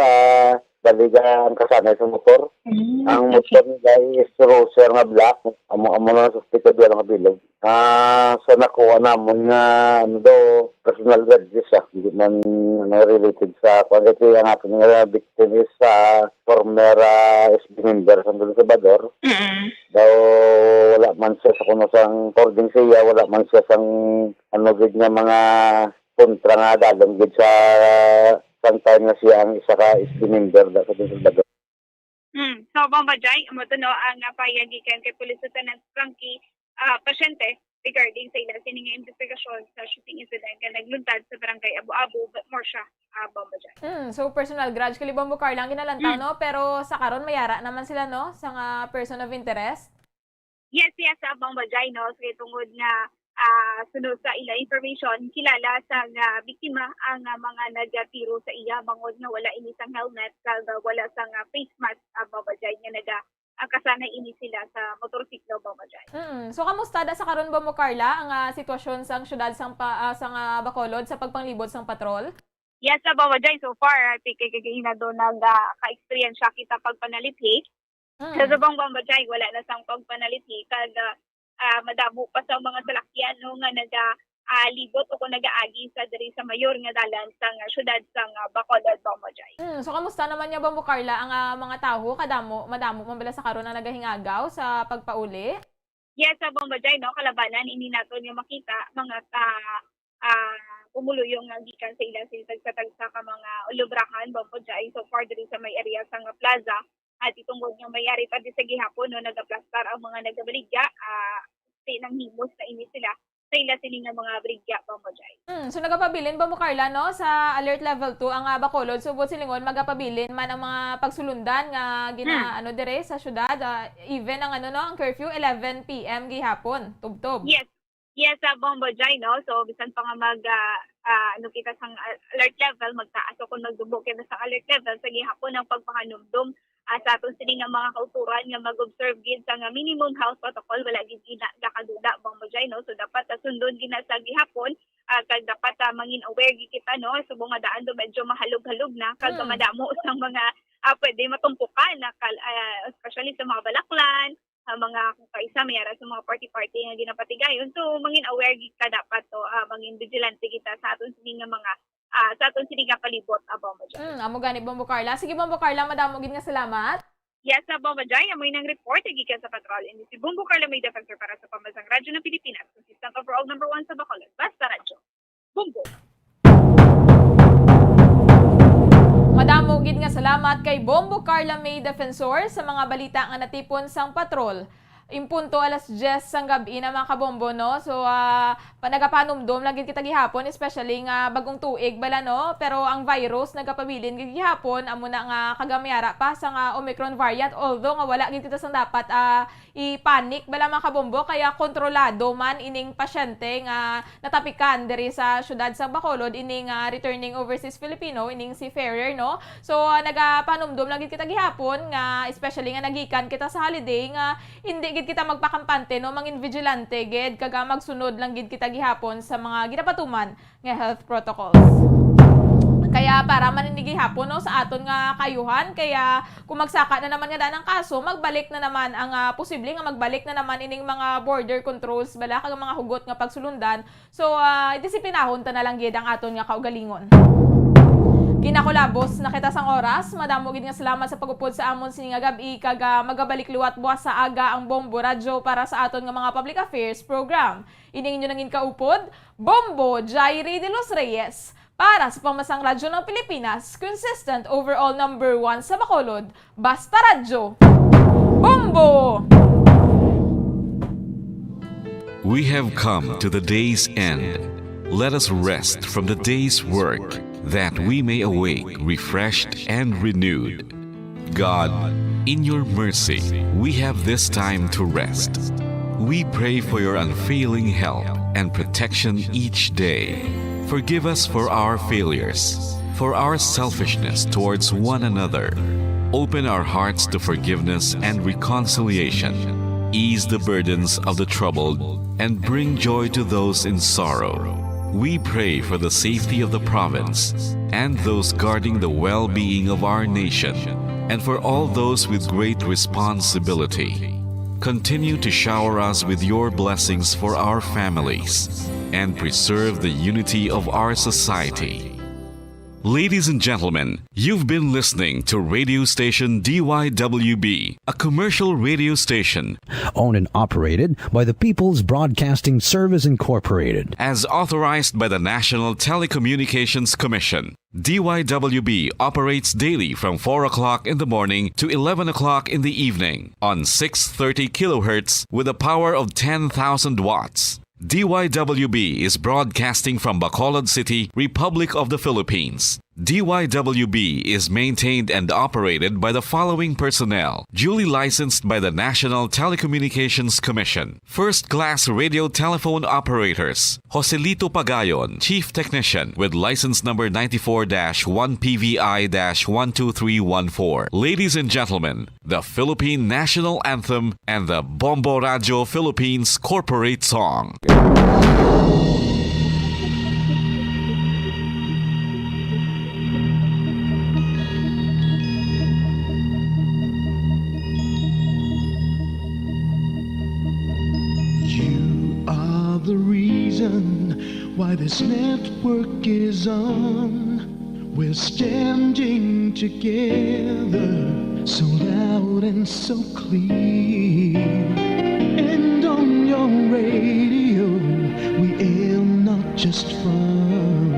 baliga ang kasanay sa motor. Ang motor nila is Roser nga black. Amo na suspect doon nga bilog. So nakuha namon nga personal grudges hindi man related sa kung ito yung ating victim is former SB member sa Don Salvador. Daw wala man siya sa kunusang according sa iya wala man siya sang gid nga mga kontra nga dalong gid sa time nga siya ang isa ka SB member sa Don Salvador. So Bombajay, amo to no ang payagikan kay Police Lieutenant Frankie Pasyente regarding sa ilang sining investigasyon sa shooting incident nga nagluntad sa barangay Abu-Abu, Morsha, Bombajay. So personal grudge kay Bombo Carla ang ginalantaw no pero sa karon mayara naman sila no sa person of interest. Yes, Bombajay no kay tungod nga sunod sa ila information kilala sa biktima ang mga nagatiro sa iya bangod nga wala ini sang helmet kag wala sang face mask Bombajay nga ang kasanay ini sila sa motorsiklo Bombajay. So kamusta sa karon Bombo Carla ang sitwasyon sang syudad sang Bacolod sa pagpanglibot sang patrol? Yes, Bombajay, so far kay do nag-ka-experience kita pagpanalithi. Sa subong Bombajay wala na sang pagpanalithi kag madamo pa sa mga salakyan no nga libot o kung nag-aagi sa diri sa mayor nga dalan sang syudad sang Bacolod Bombajay. So kamusta naman niya Bombo Carla ang mga tawo madamo man bala sa karon na nagahingagaw sa pagpauli? Yes, Bombajay no kalabanan ini naton nga makita mga pumuluyo nga gikan sa ilang tagsa ka mga ulubrahan Bombo Jai so far diri sa may area sa nga plaza at itungod nga mayari pa di sa gihapon no nagaplastar ang mga nagabaligya nang himos na ini sila sa ila sini nga mga baligya Bombo Jai. So nagapabilin ba mo Carla no sa alert level 2 ang Bacolod subot silingon magapabilin man ang mga pagsulundan nga ano dire sa syudad even ang ang curfew 11 PM gihapon tubtob. Yes, Bombo Jai, no? So, bisan pa nga kita sa alert level, magtaas o kung magdubok kita sa alert level, sa gihapon ang pagpakanumdum sa atong sining nga mga kauturan nga mag-observe gid sa nga minimum health protocol, wala gid gakaduda, Bombo Jai, no? So, dapat sundon gina sa gihapon, kag dapat mangin aware gid kita, no? So, mga daan do medyo mahalog-halog na, kag madamo sa mga pwede matumpukan, especially sa mga balaklan, mga kung kaisa mayara sa mga party-party nga ginapatigayon. So, mangin aware ka dapat to, mangin vigilante kita sa aton sining nga mga sa aton sining nga palibot Bombo Jai. Amo gani Bombo Carla. Sige Bombo Carla, madamo gid nga salamat. Yes, Bombo Jai, amoy nang report gikan sa Patrol. And si Bombo Carla may defensor para sa Pambansang Radyo ng Pilipinas, consistent overall number 1 sa Bacolod. Basta radyo. Bombo. Madamo gid nga salamat kay Bombo Carla May Defensor sa mga balita nga natipon sang patrol. Impunto alas 10 sang gabi na mga kabombo no. So panagapanumdom lang gid kita gihapon especially nga bagong tuig bala no. Pero ang virus nagapabilin gid gihapon amo na nga kagamayara pa sa nga Omicron variant although nga wala gid kita sang dapat i-panic bala mga kabombo kaya kontrolado man ining pasyente nga natapikan diri sa syudad sa Bacolod ining returning overseas Filipino ining si Ferrer no. So nagapanumdom lang gid kita gihapon nga especially nga nagikan kita sa holiday nga hindi gid kita magpakampante no mangin vigilante gid kaga magsunod lang gid kita gihapon sa mga ginapatuman nga health protocols. Kaya para maninig gihapon no sa aton nga kayuhan kaya kung magsaka na naman nga danang kaso magbalik na naman ang posible nga magbalik na naman ining mga border controls bala kag mga hugot nga pagsulundan. So disiplinahon ta na lang gid ang aton nga kaugalingon. Ginakulabos na kita sang oras. Madamo gid nga salamat sa pagupod sa amon sini nga gabi kag magabalik liwat buwas sa aga ang Bombo Radyo para sa aton nga mga public affairs program. Ining inyo nangin kaupod, Bombo Jireh de los Reyes para sa Pambansang Radyo ng Pilipinas, consistent overall number 1 sa Bacolod. Basta Radyo. Bombo! We have come to the day's end. Let us rest from the day's work, that we may awake refreshed and renewed. God, in your mercy, we have this time to rest. We pray for your unfailing help and protection each day. Forgive us for our failures, for our selfishness towards one another. Open our hearts to forgiveness and reconciliation. Ease the burdens of the troubled and bring joy to those in sorrow. We pray for the safety of the province and those guarding the well-being of our nation, and for all those with great responsibility. Continue to shower us with your blessings for our families and preserve the unity of our society. Ladies and gentlemen, you've been listening to radio station DYWB, a commercial radio station owned and operated by the People's Broadcasting Service Incorporated, as authorized by the National Telecommunications Commission. DYWB operates daily from 4 o'clock in the morning to 11 o'clock in the evening on 630 kilohertz with a power of 10,000 watts. DYWB is broadcasting from Bacolod City, Republic of the Philippines. DYWB is maintained and operated by the following personnel, duly licensed by the National Telecommunications Commission. First-class radio telephone operators, Joselito Pagayon, Chief Technician with license number 94-1PVI-12314. Ladies and gentlemen, the Philippine National Anthem and the Bombo Radio Philippines Corporate Song. The reason why this network is on. We're standing together so loud and so clear. And on your radio we air not just fun,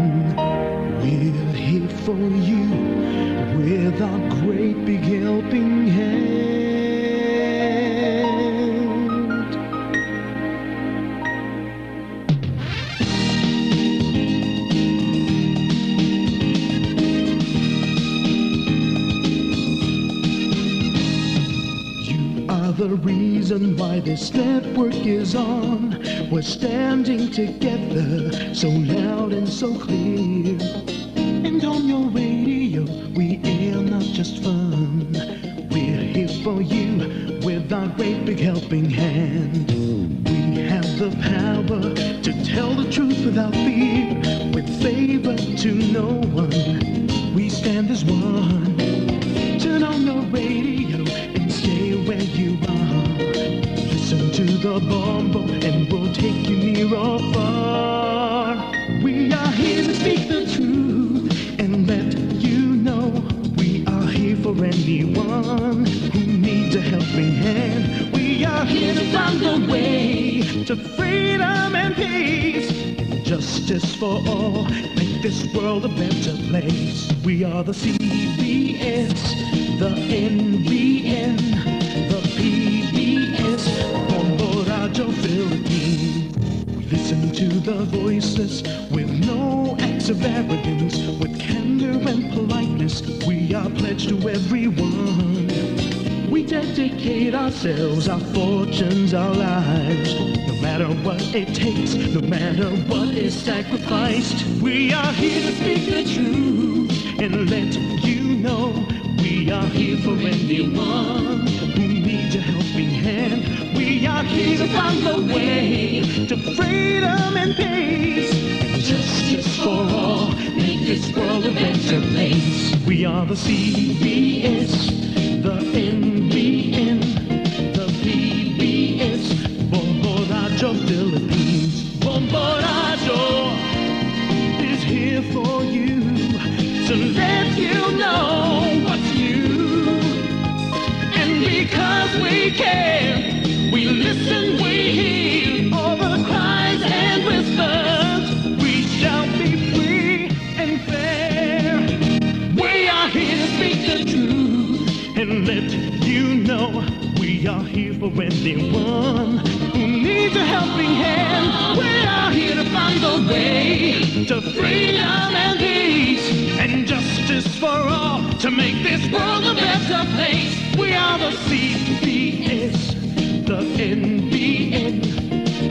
why this network is on. We're standing together, so loud and so clear. And on your radio, we air not just fun. We're here for you with our great big helping hand. We have the power to tell the truth without fear, with favor to no one. We stand as one. Turn on the radio and stay where you are. Listen to the Bombo and we'll take you near or far. We are here to speak the truth and let you know. We are here for anyone who needs a helping hand. We are here to find the way to freedom and peace, justice for all, make this world a better place. We are the CBS, the NBN, the PBS, Bombo Radio Philippines. We listen to the voiceless with no acts of arrogance, with candor and politeness. We are pledged to everyone. We dedicate ourselves, our fortunes, our lives. No matter what it takes, no matter what is sacrificed, we are here to speak the truth and let you know. We are here for anyone who needs a helping hand. We are here to find the way to freedom and peace, and justice for all, make this world a better place. We are the CBS, the NBN, the PBS, Bombo Radio Philippines. Bombo Radio is here for you, to let you know what's new. And because we care, we listen, we hear all the cries and whispers. We shall be free and fair. We are here to speak the truth and let you know. We are here for anyone who needs a helping hand. We are here to find the way to freedom and peace, and justice for all, to make this world a better place. We are the CBS, the NBN,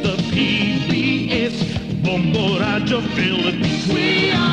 the PBS, Bombo Radio Philippines. We are